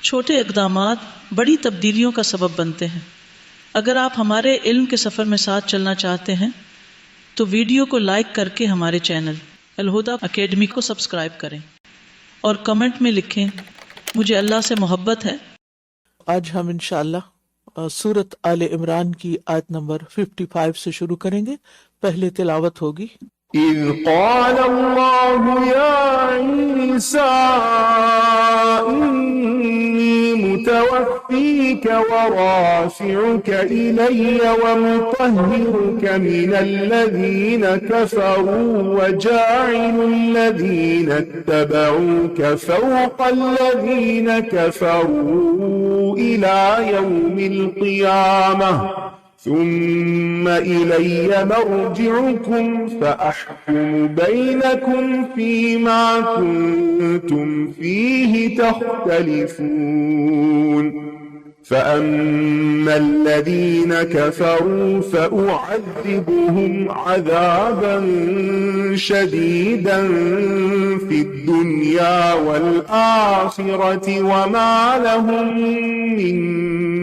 چھوٹے اقدامات بڑی تبدیلیوں کا سبب بنتے ہیں۔ اگر آپ ہمارے علم کے سفر میں ساتھ چلنا چاہتے ہیں تو ویڈیو کو لائک کر کے ہمارے چینل الہدیٰ اکیڈمی کو سبسکرائب کریں اور کمنٹ میں لکھیں مجھے اللہ سے محبت ہے۔ آج ہم انشاءاللہ سورۃ آل عمران کی آیت نمبر 55 سے شروع کریں گے۔ پہلے تلاوت ہوگی۔ اذ قال اللہ یا عیسیٰ انی متوفیک ورافعک الی ومطہرک من الذین کفروا وجاعل الذین اتبعوک فوق الذین کفروا الی یوم القیامہ ثم إلي مرجعكم فأحكم بينكم فيما كنتم فيه تختلفون فأما الذين كفروا فأعذبهم عذابا شديدا في الدنيا والآخرة وما لهم من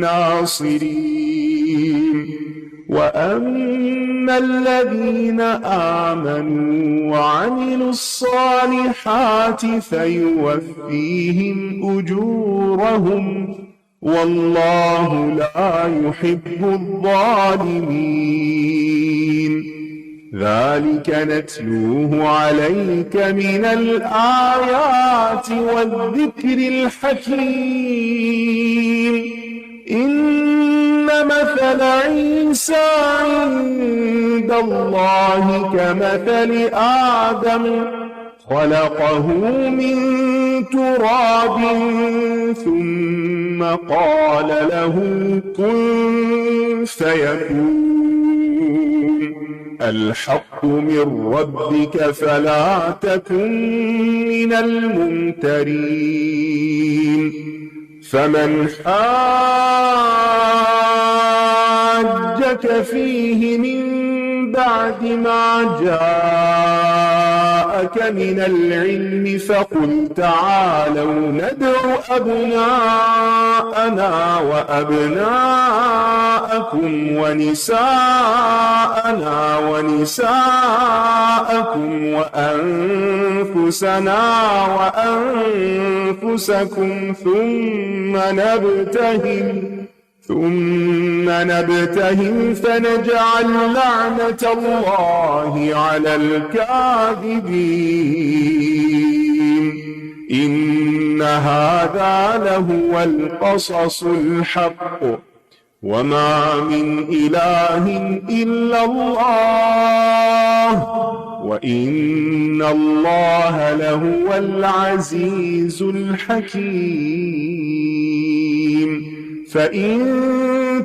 ناصرين وَأَمَّا الَّذِينَ آمَنُوا وَعَمِلُوا الصَّالِحَاتِ فَيُوَفِّيهِمْ أُجُورَهُمْ وَاللَّهُ لَا يُحِبُّ الظَّالِمِينَ ذَلِكَ نَتْلُوهُ عَلَيْكَ مِنَ الْآيَاتِ وَالذِّكْرِ الْحَكِيمِ إن مثل عيسى عند الله كمثل آدم خلقه من تراب ثم قال له كن فيكون الحق من ربك فلا تكن من الممترين فمن حاجك فيه من بعد ما جاءك من العلم فقل تعالوا ندع أبناءنا وأبناءكم ونساءنا ونساءكم وأنفسنا وأنفسكم ثم نبتهل فنجعل لعنة الله على الكاذبين إن هذا لهو القصص الحق وما من إله إلا الله وإن الله لهو العزيز الحكيم فإن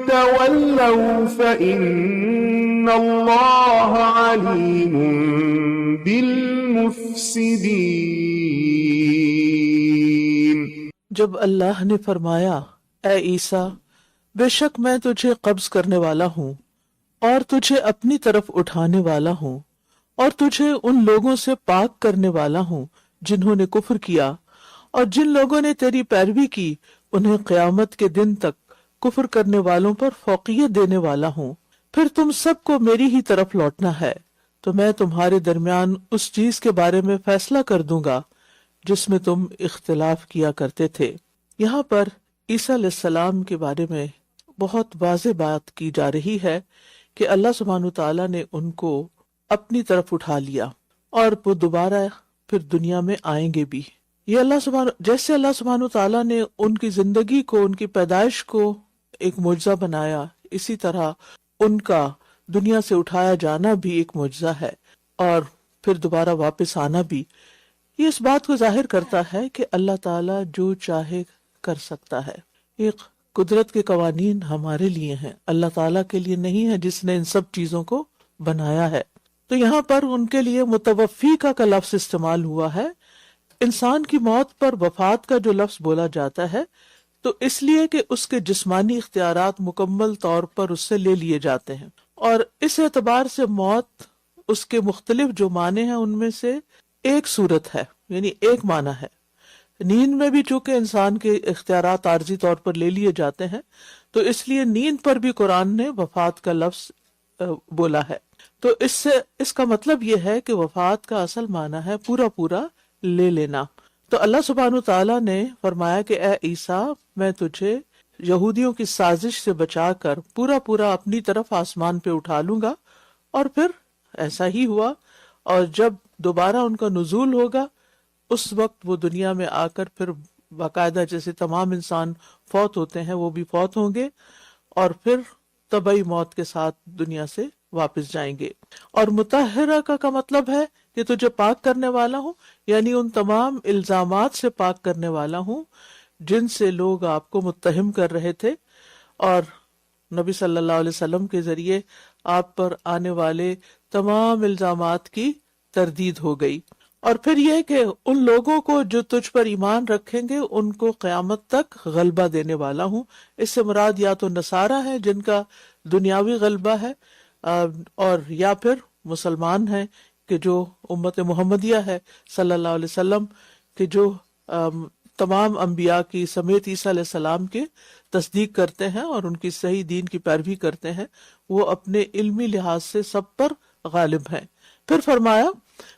تولوا فإن الله عليم بالمفسدين۔ جب اللہ نے فرمایا اے عیسیٰ بے شک میں تجھے قبض کرنے والا ہوں اور تجھے اپنی طرف اٹھانے والا ہوں اور تجھے ان لوگوں سے پاک کرنے والا ہوں جنہوں نے کفر کیا، اور جن لوگوں نے تیری پیروی کی انہیں قیامت کے دن تک کفر کرنے والوں پر فوقیت دینے والا ہوں۔ پھر تم سب کو میری ہی طرف لوٹنا ہے تو میں تمہارے درمیان اس چیز کے بارے میں فیصلہ کر دوں گا جس میں تم اختلاف کیا کرتے تھے۔ یہاں پر عیسیٰ علیہ السلام کے بارے میں بہت واضح بات کی جا رہی ہے کہ اللہ سبحانہ تعالیٰ نے ان کو اپنی طرف اٹھا لیا اور وہ دوبارہ پھر دنیا میں آئیں گے بھی۔ یہ جیسے اللہ سبحانہ تعالیٰ نے ان کی زندگی کو، ان کی پیدائش کو ایک معجزہ بنایا، اسی طرح ان کا دنیا سے اٹھایا جانا بھی ایک معجزہ ہے اور پھر دوبارہ واپس آنا بھی۔ یہ اس بات کو ظاہر کرتا ہے کہ اللہ تعالیٰ جو چاہے کر سکتا ہے۔ یہ قدرت کے قوانین ہمارے لیے ہیں، اللہ تعالیٰ کے لیے نہیں ہے جس نے ان سب چیزوں کو بنایا ہے۔ تو یہاں پر ان کے لیے متوفی کا لفظ استعمال ہوا ہے۔ انسان کی موت پر وفات کا جو لفظ بولا جاتا ہے تو اس لیے کہ اس کے جسمانی اختیارات مکمل طور پر اس سے لے لیے جاتے ہیں، اور اس اعتبار سے موت اس کے مختلف جو معنی ہیں ان میں سے ایک صورت ہے، یعنی ایک معنی ہے۔ نیند میں بھی چونکہ انسان کے اختیارات عارضی طور پر لے لیے جاتے ہیں، تو اس لیے نیند پر بھی قرآن نے وفات کا لفظ بولا ہے۔ تو اس کا مطلب یہ ہے کہ وفات کا اصل معنی ہے پورا پورا لے لینا۔ تو اللہ سبحانہ تعالیٰ نے فرمایا کہ اے عیسیٰ، میں تجھے یہودیوں کی سازش سے بچا کر پورا پورا اپنی طرف آسمان پہ اٹھا لوں گا۔ اور پھر ایسا ہی ہوا، اور جب دوبارہ ان کا نزول ہوگا اس وقت وہ دنیا میں آ کر پھر باقاعدہ جیسے تمام انسان فوت ہوتے ہیں وہ بھی فوت ہوں گے، اور پھر طبعی موت کے ساتھ دنیا سے واپس جائیں گے۔ اور مطہرہ کا مطلب ہے کہ تجھے پاک کرنے والا ہوں، یعنی ان تمام الزامات سے پاک کرنے والا ہوں جن سے لوگ آپ کو متہم کر رہے تھے، اور نبی صلی اللہ علیہ وسلم کے ذریعے آپ پر آنے والے تمام الزامات کی تردید ہو گئی۔ اور پھر یہ کہ ان لوگوں کو جو تجھ پر ایمان رکھیں گے ان کو قیامت تک غلبہ دینے والا ہوں۔ اس سے مراد یا تو نصارہ ہے جن کا دنیاوی غلبہ ہے، اور یا پھر مسلمان ہیں کہ جو امت محمدیہ ہے صلی اللہ علیہ وسلم، کہ جو تمام انبیاء کی سمیت عیسیٰ علیہ السلام کے تصدیق کرتے ہیں اور ان کی صحیح دین کی پیروی کرتے ہیں، وہ اپنے علمی لحاظ سے سب پر غالب ہیں۔ پھر فرمایا،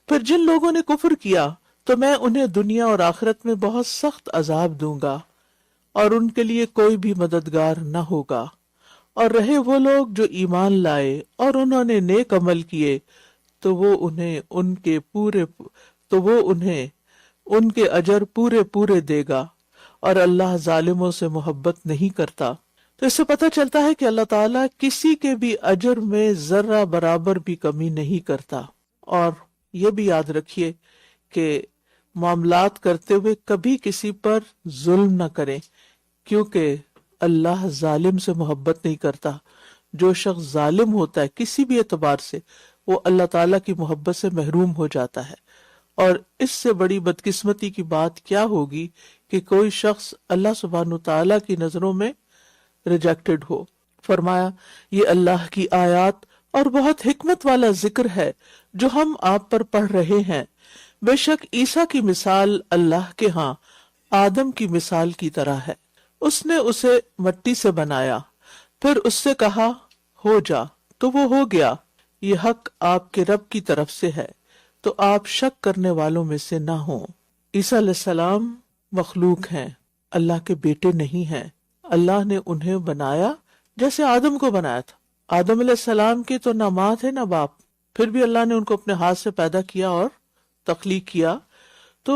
پھر جن لوگوں نے کفر کیا تو میں انہیں دنیا اور آخرت میں بہت سخت عذاب دوں گا، اور ان کے لیے کوئی بھی مددگار نہ ہوگا۔ اور رہے وہ لوگ جو ایمان لائے اور انہوں نے نیک عمل کیے تو وہ انہیں ان کے اجر پورے پورے دے گا، اور اللہ ظالموں سے محبت نہیں کرتا۔ تو اس سے پتہ چلتا ہے کہ اللہ تعالیٰ کسی کے بھی اجر میں ذرہ برابر بھی کمی نہیں کرتا۔ اور یہ بھی یاد رکھیے کہ معاملات کرتے ہوئے کبھی کسی پر ظلم نہ کریں، کیونکہ اللہ ظالم سے محبت نہیں کرتا۔ جو شخص ظالم ہوتا ہے کسی بھی اعتبار سے، وہ اللہ تعالیٰ کی محبت سے محروم ہو جاتا ہے۔ اور اس سے بڑی بدقسمتی کی بات کیا ہوگی کہ کوئی شخص اللہ سبحانہ تعالیٰ کی نظروں میں ریجیکٹڈ ہو۔ فرمایا، یہ اللہ کی آیات اور بہت حکمت والا ذکر ہے جو ہم آپ پر پڑھ رہے ہیں۔ بے شک عیسیٰ کی مثال اللہ کے ہاں آدم کی مثال کی طرح ہے۔ اس نے اسے مٹی سے بنایا، پھر اس سے کہا ہو جا، تو وہ ہو گیا۔ یہ حق آپ کے رب کی طرف سے ہے، تو آپ شک کرنے والوں میں سے نہ ہوں۔ عیسیٰ علیہ السلام مخلوق ہیں، اللہ کے بیٹے نہیں ہیں۔ اللہ نے انہیں بنایا جیسے آدم کو بنایا تھا۔ آدم علیہ السلام کی تو نہ ماں تھے نہ باپ، پھر بھی اللہ نے ان کو اپنے ہاتھ سے پیدا کیا اور تخلیق کیا۔ تو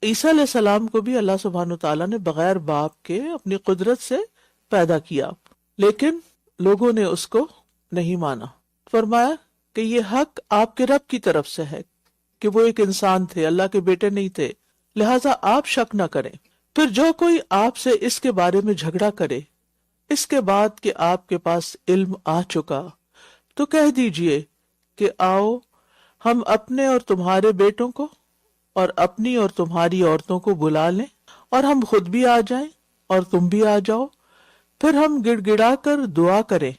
عیسیٰ علیہ السلام کو بھی اللہ سبحانہ تعالیٰ نے بغیر باپ کے اپنی قدرت سے پیدا کیا، لیکن لوگوں نے اس کو نہیں مانا۔ فرمایا کہ یہ حق آپ کے رب کی طرف سے ہے کہ وہ ایک انسان تھے، اللہ کے بیٹے نہیں تھے، لہٰذا آپ شک نہ کریں۔ پھر جو کوئی آپ سے اس کے بارے میں جھگڑا کرے اس کے بعد کہ آپ کے پاس علم آ چکا، تو کہہ دیجئے کہ آؤ ہم اپنے اور تمہارے بیٹوں کو اور اپنی اور تمہاری عورتوں کو بلا لیں، اور ہم خود بھی آ جائیں اور تم بھی آ جاؤ، پھر ہم گڑ گڑا کر دعا کریں،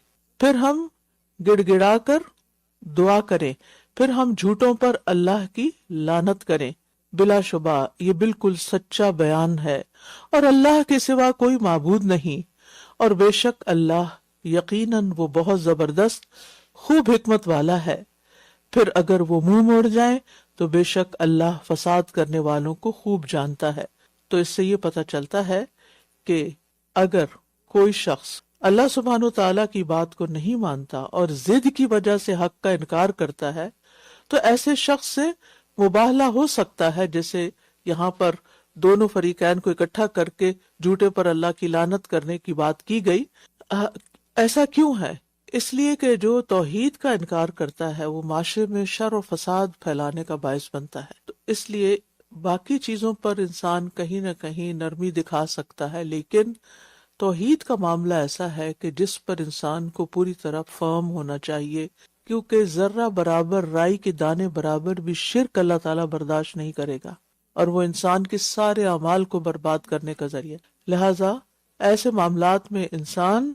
پھر ہم جھوٹوں پر اللہ کی لعنت کریں۔ بلا شبہ یہ بالکل سچا بیان ہے، اور اللہ کے سوا کوئی معبود نہیں، اور بے شک اللہ یقیناً وہ بہت زبردست خوب حکمت والا ہے۔ پھر اگر وہ منہ موڑ جائیں تو بے شک اللہ فساد کرنے والوں کو خوب جانتا ہے۔ تو اس سے یہ پتہ چلتا ہے کہ اگر کوئی شخص اللہ سبحانہ تعالیٰ کی بات کو نہیں مانتا اور ضد کی وجہ سے حق کا انکار کرتا ہے، تو ایسے شخص سے مباہلہ ہو سکتا ہے، جیسے یہاں پر دونوں فریقین کو اکٹھا کر کے جھوٹے پر اللہ کی لعنت کرنے کی بات کی گئی۔ ایسا کیوں ہے؟ اس لیے کہ جو توحید کا انکار کرتا ہے وہ معاشرے میں شر و فساد پھیلانے کا باعث بنتا ہے۔ تو اس لیے باقی چیزوں پر انسان کہیں نہ کہیں نرمی دکھا سکتا ہے، لیکن توحید کا معاملہ ایسا ہے کہ جس پر انسان کو پوری طرح فرم ہونا چاہیے، کیونکہ ذرہ برابر، رائی کے دانے برابر بھی شرک اللہ تعالیٰ برداشت نہیں کرے گا، اور وہ انسان کے سارے اعمال کو برباد کرنے کا ذریعہ۔ لہٰذا ایسے معاملات میں انسان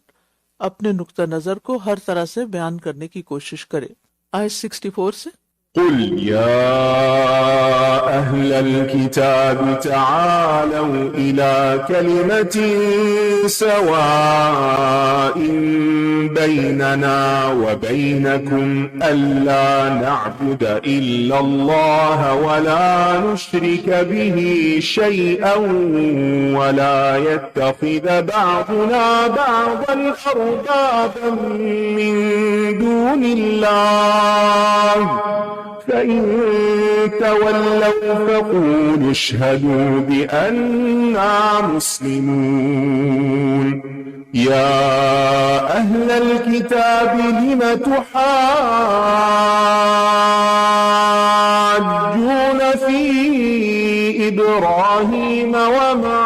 اپنے نقطہ نظر کو ہر طرح سے بیان کرنے کی کوشش کرے۔ آیت 64 سے قل يا أهل الكتاب تعالوا إلى كلمة سواء بيننا وبينكم ألا نعبد إلا الله ولا نشرك به شيئا ولا يتخذ بعضنا بعضا أربابا من دون الله فإن تولوا فقولوا اشهدوا بأننا مسلمون يا أهل الكتاب لم تحاجون في إبراهيم وما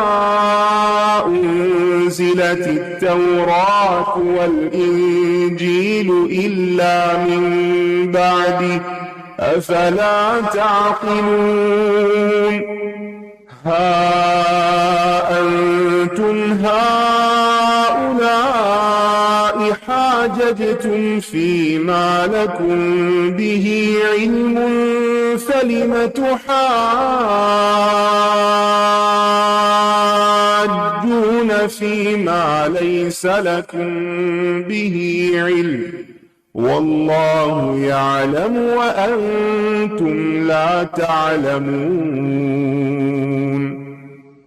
أنزلت التوراة والإنجيل إلا من بعده أفلا تعقلون ها أنتم هؤلاء حاججتم فيما لكم به علم فلم تحاجون فيما ليس لكم به علم والله يعلم وأنتم لا تعلمون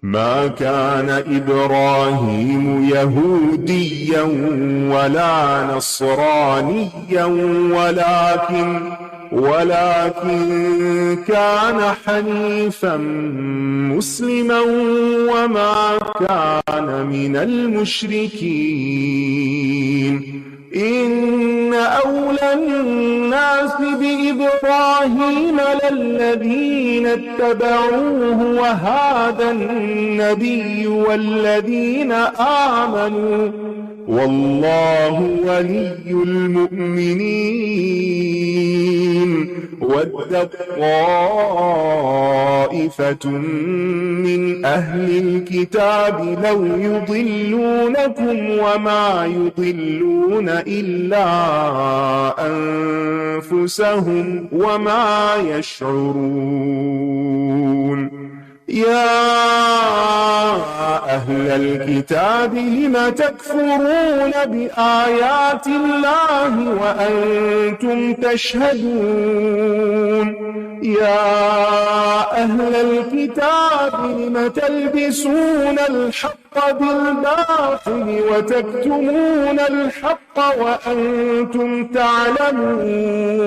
ما كان إبراهيم يهوديا ولا نصرانيا ولكن كان حنيفا مسلما وما كان من المشركين إن أولى الناس بإبراهيم للذين اتبعوه وهذا النبي والذين آمنوا والله ولي المؤمنين ود طائفة من أهل الكتاب لو يضلونكم وما يضلون إلا أنفسهم وما يشعرون يا أهل الكتاب لم تكفرون بآيات الله وأنتم تشهدون يا أهل الكتاب لم تلبسون الحق بالباطل وتكتمون الحق وأنتم تعلمون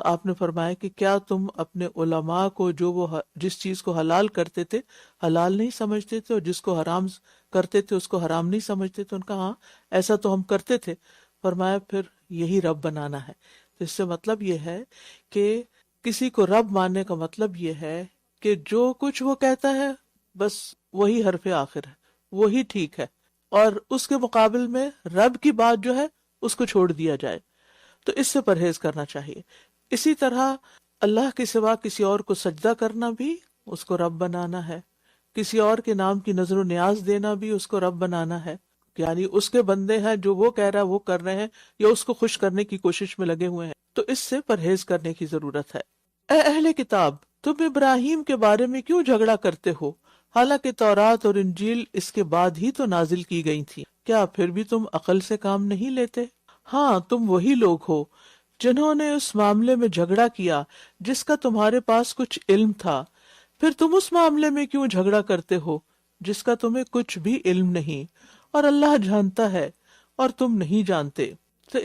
تو آپ نے فرمایا کہ کیا تم اپنے علماء کو جو وہ جس چیز کو حلال کرتے تھے حلال نہیں سمجھتے تھے اور جس کو حرام کرتے تھے اس کو حرام نہیں سمجھتے تھے؟ ان کا ہاں ایسا تو ہم کرتے تھے۔ فرمایا پھر یہی رب بنانا ہے۔ تو اس سے مطلب یہ ہے کہ کسی کو رب ماننے کا مطلب یہ ہے کہ جو کچھ وہ کہتا ہے بس وہی حرف آخر ہے، وہی ٹھیک ہے، اور اس کے مقابل میں رب کی بات جو ہے اس کو چھوڑ دیا جائے۔ تو اس سے پرہیز کرنا چاہیے۔ اسی طرح اللہ کے سوا کسی اور کو سجدہ کرنا بھی اس کو رب بنانا ہے، کسی اور کے نام کی نظر و نیاز دینا بھی اس کو رب بنانا ہے، یعنی اس کے بندے ہیں جو وہ کہہ رہا ہے وہ کر رہے ہیں یا اس کو خوش کرنے کی کوشش میں لگے ہوئے ہیں، تو اس سے پرہیز کرنے کی ضرورت ہے۔ اے اہل کتاب، تم ابراہیم کے بارے میں کیوں جھگڑا کرتے ہو حالانکہ تورات اور انجیل اس کے بعد ہی تو نازل کی گئی تھی؟ کیا پھر بھی تم عقل سے کام نہیں لیتے؟ ہاں، تم وہی لوگ ہو جنہوں نے اس معاملے میں جھگڑا کیا جس کا تمہارے پاس کچھ علم تھا، پھر تم اس معاملے میں کیوں جھگڑا کرتے ہو جس کا تمہیں کچھ بھی علم نہیں، اور اللہ جانتا ہے اور تم نہیں جانتے۔ تو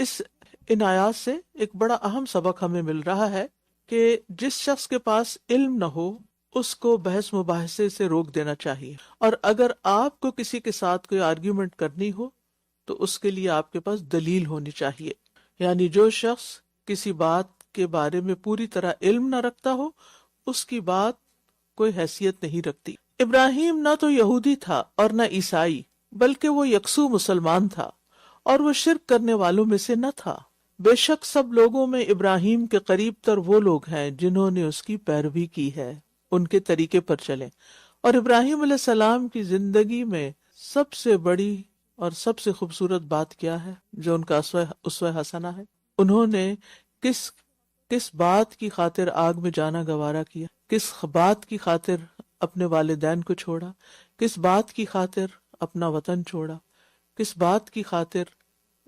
ان آیات سے ایک بڑا اہم سبق ہمیں مل رہا ہے کہ جس شخص کے پاس علم نہ ہو اس کو بحث مباحثے سے روک دینا چاہیے، اور اگر آپ کو کسی کے ساتھ کوئی آرگیومنٹ کرنی ہو تو اس کے لیے آپ کے پاس دلیل ہونی چاہیے۔ یعنی جو شخص کسی بات کے بارے میں پوری طرح علم نہ رکھتا ہو اس کی بات کوئی حیثیت نہیں رکھتی۔ ابراہیم نہ تو یہودی تھا اور نہ عیسائی، بلکہ وہ یکسو مسلمان تھا اور وہ شرک کرنے والوں میں سے نہ تھا۔ بے شک سب لوگوں میں ابراہیم کے قریب تر وہ لوگ ہیں جنہوں نے اس کی پیروی کی ہے، ان کے طریقے پر چلیں۔ اور ابراہیم علیہ السلام کی زندگی میں سب سے بڑی اور سب سے خوبصورت بات کیا ہے جو ان کا اسوہ حسنہ ہے؟ انہوں نے کس بات کی خاطر آگ میں جانا گوارا کیا، کس بات کی خاطر اپنے والدین کو چھوڑا، کس بات کی خاطر اپنا وطن چھوڑا، کس بات کی خاطر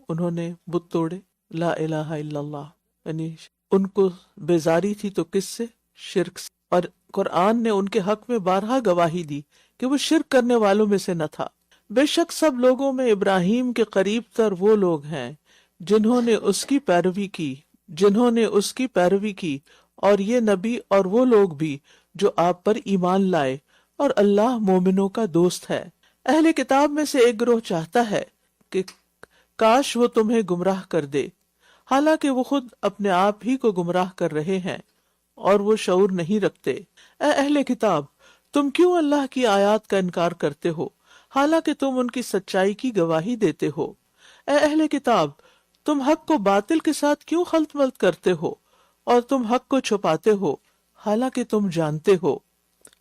انہوں نے بت توڑے، لا الہ الا اللہ۔ یعنی ان کو بیزاری تھی تو کس سے؟ شرک سے۔ اور قرآن نے ان کے حق میں بارہا گواہی دی کہ وہ شرک کرنے والوں میں سے نہ تھا۔ بے شک سب لوگوں میں ابراہیم کے قریب تر وہ لوگ ہیں جنہوں نے اس کی پیروی کی اور یہ نبی اور وہ لوگ بھی جو آپ پر ایمان لائے، اور اللہ مومنوں کا دوست ہے۔ اہل کتاب میں سے ایک گروہ چاہتا ہے کہ کاش وہ تمہیں گمراہ کر دے، حالانکہ وہ خود اپنے آپ ہی کو گمراہ کر رہے ہیں اور وہ شعور نہیں رکھتے۔ اے اہل کتاب، تم کیوں اللہ کی آیات کا انکار کرتے ہو حالانکہ تم ان کی سچائی کی گواہی دیتے ہو؟ اے اہل کتاب، تم حق کو باطل کے ساتھ کیوں خلط ملط کرتے ہو اور تم حق کو چھپاتے ہو حالانکہ تم جانتے ہو۔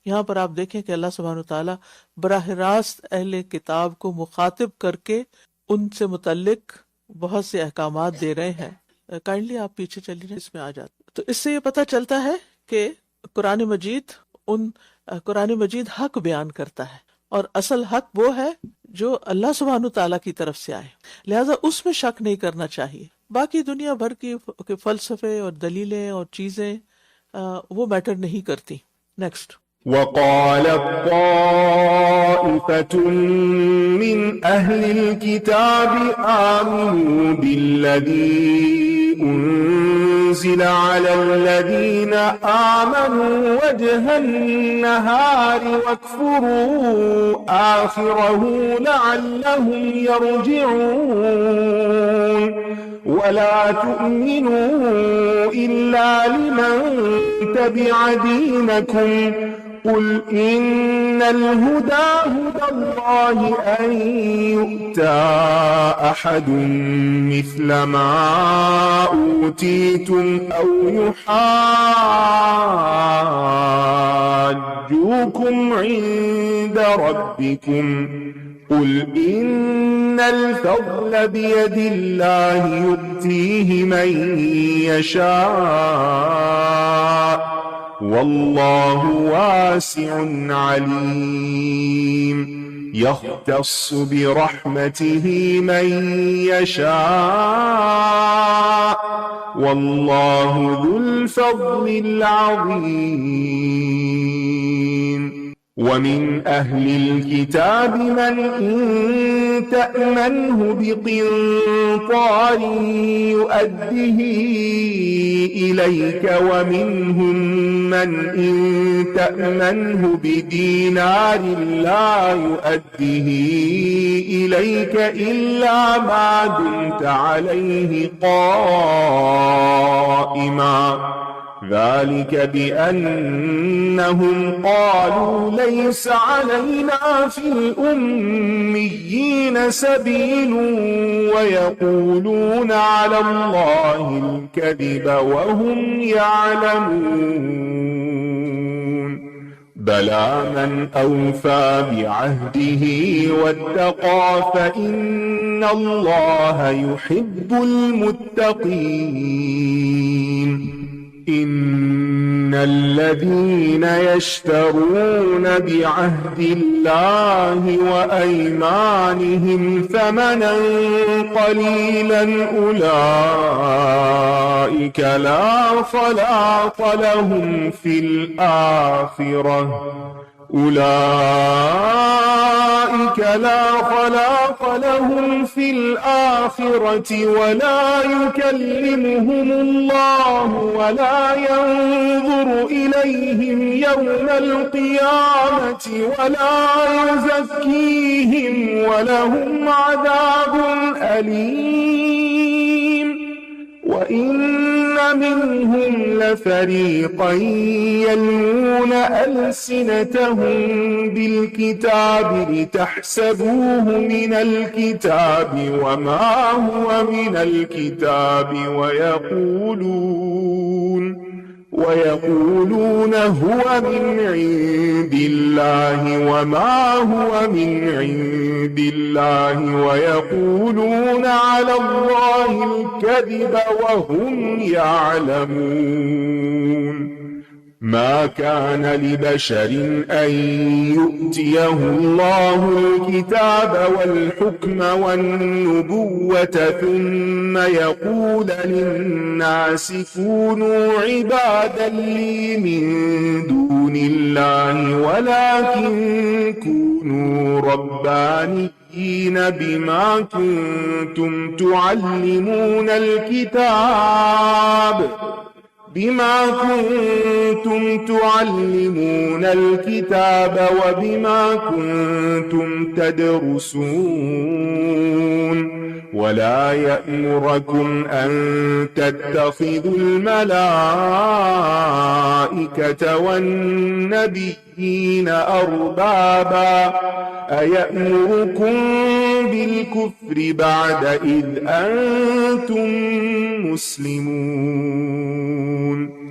یہاں پر آپ دیکھیں کہ اللہ سبحانہ وتعالیٰ براہ راست اہل کتاب کو مخاطب کر کے ان سے متعلق بہت سے احکامات دے رہے ہیں۔ کائنڈلی آپ پیچھے چلی جائیں، اس میں آ جاتے۔ تو اس سے یہ پتہ چلتا ہے کہ قرآن مجید حق بیان کرتا ہے، اور اصل حق وہ ہے جو اللہ سبحانہ تعالیٰ کی طرف سے آئے، لہٰذا اس میں شک نہیں کرنا چاہیے۔ باقی دنیا بھر کی فلسفے اور دلیلیں اور چیزیں وہ میٹر نہیں کرتی۔ نیکسٹ۔ وقالت طائفة من أهل الكتاب آمنوا بالذي أنزل على الذين آمنوا وجه النهار واكفروا آخره لعلهم يرجعون ولا تؤمنوا إلا لمن تبع دينكم قل إن الهدى هدى الله أن يؤتى أحد مثل ما أوتيتم أو يحاجوكم عند ربكم قل إن الفضل بيد الله يؤتيه من يشاء والله واسع عليم يختص برحمته من يشاء والله ذو الفضل العظيم ومن أهل الكتاب من إن تأمنه بقنطار يؤده إليك ومنهم من إن تأمنه بدينار لا يؤده إليك إلا ما دمت عليه قائما ذلك بأنهم قالوا ليس علينا في الأميين سبيل ويقولون على الله الكذب وهم يعلمون بلى من أوفى بعهده واتقى فإن الله يحب المتقين إن الذين يشترون بعهد الله وأيمانهم ثمنا قليلا أولئك لا خلاق لهم في الآخرة ولا يكلمهم الله ولا ينظر إليهم يوم القيامة ولا يزكيهم ولهم عذاب أليم وإن منهم لفريقا يلوون ألسنتهم بالكتاب لتحسبوه من الكتاب وما هو من الكتاب ويقولون هو من عند الله وما هو من عند الله ويقولون على الله الكذب وهم يعلمون ما كان لبشر أن يؤتيه الله الكتاب والحكم والنبوة ثم يقول للناس كونوا عبادا لي من دون الله ولكن كونوا ربانيين بما كنتم تعلمون الكتاب وبما كنتم تدرسون ولا يأمركم أن تتخذوا الملائكة والنبيين أربابا أيأمركم بالكفر بعد إذ أنتم مسلمون।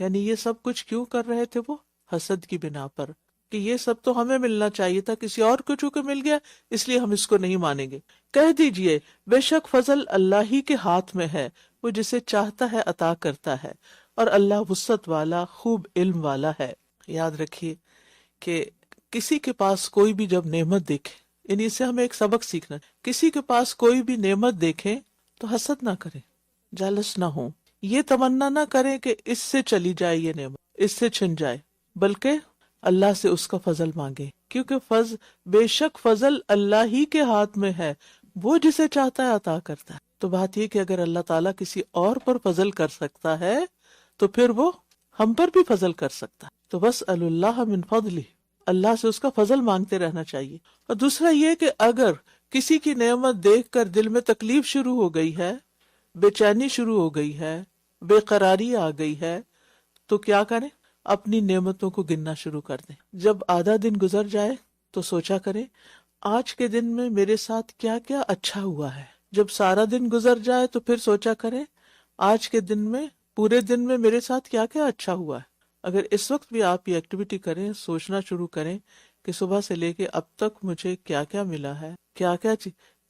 یعنی یہ سب کچھ کیوں کر رہے تھے وہ؟ حسد کی بنا پر، کہ یہ سب تو ہمیں ملنا چاہیے تھا، کسی اور کو چونکہ مل گیا اس لیے ہم اس کو نہیں مانیں گے۔ کہہ دیجئے بے شک فضل اللہ ہی کے ہاتھ میں ہے، وہ جسے چاہتا ہے عطا کرتا ہے، اور اللہ وسعت والا خوب علم والا ہے۔ یاد رکھیے کہ کسی کے پاس کوئی بھی جب نعمت دیکھے، یعنی اس سے ہمیں ایک سبق سیکھنا ہے، کسی کے پاس کوئی بھی نعمت دیکھیں تو حسد نہ کریں، جالس نہ ہوں، یہ تمنا نہ کریں کہ اس سے چلی جائے یہ نعمت، اس سے چھن جائے، بلکہ اللہ سے اس کا فضل مانگے، کیونکہ بے شک فضل اللہ ہی کے ہاتھ میں ہے، وہ جسے چاہتا ہے عطا کرتا ہے۔ تو بات یہ کہ اگر اللہ تعالیٰ کسی اور پر فضل کر سکتا ہے تو پھر وہ ہم پر بھی فضل کر سکتا ہے۔ تو بس اللہ من فضلہ، اللہ سے اس کا فضل مانگتے رہنا چاہیے۔ اور دوسرا یہ کہ اگر کسی کی نعمت دیکھ کر دل میں تکلیف شروع ہو گئی ہے، بے چینی شروع ہو گئی ہے، بے قراری آ گئی ہے، تو کیا کریں؟ اپنی نعمتوں کو گننا شروع کر دیں۔ جب آدھا دن گزر جائے تو سوچا کریں آج کے دن میں میرے ساتھ کیا کیا اچھا ہوا ہے۔ جب سارا دن گزر جائے تو پھر سوچا کریں آج کے دن میں، پورے دن میں میرے ساتھ کیا کیا اچھا ہوا ہے۔ اگر اس وقت بھی آپ یہ ایکٹیویٹی کریں، سوچنا شروع کریں کہ صبح سے لے کے اب تک مجھے کیا کیا ملا ہے، کیا کیا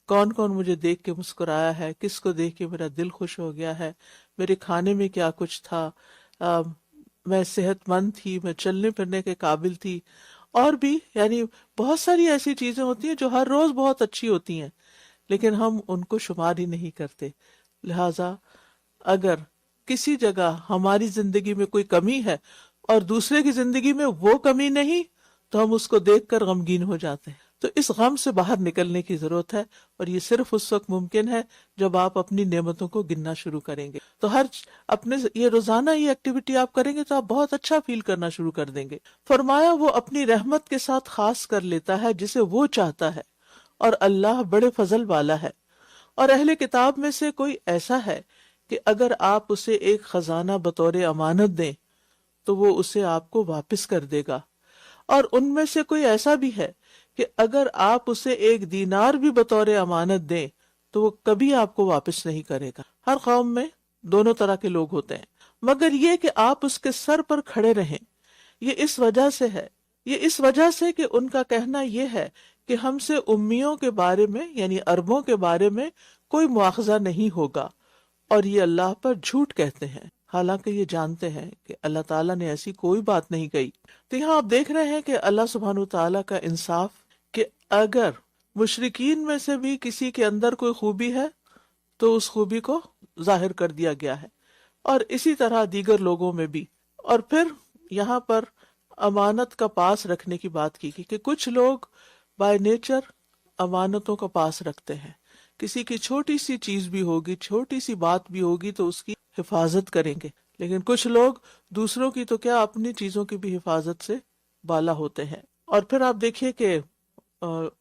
کون کون مجھے دیکھ کے مسکرایا ہے، کس کو دیکھ کے میرا دل خوش ہو گیا ہے، میرے کھانے میں کیا کچھ تھا، میں صحت مند تھی، میں چلنے پھرنے کے قابل تھی، اور بھی یعنی بہت ساری ایسی چیزیں ہوتی ہیں جو ہر روز بہت اچھی ہوتی ہیں لیکن ہم ان کو شمار ہی نہیں کرتے۔ لہٰذا اگر کسی جگہ ہماری زندگی میں کوئی کمی ہے اور دوسرے کی زندگی میں وہ کمی نہیں تو ہم اس کو دیکھ کر غمگین ہو جاتے ہیں۔ تو اس غم سے باہر نکلنے کی ضرورت ہے، اور یہ صرف اس وقت ممکن ہے جب آپ اپنی نعمتوں کو گننا شروع کریں گے۔ تو اپنے یہ روزانہ یہ ایکٹیویٹی آپ کریں گے تو آپ بہت اچھا فیل کرنا شروع کر دیں گے۔ فرمایا وہ اپنی رحمت کے ساتھ خاص کر لیتا ہے جسے وہ چاہتا ہے، اور اللہ بڑے فضل والا ہے۔ اور اہل کتاب میں سے کوئی ایسا ہے کہ اگر آپ اسے ایک خزانہ بطور امانت دیں تو وہ اسے آپ کو واپس کر دے گا، اور ان میں سے کوئی ایسا بھی ہے کہ اگر آپ اسے ایک دینار بھی بطور امانت دیں تو وہ کبھی آپ کو واپس نہیں کرے گا۔ ہر قوم میں دونوں طرح کے لوگ ہوتے ہیں، مگر یہ کہ آپ اس کے سر پر کھڑے رہیں، یہ اس وجہ سے کہ ان کا کہنا یہ ہے کہ ہم سے امیوں کے بارے میں یعنی عربوں کے بارے میں کوئی مواخذہ نہیں ہوگا، اور یہ اللہ پر جھوٹ کہتے ہیں، حالانکہ یہ جانتے ہیں کہ اللہ تعالیٰ نے ایسی کوئی بات نہیں کہی۔ تو یہاں آپ دیکھ رہے ہیں کہ اللہ سبحانہ وتعالیٰ کا انصاف کہ اگر مشرکین میں سے بھی کسی کے اندر کوئی خوبی ہے تو اس خوبی کو ظاہر کر دیا گیا ہے، اور اسی طرح دیگر لوگوں میں بھی۔ اور پھر یہاں پر امانت کا پاس رکھنے کی بات کی کہ کچھ لوگ بائی نیچر امانتوں کا پاس رکھتے ہیں، کسی کی چھوٹی سی چیز بھی ہوگی، چھوٹی سی بات بھی ہوگی تو اس کی حفاظت کریں گے، لیکن کچھ لوگ دوسروں کی تو کیا اپنی چیزوں کی بھی حفاظت سے بالا ہوتے ہیں۔ اور پھر آپ دیکھیے کہ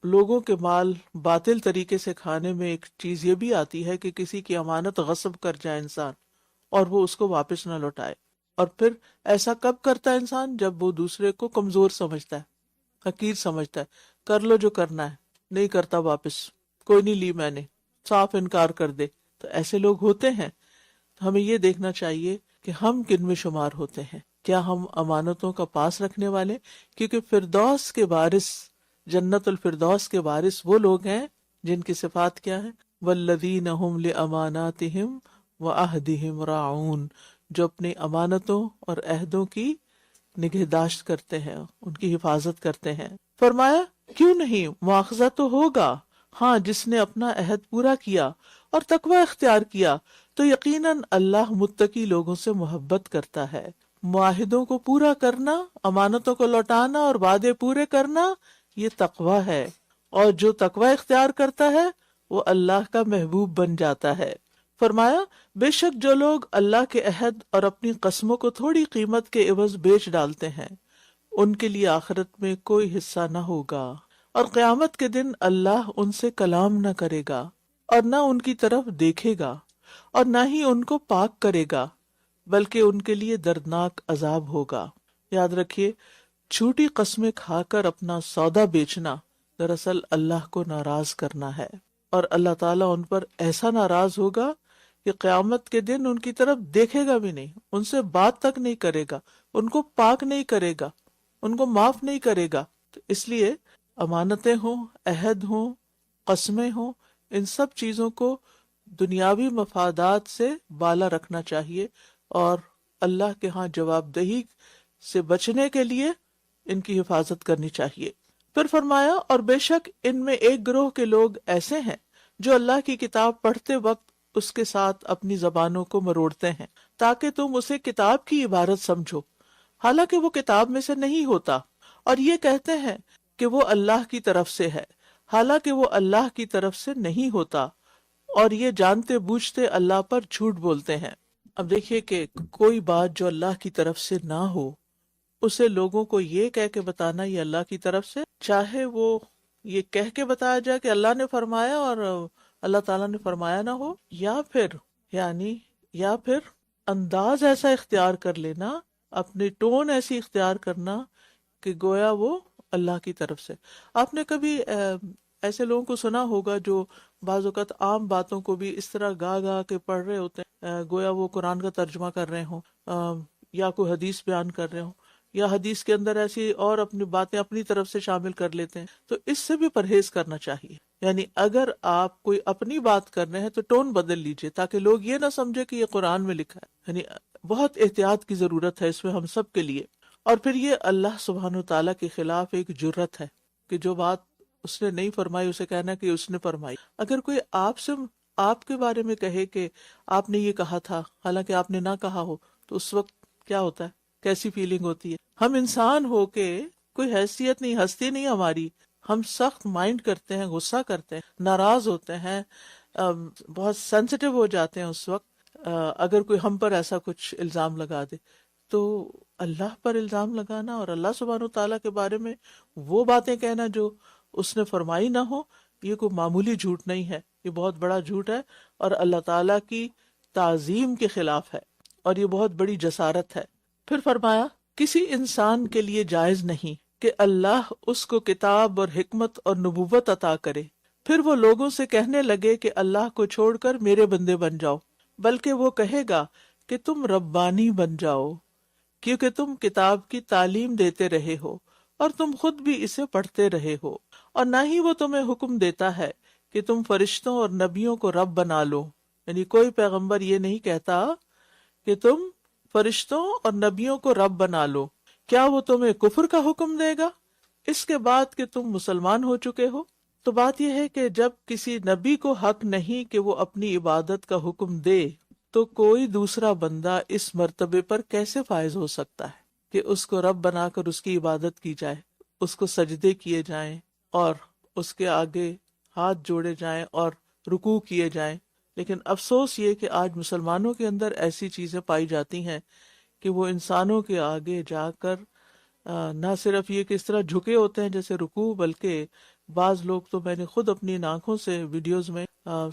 لوگوں کے مال باطل طریقے سے کھانے میں ایک چیز یہ بھی آتی ہے کہ کسی کی امانت غصب کر جائے انسان اور وہ اس کو واپس نہ لوٹائے۔ اور پھر ایسا کب کرتا ہے انسان؟ جب وہ دوسرے کو کمزور سمجھتا ہے، حقیر سمجھتا ہے، کر لو جو کرنا ہے، نہیں کرتا واپس، کوئی نہیں لی میں نے، صاف انکار کر دے۔ تو ایسے لوگ ہوتے ہیں، تو ہمیں یہ دیکھنا چاہیے کہ ہم کن میں شمار ہوتے ہیں، کیا ہم امانتوں کا پاس رکھنے والے؟ کیونکہ فردوس کے وارث، جنت الفردوس کے وارث وہ لوگ ہیں جن کی صفات کیا ہے؟ والذین هم لاماناتہم وعہدہم راعون، جو اپنی امانتوں اور عہدوں کی نگہداشت کرتے ہیں، ان کی حفاظت کرتے ہیں۔ فرمایا کیوں نہیں، مواخذہ تو ہوگا، ہاں جس نے اپنا عہد پورا کیا اور تقوی اختیار کیا تو یقیناً اللہ متقی لوگوں سے محبت کرتا ہے۔ معاہدوں کو پورا کرنا، امانتوں کو لوٹانا اور وعدے پورے کرنا، یہ تقوی ہے، اور جو تقوی اختیار کرتا ہے وہ اللہ کا محبوب بن جاتا ہے۔ فرمایا بے شک جو لوگ اللہ کے عہد اور اپنی قسموں کو تھوڑی قیمت کے عوض بیچ ڈالتے ہیں ان کے لیے آخرت میں کوئی حصہ نہ ہوگا، اور قیامت کے دن اللہ ان سے کلام نہ کرے گا اور نہ ان کی طرف دیکھے گا اور نہ ہی ان کو پاک کرے گا، بلکہ ان کے لیے دردناک عذاب ہوگا۔ یاد رکھیے جھوٹی قسمیں کھا کر اپنا سودا بیچنا دراصل اللہ کو ناراض کرنا ہے، اور اللہ تعالیٰ ان پر ایسا ناراض ہوگا کہ قیامت کے دن ان کی طرف دیکھے گا بھی نہیں، ان سے بات تک نہیں کرے گا، ان کو پاک نہیں کرے گا، ان کو معاف نہیں کرے گا۔ تو اس لیے امانتیں ہوں، عہد ہوں، قسمیں ہوں، ان سب چیزوں کو دنیاوی مفادات سے بالا رکھنا چاہیے، اور اللہ کے ہاں جواب دہی سے بچنے کے لیے ان کی حفاظت کرنی چاہیے۔ پھر فرمایا، اور بے شک ان میں ایک گروہ کے لوگ ایسے ہیں جو اللہ کی کتاب پڑھتے وقت اس کے ساتھ اپنی زبانوں کو مروڑتے ہیں تاکہ تم اسے کتاب کی عبارت سمجھو، حالانکہ وہ کتاب میں سے نہیں ہوتا، اور یہ کہتے ہیں کہ وہ اللہ کی طرف سے ہے، حالانکہ وہ اللہ کی طرف سے نہیں ہوتا، اور یہ جانتے بوجھتے اللہ پر جھوٹ بولتے ہیں۔ اب دیکھیے کہ کوئی بات جو اللہ کی طرف سے نہ ہو اسے لوگوں کو یہ کہہ کے بتانا یہ اللہ کی طرف سے، چاہے وہ یہ کہہ کے بتایا جائے کہ اللہ نے فرمایا اور اللہ تعالیٰ نے فرمایا نہ ہو، یا پھر انداز ایسا اختیار کر لینا، اپنی ٹون ایسی اختیار کرنا کہ گویا وہ اللہ کی طرف سے۔ آپ نے کبھی ایسے لوگوں کو سنا ہوگا جو بعض اوقات عام باتوں کو بھی اس طرح گا گا کے پڑھ رہے ہوتے ہیں، گویا وہ قرآن کا ترجمہ کر رہے ہوں، یا کوئی حدیث بیان کر رہے ہوں، یا حدیث کے اندر ایسی اور اپنی باتیں اپنی طرف سے شامل کر لیتے ہیں۔ تو اس سے بھی پرہیز کرنا چاہیے، یعنی اگر آپ کوئی اپنی بات کر رہے ہیں تو ٹون بدل لیجئے تاکہ لوگ یہ نہ سمجھے کہ یہ قرآن میں لکھا ہے۔ یعنی بہت احتیاط کی ضرورت ہے اس میں ہم سب کے لیے۔ اور پھر یہ اللہ سبحانہ و تعالیٰ کے خلاف ایک جرت ہے کہ جو بات اس نے نہیں فرمائی اسے کہنا کہ اس نے فرمائی۔ اگر کوئی آپ کے بارے میں کہے کہ آپ نے یہ کہا تھا حالانکہ آپ نے نہ کہا ہو، تو اس وقت کیا ہوتا ہے، کیسی فیلنگ ہوتی ہے؟ ہم انسان ہو کے کوئی حیثیت نہیں، ہستی نہیں ہماری، ہم سخت مائنڈ کرتے ہیں، غصہ کرتے ہیں، ناراض ہوتے ہیں، بہت سینسٹیو ہو جاتے ہیں اس وقت اگر کوئی ہم پر ایسا کچھ الزام لگا دے۔ تو اللہ پر الزام لگانا اور اللہ سبحانہ تعالیٰ کے بارے میں وہ باتیں کہنا جو اس نے فرمائی نہ ہو، یہ کوئی معمولی جھوٹ نہیں ہے، یہ بہت بڑا جھوٹ ہے اور اللہ تعالیٰ کی تعظیم کے خلاف ہے، اور یہ بہت بڑی جسارت ہے۔ پھر فرمایا، کسی انسان کے لیے جائز نہیں کہ اللہ اس کو کتاب اور حکمت اور نبوت عطا کرے، پھر وہ لوگوں سے کہنے لگے کہ اللہ کو چھوڑ کر میرے بندے بن جاؤ، بلکہ وہ کہے گا کہ تم ربانی بن جاؤ، کیونکہ تم کتاب کی تعلیم دیتے رہے ہو اور تم خود بھی اسے پڑھتے رہے ہو، اور نہ ہی وہ تمہیں حکم دیتا ہے کہ تم فرشتوں اور نبیوں کو رب بنا لو۔ یعنی کوئی پیغمبر یہ نہیں کہتا کہ تم فرشتوں اور نبیوں کو رب بنا لو۔ کیا وہ تمہیں کفر کا حکم دے گا اس کے بعد کہ تم مسلمان ہو چکے ہو؟ تو بات یہ ہے کہ جب کسی نبی کو حق نہیں کہ وہ اپنی عبادت کا حکم دے، تو کوئی دوسرا بندہ اس مرتبے پر کیسے فائز ہو سکتا ہے کہ اس کو رب بنا کر اس کی عبادت کی جائے، اس کو سجدے کیے جائیں اور اس کے آگے ہاتھ جوڑے جائیں اور رکوع کیے جائیں۔ لیکن افسوس یہ کہ آج مسلمانوں کے اندر ایسی چیزیں پائی جاتی ہیں کہ وہ انسانوں کے آگے جا کر نہ صرف یہ کہ اس طرح جھکے ہوتے ہیں جیسے رکوع، بلکہ بعض لوگ تو میں نے خود اپنی آنکھوں سے ویڈیوز میں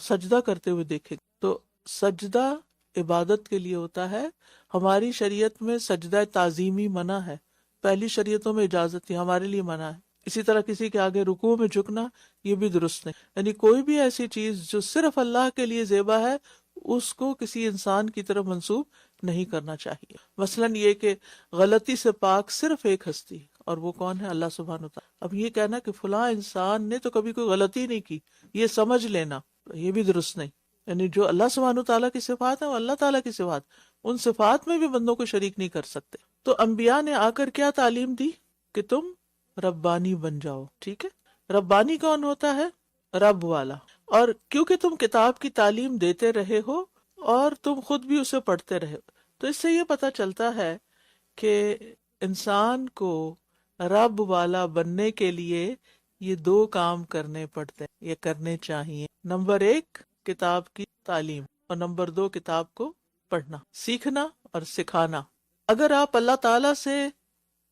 سجدہ کرتے ہوئے دیکھے۔ تو سجدہ عبادت کے لیے ہوتا ہے، ہماری شریعت میں سجدہ تعظیمی منع ہے، پہلی شریعتوں میں اجازت تھی، ہمارے لیے منع ہے۔ اسی طرح کسی کے آگے رکوع میں جھکنا یہ بھی درست نہیں، یعنی کوئی بھی ایسی چیز جو صرف اللہ کے لیے زیبا ہے اس کو کسی انسان کی طرف منسوب نہیں کرنا چاہیے۔ مثلاً یہ کہ غلطی سے پاک صرف ایک ہستی، اور وہ کون ہے؟ اللہ سبحانہ وتعالی۔ اب یہ کہنا کہ فلاں انسان نے تو کبھی کوئی غلطی نہیں کی، یہ سمجھ لینا، یہ بھی درست نہیں۔ یعنی جو اللہ سبحانہ تعالیٰ کی صفات ہیں وہ اللہ تعالیٰ کی صفات، ان صفات میں بھی بندوں کو شریک نہیں کر سکتے۔ تو انبیاء نے آ کر کیا تعلیم دی کہ تم ربانی بن جاؤ، ٹھیک ہے؟ ربانی کون ہوتا ہے؟ رب والا۔ اور کیونکہ تم کتاب کی تعلیم دیتے رہے ہو اور تم خود بھی اسے پڑھتے رہے ہو، تو اس سے یہ پتہ چلتا ہے کہ انسان کو رب والا بننے کے لیے یہ دو کام کرنے پڑتے ہیں، یہ کرنے چاہیے۔ نمبر 1 کتاب کی تعلیم، اور نمبر 2 کتاب کو پڑھنا، سیکھنا اور سکھانا۔ اگر آپ اللہ تعالیٰ سے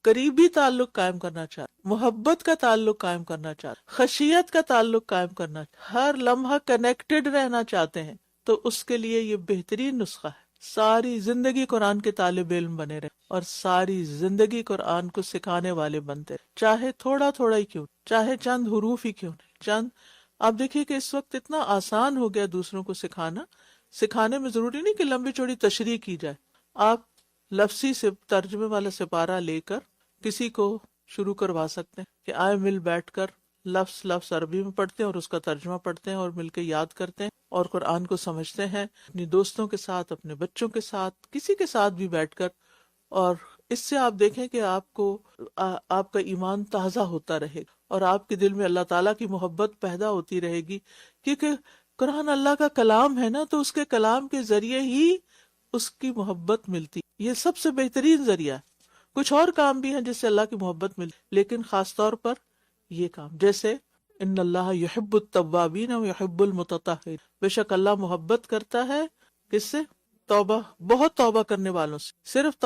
قریبی تعلق قائم کرنا چاہتے، محبت کا تعلق قائم کرنا چاہتے، خشیت کا تعلق قائم کرنا چاہتے، ہر لمحہ کنیکٹڈ رہنا چاہتے ہیں، تو اس کے لیے یہ بہترین نسخہ ہے۔ ساری زندگی قرآن کے طالب علم بنے رہے اور ساری زندگی قرآن کو سکھانے والے بنتے رہے، چاہے تھوڑا تھوڑا ہی کیوں، چاہے چند حروف ہی کیوں نہیں، چند۔ آپ دیکھیے کہ اس وقت اتنا آسان ہو گیا دوسروں کو سکھانا، سکھانے میں ضروری نہیں کہ لمبی چوڑی تشریح کی جائے، آپ لفظی سے ترجمے والا سپارہ لے کر کسی کو شروع کروا سکتے ہیں کہ آئے مل بیٹھ کر لفظ عربی میں پڑھتے ہیں اور اس کا ترجمہ پڑھتے ہیں اور مل کے یاد کرتے ہیں اور قرآن کو سمجھتے ہیں، اپنی دوستوں کے ساتھ، اپنے بچوں کے ساتھ، کسی کے ساتھ بھی بیٹھ کر. اور اس سے آپ دیکھیں کہ آپ کا ایمان تازہ ہوتا رہے گا اور آپ کے دل میں اللہ تعالیٰ کی محبت پیدا ہوتی رہے گی، کیونکہ قرآن اللہ کا کلام ہے نا، تو اس کے کلام کے ذریعے ہی اس کی محبت ملتی. یہ سب سے بہترین ذریعہ ہے. کچھ اور کام بھی ہیں جس سے اللہ کی محبت ملتی، لیکن خاص طور پر یہ کام، جیسے ان اللہ یحب التوابین و یحب المتطہرین، بے شک اللہ محبت کرتا ہے کس سے؟ توبہ، بہت توبہ کرنے والوں سے. صرف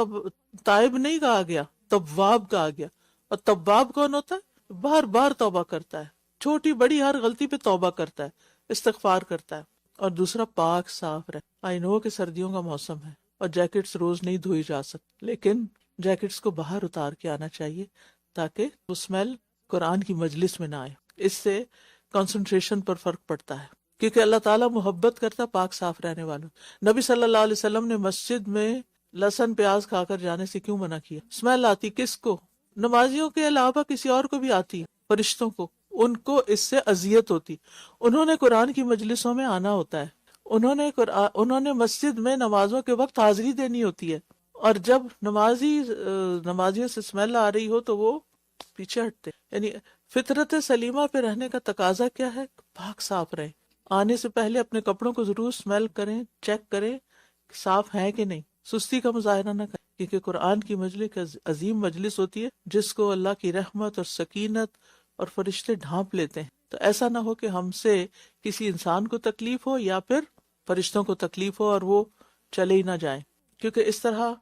تائب نہیں کہا گیا، تواب کہا گیا. اور تواب کون ہوتا ہے؟ بار بار توبہ کرتا ہے، چھوٹی بڑی ہر غلطی پہ توبہ کرتا ہے، استغفار کرتا ہے. اور دوسرا پاک صاف رہے. آئی نو کہ سردیوں کا موسم ہے اور جیکٹس روز نہیں دھوئی جا سکتی، لیکن جیکٹس کو باہر اتار کے آنا چاہیے تاکہ وہ اسمیل قرآن کی مجلس میں نہ آئے. اس سے کنسنٹریشن پر فرق پڑتا ہے، کیونکہ اللہ تعالیٰ محبت کرتا پاک صاف رہنے والوں. نبی صلی اللہ علیہ وسلم نے مسجد میں لہسن پیاز کھا کر جانے سے کیوں منع کیا؟ اسمیل آتی کس کو؟ نمازیوں کے علاوہ کسی اور کو بھی آتی ہے، فرشتوں کو، ان کو اس سے اذیت ہوتی. انہوں نے قرآن کی مجلسوں میں آنا ہوتا ہے، انہوں نے مسجد میں نمازوں کے وقت حاضری دینی ہوتی ہے، اور جب نمازیوں سے اسمیل آ رہی ہو تو وہ پیچھے ہٹتے. یعنی فطرت سلیمہ پہ رہنے کا تقاضا کیا ہے؟ پاک صاف رہے. آنے سے پہلے اپنے کپڑوں کو ضرور اسمیل کریں، چیک کریں صاف ہیں کہ نہیں. سستی کا مظاہرہ نہ کریں، کیونکہ قرآن کی مجلس عظیم مجلس ہوتی ہے جس کو اللہ کی رحمت اور سکینت اور فرشتے ڈھانپ لیتے ہیں. تو ایسا نہ ہو کہ ہم سے کسی انسان کو تکلیف ہو یا پھر فرشتوں کو تکلیف ہو اور وہ چلے ہی نہ جائیں، کیونکہ اس طرح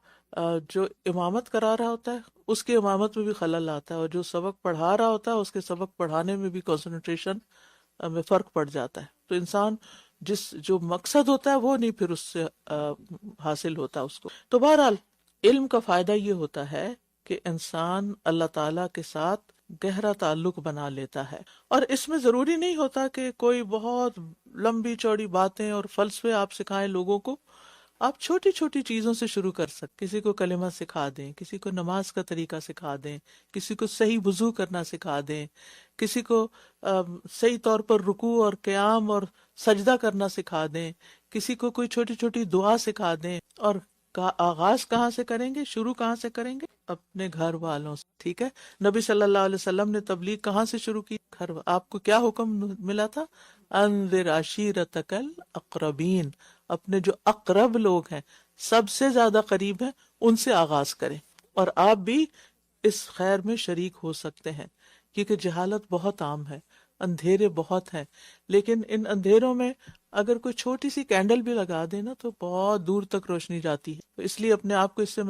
جو امامت کرا رہا ہوتا ہے اس کے امامت میں بھی خلل آتا ہے، اور جو سبق پڑھا رہا ہوتا ہے اس کے سبق پڑھانے میں بھی کنسنٹریشن میں فرق پڑ جاتا ہے. تو انسان جو مقصد ہوتا ہے وہ نہیں پھر اس سے حاصل ہوتا اس کو. تو بہرحال علم کا فائدہ یہ ہوتا ہے کہ انسان اللہ تعالیٰ کے ساتھ گہرا تعلق بنا لیتا ہے، اور اس میں ضروری نہیں ہوتا کہ کوئی بہت لمبی چوڑی باتیں اور فلسفے آپ سکھائیں لوگوں کو. آپ چھوٹی چھوٹی چیزوں سے شروع کر سکتے. کسی کو کلمہ سکھا دیں، کسی کو نماز کا طریقہ سکھا دیں، کسی کو صحیح وضو کرنا سکھا دیں، کسی کو صحیح طور پر رکوع اور قیام اور سجدہ کرنا سکھا دیں، کسی کو کوئی چھوٹی چھوٹی دعا سکھا دیں. اور آغاز کہاں سے کریں گے؟ شروع کہاں سے کریں گے؟ اپنے گھر والوں سے. ٹھیک ہے، نبی صلی اللہ علیہ وسلم نے تبلیغ کہاں سے شروع کی؟ آپ کو کیا حکم ملا تھا؟ انذر عشیرتک الاقربین، اپنے جو اقرب لوگ ہیں، سب سے زیادہ قریب ہیں، ان سے آغاز کریں. اور آپ بھی اس خیر میں شریک ہو سکتے ہیں، کیونکہ جہالت بہت عام ہے، اندھیرے بہت ہیں، لیکن ان اندھیروں میں اگر کوئی چھوٹی سی کینڈل بھی لگا دے نا تو بہت دور تک روشنی جاتی ہے. تو اس لیے اپنے آپ کو اس سے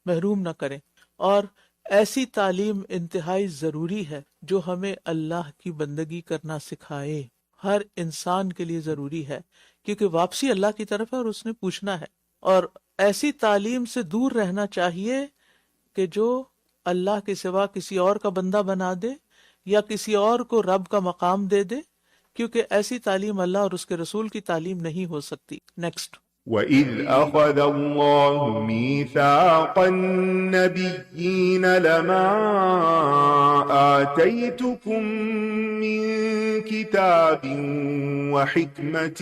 محروم نہ کریں. اور ایسی تعلیم انتہائی ضروری ہے جو ہمیں اللہ کی بندگی کرنا سکھائے. ہر انسان کے لیے ضروری ہے، کیونکہ واپسی اللہ کی طرف ہے اور اس نے پوچھنا ہے. اور ایسی تعلیم سے دور رہنا چاہیے کہ جو اللہ کے سوا کسی اور کا بندہ بنا دے یا کسی اور کو رب کا مقام دے دے، کیونکہ ایسی تعلیم اللہ اور اس کے رسول کی تعلیم نہیں ہو سکتی. نیکسٹ. وَإِذْ أَخَذَ اللَّهُ مِيثَاقَ النَّبِيِّينَ لَمَا آتَيْتُكُم مِّن كِتَابٍ وَحِكْمَةٍ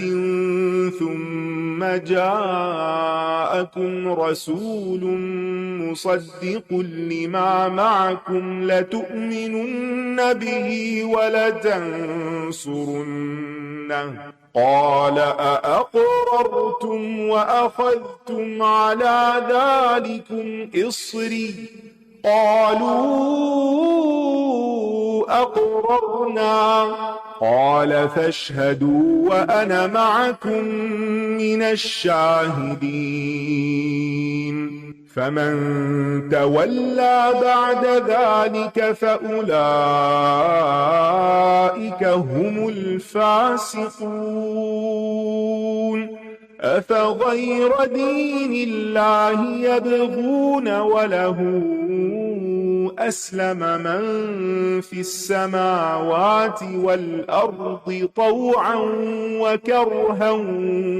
ثُمَّ جَاءَكُمْ رَسُولٌ مُصَدِّقٌ لِّمَا مَعَكُمْ لَتُؤْمِنُنَّ بِهِ وَلَتَنصُرُنَّهُ قال أأقررتم وأخذتم على ذلكم إصري قالوا أقررنا قال فاشهدوا وأنا معكم من الشاهدين فمن تولى بعد ذلك فأولئك هم الفاسقون أفغير دين الله يبغون وله أسلم من في السماوات والأرض طوعا وكرها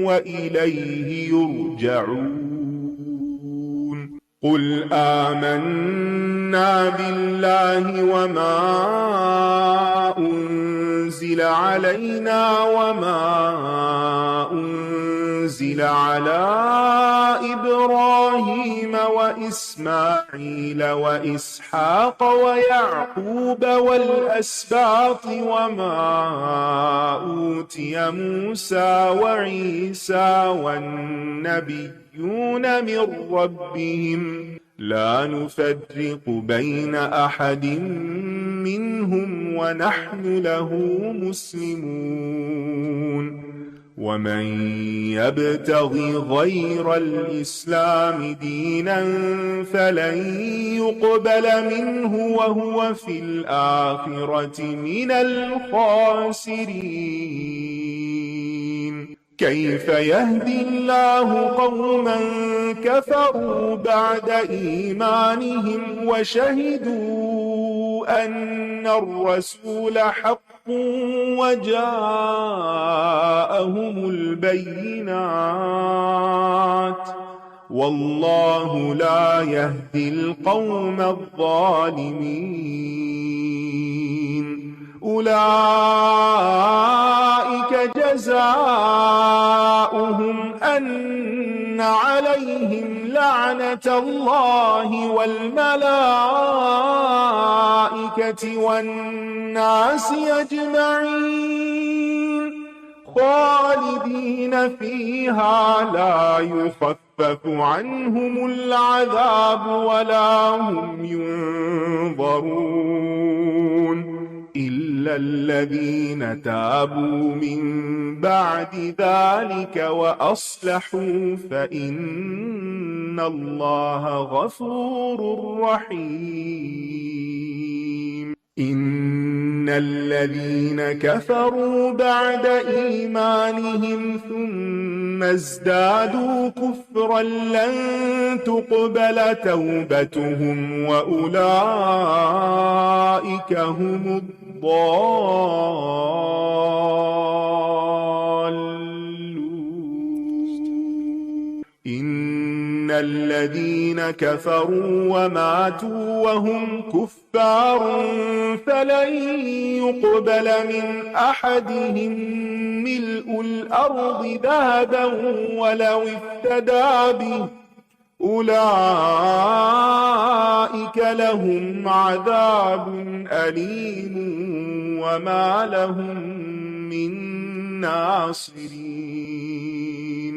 وإليه يرجعون قل آمنا بالله وما أنزل علينا وما أنزل على إبراهيم وإسماعيل وإسحاق ويعقوب والأسباط وما أوتي موسى وعيسى والنبيون من ربهم لا نفرق بين أحد منهم ونحن له مسلمون ومن يبتغ غير الإسلام دينا فلن يقبل منه وهو في الآخرة من الخاسرين كيف يهدي الله قوما كفروا بعد إيمانهم وشهدوا أن الرسول حق وجاءهم البينات والله لا يهدي القوم الظالمين أولئك جزاؤهم أن عليهم لعنة الله والملائكة والناس أجمعين خالدين فيها لا يخفف عنهم العذاب ولا هم ينظرون إلا الذين تابوا من بعد ذلك وأصلحوا فإن الله غفور رحيم إن الذين كفروا بعد إيمانهم ثم ازدادوا كفرا لن تقبل توبتهم وأولئك هم الضالون إن الذين كفروا وماتوا وهم كفار فلن يقبل من أحدهم ملء الأرض ذهبا ولو افتدى به أولئك لهم عذاب أليم وما لهم من ناصرين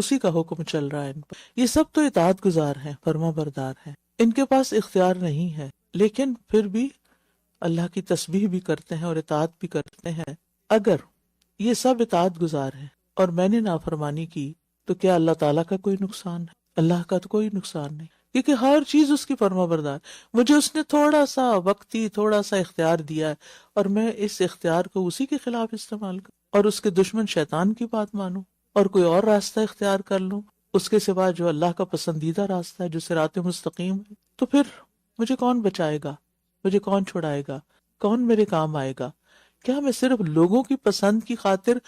اسی کا حکم چل رہا ہے ان پر. یہ سب تو اطاعت گزار ہیں، فرما بردار ہیں، ان کے پاس اختیار نہیں ہے، لیکن پھر بھی اللہ کی تسبیح بھی کرتے ہیں اور اطاعت بھی کرتے ہیں. اگر یہ سب اطاعت گزار ہیں اور میں نے نافرمانی کی تو کیا اللہ تعالیٰ کا کوئی نقصان ہے؟ اللہ کا تو کوئی نقصان نہیں، کیونکہ ہر چیز اس کی فرما بردار. مجھے اس نے تھوڑا سا وقتی تھوڑا سا اختیار دیا ہے اور میں اس اختیار کو اسی کے خلاف استعمال کروں اور اس کے دشمن شیطان کی بات مانوں اور کوئی اور راستہ اختیار کر لوں اس کے سوا جو اللہ کا پسندیدہ راستہ ہے، جو صراط مستقیم ہے، تو پھر مجھے کون بچائے گا؟ مجھے کون چھڑائے گا؟ کون میرے کام آئے گا؟ کیا میں صرف لوگوں کی پسند کی خاطر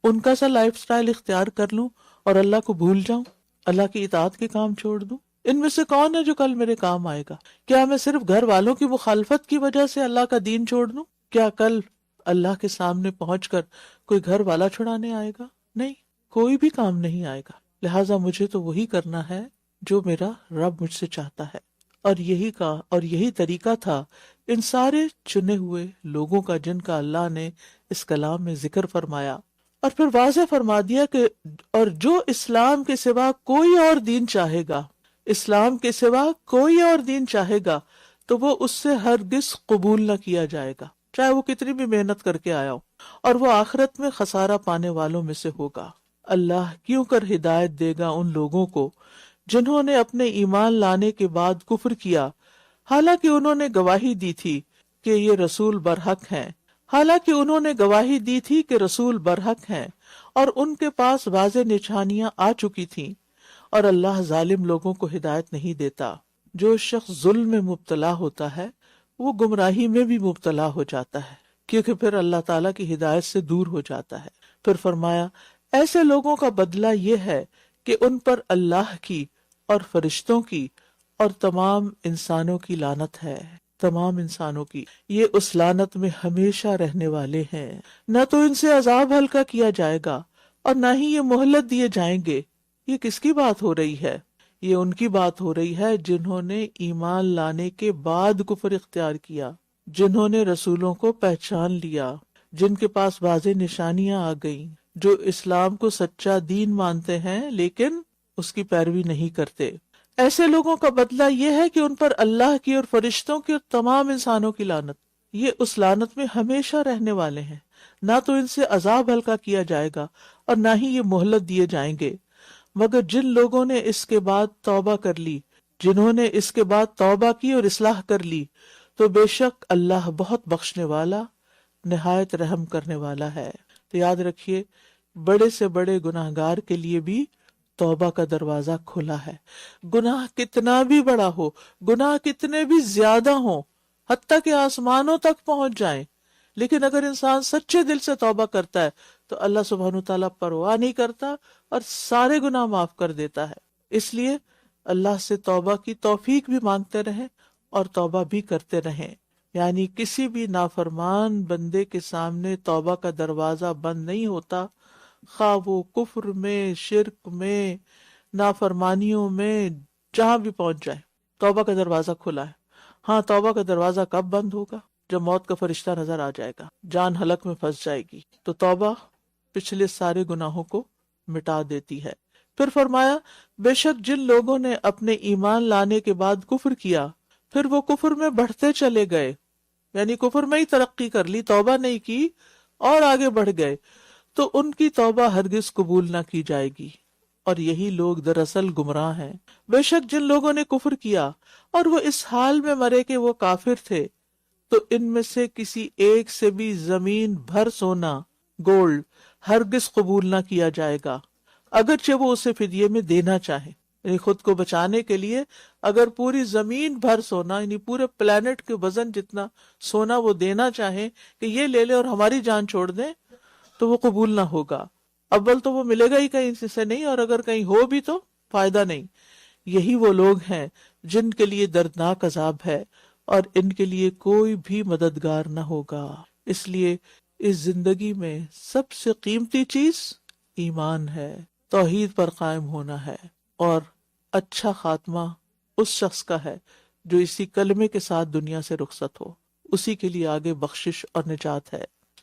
ان کا سا لائف سٹائل اختیار کر لوں اور اللہ کو بھول جاؤں، اللہ کی اطاعت کے کام چھوڑ دوں؟ ان میں سے کون ہے جو کل میرے کام آئے گا؟ کیا میں صرف گھر والوں کی مخالفت کی وجہ سے اللہ کا دین چھوڑ دوں؟ کیا کل اللہ کے سامنے پہنچ کر کوئی گھر والا چھڑانے آئے گا؟ نہیں، کوئی بھی کام نہیں آئے گا. لہٰذا مجھے تو وہی کرنا ہے جو میرا رب مجھ سے چاہتا ہے. اور یہی طریقہ تھا ان سارے چنے ہوئے لوگوں کا جن کا اللہ نے اس کلام میں ذکر فرمایا اور پھر واضح فرما دیا کہ اور جو اسلام کے سوا کوئی اور دین چاہے گا، اسلام کے سوا کوئی اور دین چاہے گا تو وہ اس سے ہرگز قبول نہ کیا جائے گا، چاہے وہ کتنی بھی محنت کر کے آیا ہو، اور وہ آخرت میں خسارہ پانے والوں میں سے ہوگا. اللہ کیوں کر ہدایت دے گا ان لوگوں کو جنہوں نے اپنے ایمان لانے کے بعد کفر کیا، حالانکہ انہوں نے گواہی دی تھی کہ یہ رسول برحق ہیں، اور ان کے پاس واضح نشانیاں آ چکی تھیں، اور اللہ ظالم لوگوں کو ہدایت نہیں دیتا. جو شخص ظلم میں مبتلا ہوتا ہے وہ گمراہی میں بھی مبتلا ہو جاتا ہے، کیونکہ پھر اللہ تعالیٰ کی ہدایت سے دور ہو جاتا ہے. پھر فرمایا ایسے لوگوں کا بدلہ یہ ہے کہ ان پر اللہ کی اور فرشتوں کی اور تمام انسانوں کی لعنت ہے، تمام انسانوں کی. یہ اس لعنت میں ہمیشہ رہنے والے ہیں، نہ تو ان سے عذاب ہلکا کیا جائے گا اور نہ ہی یہ مہلت دیے جائیں گے. یہ کس کی بات ہو رہی ہے؟ یہ ان کی بات ہو رہی ہے جنہوں نے ایمان لانے کے بعد کفر اختیار کیا، جنہوں نے رسولوں کو پہچان لیا، جن کے پاس واضح نشانیاں آ گئیں، جو اسلام کو سچا دین مانتے ہیں لیکن اس کی پیروی نہیں کرتے. ایسے لوگوں کا بدلہ یہ ہے کہ ان پر اللہ کی اور فرشتوں کی اور تمام انسانوں کی لعنت، یہ اس لعنت میں ہمیشہ رہنے والے ہیں، نہ تو ان سے عذاب ہلکا کیا جائے گا اور نہ ہی یہ مہلت دیے جائیں گے. مگر جن لوگوں نے اس کے بعد توبہ کر لی، جنہوں نے اس کے بعد توبہ کی اور اصلاح کر لی، تو بے شک اللہ بہت بخشنے والا، نہایت رحم کرنے والا ہے. تو یاد رکھیے بڑے سے بڑے گناہگار کے لیے بھی توبہ کا دروازہ کھلا ہے. گناہ کتنا بھی بڑا ہو، گناہ کتنے بھی زیادہ ہوں، حتیٰ کہ آسمانوں تک پہنچ جائیں، لیکن اگر انسان سچے دل سے توبہ کرتا ہے تو اللہ سبحانہ وتعالیٰ پرواہ نہیں کرتا اور سارے گناہ معاف کر دیتا ہے. اس لیے اللہ سے توبہ کی توفیق بھی مانگتے رہیں اور توبہ بھی کرتے رہیں. یعنی کسی بھی نافرمان بندے کے سامنے توبہ کا دروازہ بند نہیں ہوتا، خواہ وہ کفر میں، شرک میں، نافرمانیوں میں، جہاں بھی پہنچ جائے، توبہ کا دروازہ کھلا ہے. ہاں، توبہ کا دروازہ کب بند ہوگا؟ جب موت کا فرشتہ نظر آ جائے گا، جان حلق میں پھنس جائے گی، تو توبہ پچھلے سارے گناہوں کو مٹا دیتی ہے. پھر فرمایا بے شک جن لوگوں نے اپنے ایمان لانے کے بعد کفر کیا، پھر وہ کفر میں بڑھتے چلے گئے، یعنی کفر میں ہی ترقی کر لی، توبہ نہیں کی اور آگے بڑھ گئے، تو ان کی توبہ ہرگز قبول نہ کی جائے گی، اور یہی لوگ دراصل گمراہ ہیں. بے شک جن لوگوں نے کفر کیا اور وہ اس حال میں مرے کہ وہ کافر تھے، تو ان میں سے کسی ایک سے بھی زمین بھر سونا، گولڈ ہرگز قبول نہ کیا جائے گا، اگرچہ وہ اسے فدیے میں دینا چاہے. یعنی خود کو بچانے کے لیے اگر پوری زمین بھر سونا، یعنی پورے پلانٹ کے وزن جتنا سونا وہ دینا چاہیں کہ یہ لے لے اور ہماری جان چھوڑ دیں، تو وہ قبول نہ ہوگا. اول تو وہ ملے گا ہی کہیں سے نہیں، اور اگر کہیں ہو بھی تو فائدہ نہیں. یہی وہ لوگ ہیں جن کے لیے دردناک عذاب ہے اور ان کے لیے کوئی بھی مددگار نہ ہوگا. اس لیے اس زندگی میں سب سے قیمتی چیز ایمان ہے، توحید پر قائم ہونا ہے، اور اچھا خاتمہ اس شخص کا ہے جو اسی کلمے کے ساتھ دنیا سے رخصت ہو. اسی کے لیے آگے بخشش اور نجات ہے.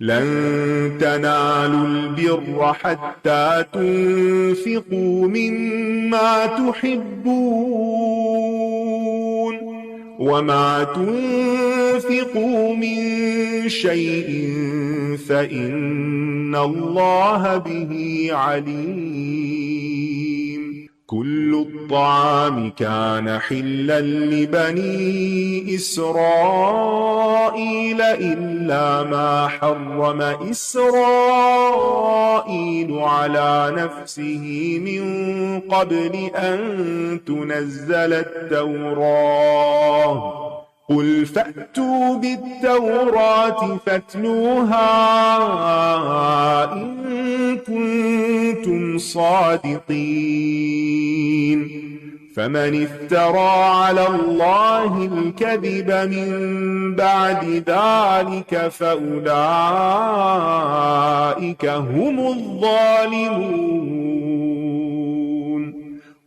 لن تنالوا البر حتى تنفقوا مما تحبون وما تنفقوا من شيء فإن الله به عليم. كل الطعام كان حلا لبني إسرائيل إلا ما حرم إسرائيل على نفسه من قبل أن تنزل التوراة. قل فأتوا بالتوراة فاتلوها إن كنتم صادقين. فمن افترى على الله الكذب من بعد ذلك فأولئك هم الظالمون.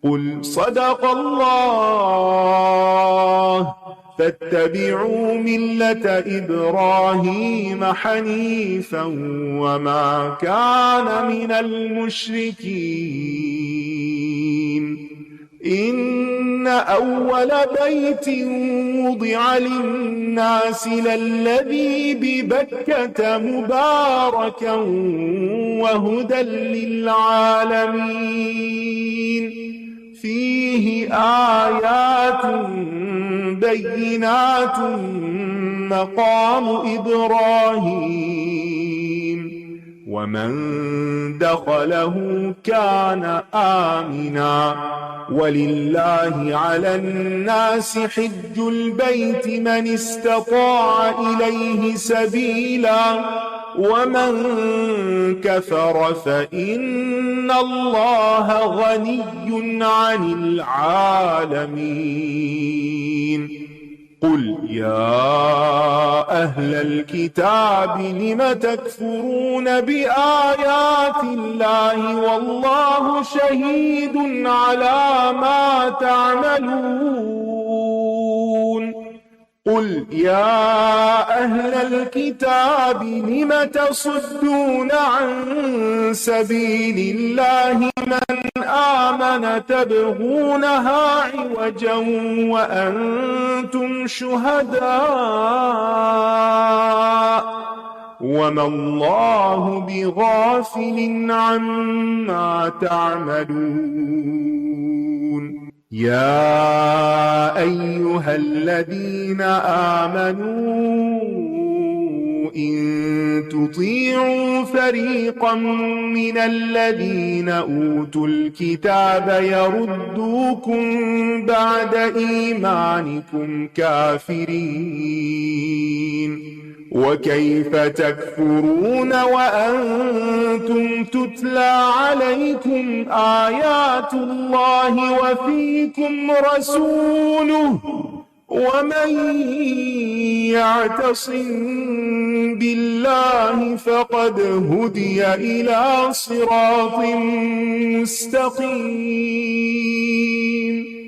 قل صدق الله فاتبعوا ملة إبراهيم حنيفا وما كان من المشركين. إن أول بيت وضع للناس للذي ببكة مباركا وهدى للعالمين. فيه آيات بينات مقام إبراهيم ومن دخله كان آمنا. ولله على الناس حج البيت من استطاع إليه سبيلا ومن كفر فإن الله غني عن العالمين. قل يا أهل الكتاب لم تكفرون بآيات الله والله شهيد على ما تعملون. قل يا أهل الكتاب لم تصدون عن سبيل الله من آمن تبغونها عوجا وأنتم شهداء وما الله بغافل عما تعملون. يا أيها الذين آمنوا إن تطيعوا فريقا من الذين أوتوا الكتاب يردوكم بعد إيمانكم كافرين. وكيف تكفرون وأنتم تتلى عليكم آيات الله وفيكم رسوله ومن يعتصم بالله فقد هدي إلى صراط مستقيم.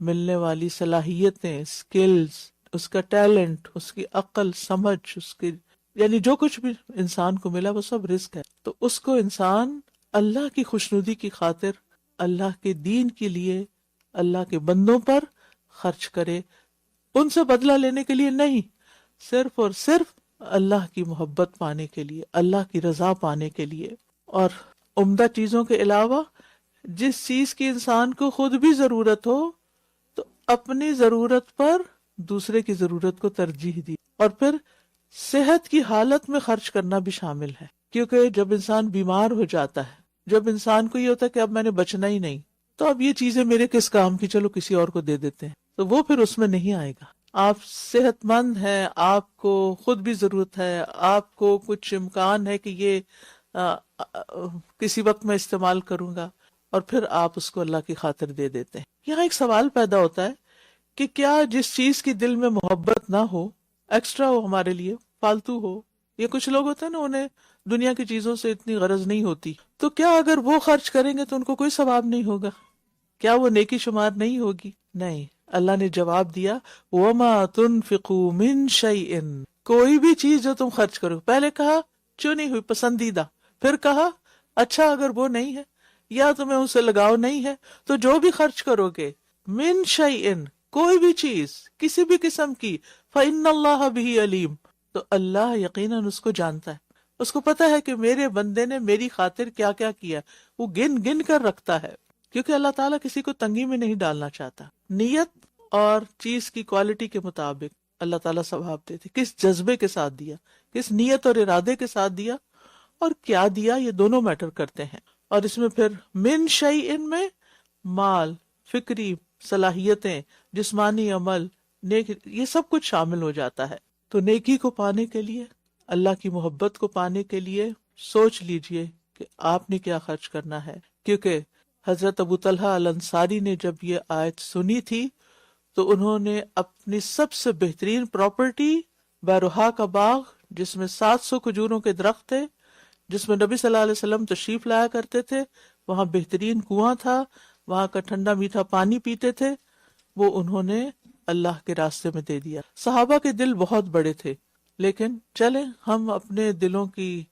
ملنے والی صلاحیتیں، سکلز، اس کا ٹیلنٹ، اس کی عقل، سمجھ، اس کی یعنی جو کچھ بھی انسان کو ملا وہ سب رزق ہے. تو اس کو انسان اللہ کی خوشنودی کی خاطر، اللہ کے دین کے لیے، اللہ کے بندوں پر خرچ کرے، ان سے بدلہ لینے کے لیے نہیں، صرف اور صرف اللہ کی محبت پانے کے لیے، اللہ کی رضا پانے کے لیے. اور عمدہ چیزوں کے علاوہ جس چیز کی انسان کو خود بھی ضرورت ہو تو اپنی ضرورت پر دوسرے کی ضرورت کو ترجیح دی. اور پھر صحت کی حالت میں خرچ کرنا بھی شامل ہے، کیونکہ جب انسان بیمار ہو جاتا ہے، جب انسان کو یہ ہوتا ہے کہ اب میں نے بچنا ہی نہیں، تو اب یہ چیزیں میرے کس کام کی، چلو کسی اور کو دے دیتے ہیں، تو وہ پھر اس میں نہیں آئے گا. آپ صحت مند ہیں، آپ کو خود بھی ضرورت ہے، آپ کو کچھ امکان ہے کہ یہ کسی وقت میں استعمال کروں گا، اور پھر آپ اس کو اللہ کی خاطر دے دیتے ہیں. یہاں ایک سوال پیدا ہوتا ہے کہ کیا جس چیز کی دل میں محبت نہ ہو، ایکسٹرا ہو ہمارے لیے، فالتو ہو، یہ کچھ لوگ ہوتے ہیں نا انہیں دنیا کی چیزوں سے اتنی غرض نہیں ہوتی، تو کیا اگر وہ خرچ کریں گے تو ان کو کوئی ثواب نہیں ہوگا؟ کیا وہ نیکی شمار نہیں ہوگی؟ نہیں. اللہ نے جواب دیا وَمَا تُنْفِقُوا مِنْ شَيْءٍ، کوئی بھی چیز جو تم خرچ کرو، پہلے کہا چنی ہوئی پسندیدہ، پھر کہا اچھا اگر وہ نہیں ہے یا تمہیں ان سے لگاؤ نہیں ہے تو جو بھی خرچ کرو گے، من شیئن، کوئی بھی چیز کسی بھی قسم کی، فإن اللہ بہ علیم، تو اللہ یقیناً اس کو جانتا ہے، اس کو پتا ہے کہ میرے بندے نے میری خاطر کیا کیا کیا، وہ گن گن کر رکھتا ہے، کیونکہ اللہ تعالیٰ کسی کو تنگی میں نہیں ڈالنا چاہتا. نیت اور چیز کی کوالٹی کے مطابق اللہ تعالیٰ ثواب دیتے، کس جذبے کے ساتھ دیا، کس نیت اور ارادے کے ساتھ دیا، اور کیا دیا، یہ دونوں میٹر کرتے ہیں. اور اس میں پھر من شیئن میں مال، فکری صلاحیتیں، جسمانی عمل، نیک، یہ سب کچھ شامل ہو جاتا ہے. تو نیکی کو پانے کے لیے، اللہ کی محبت کو پانے کے لیے سوچ لیجئے کہ آپ نے کیا خرچ کرنا ہے. کیونکہ حضرت ابو طلحہ الانصاری نے جب یہ آیت سنی تھی تو انہوں نے اپنی سب سے بہترین پراپرٹی، بیروہا کا باغ جس میں 700 کھجوروں کے درخت تھے، جس میں نبی صلی اللہ علیہ وسلم تشریف لایا کرتے تھے، وہاں بہترین کنواں تھا، وہاں کا ٹھنڈا میٹھا پانی پیتے تھے، وہ انہوں نے اللہ کے راستے میں دے دیا. صحابہ کے دل بہت بڑے تھے، لیکن چلیں ہم اپنے دلوں کی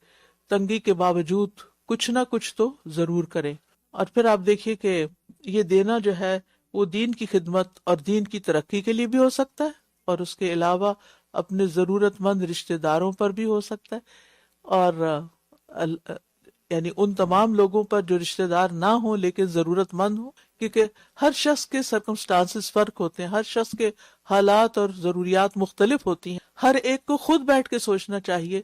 تنگی کے باوجود کچھ نہ کچھ تو ضرور کریں. اور پھر آپ دیکھیے کہ یہ دینا جو ہے وہ دین کی خدمت اور دین کی ترقی کے لیے بھی ہو سکتا ہے، اور اس کے علاوہ اپنے ضرورت مند رشتہ داروں پر بھی ہو سکتا ہے، اور یعنی ان تمام لوگوں پر جو رشتہ دار نہ ہوں لیکن ضرورت مند ہوں، کیونکہ ہر شخص کے سرکمسٹانسز فرق ہوتے ہیں، ہر شخص کے حالات اور ضروریات مختلف ہوتی ہیں. ہر ایک کو خود بیٹھ کے سوچنا چاہیے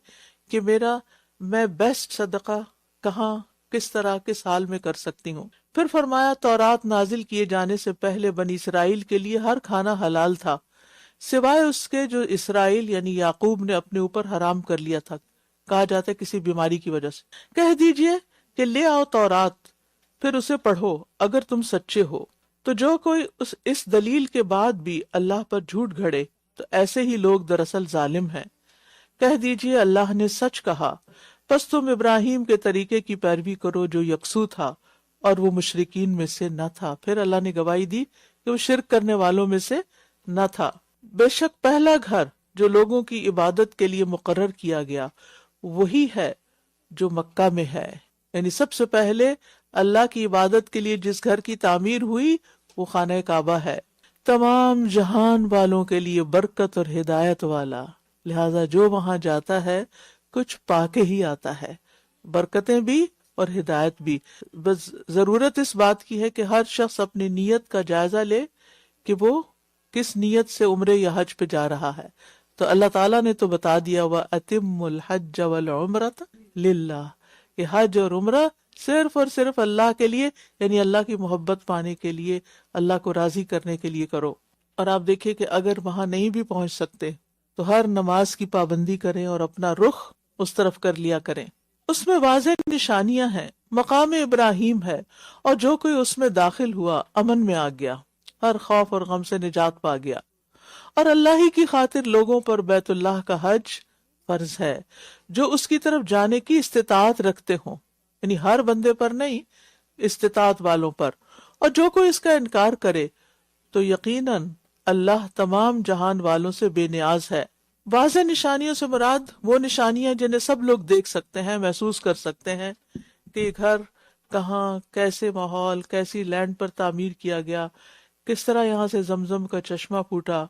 کہ میں بیسٹ صدقہ کہاں، کس طرح، کس حال میں کر سکتی ہوں. پھر فرمایا تورات نازل کیے جانے سے پہلے بنی اسرائیل کے لیے ہر کھانا حلال تھا سوائے اس کے جو اسرائیل یعنی یعقوب نے اپنے اوپر حرام کر لیا تھا، کہا جاتا ہے کسی بیماری کی وجہ سے. کہہ دیجئے کہ لے آؤ تورات، پھر اسے پڑھو اگر تم سچے ہو. تو جو کوئی اس دلیل کے بعد بھی اللہ پر جھوٹ گھڑے تو ایسے ہی لوگ دراصل ظالم ہیں. کہہ دیجئے اللہ نے سچ کہا، پس تم ابراہیم کے طریقے کی پیروی کرو جو یکسو تھا اور وہ مشرکین میں سے نہ تھا. پھر اللہ نے گواہی دی کہ وہ شرک کرنے والوں میں سے نہ تھا. بے شک پہلا گھر جو لوگوں کی عبادت کے لیے مقرر کیا گیا وہی ہے جو مکہ میں ہے، یعنی سب سے پہلے اللہ کی عبادت کے لیے جس گھر کی تعمیر ہوئی وہ خانہ کعبہ ہے، تمام جہان والوں کے لیے برکت اور ہدایت والا. لہذا جو وہاں جاتا ہے کچھ پا کے ہی آتا ہے، برکتیں بھی اور ہدایت بھی. بس ضرورت اس بات کی ہے کہ ہر شخص اپنی نیت کا جائزہ لے کہ وہ کس نیت سے عمرے یا حج پہ جا رہا ہے. تو اللہ تعالیٰ نے تو بتا دیا وَأَتِمُّ الْحَجَّ وَالْعُمْرَةَ لِلَّهِ، کہ حج اور عمرہ صرف اور صرف اللہ کے لیے، یعنی اللہ کی محبت پانے کے لیے، اللہ کو راضی کرنے کے لیے کرو. اور آپ دیکھیں کہ اگر وہاں نہیں بھی پہنچ سکتے تو ہر نماز کی پابندی کریں اور اپنا رخ اس طرف کر لیا کریں. اس میں واضح نشانیاں ہیں، مقام ابراہیم ہے، اور جو کوئی اس میں داخل ہوا امن میں آ گیا، ہر خوف اور غم سے نجات پا گیا. اور اللہ ہی کی خاطر لوگوں پر بیت اللہ کا حج فرض ہے جو اس کی طرف جانے کی استطاعت رکھتے ہوں، یعنی ہر بندے پر نہیں، استطاعت والوں پر. اور جو کوئی اس کا انکار کرے تو یقیناً اللہ تمام جہان والوں سے بے نیاز ہے۔ واضح نشانیوں سے مراد وہ نشانیاں جنہیں سب لوگ دیکھ سکتے ہیں، محسوس کر سکتے ہیں کہ یہ گھر کہاں، کیسے ماحول، کیسی لینڈ پر تعمیر کیا گیا، کس طرح یہاں سے زمزم کا چشمہ پھوٹا،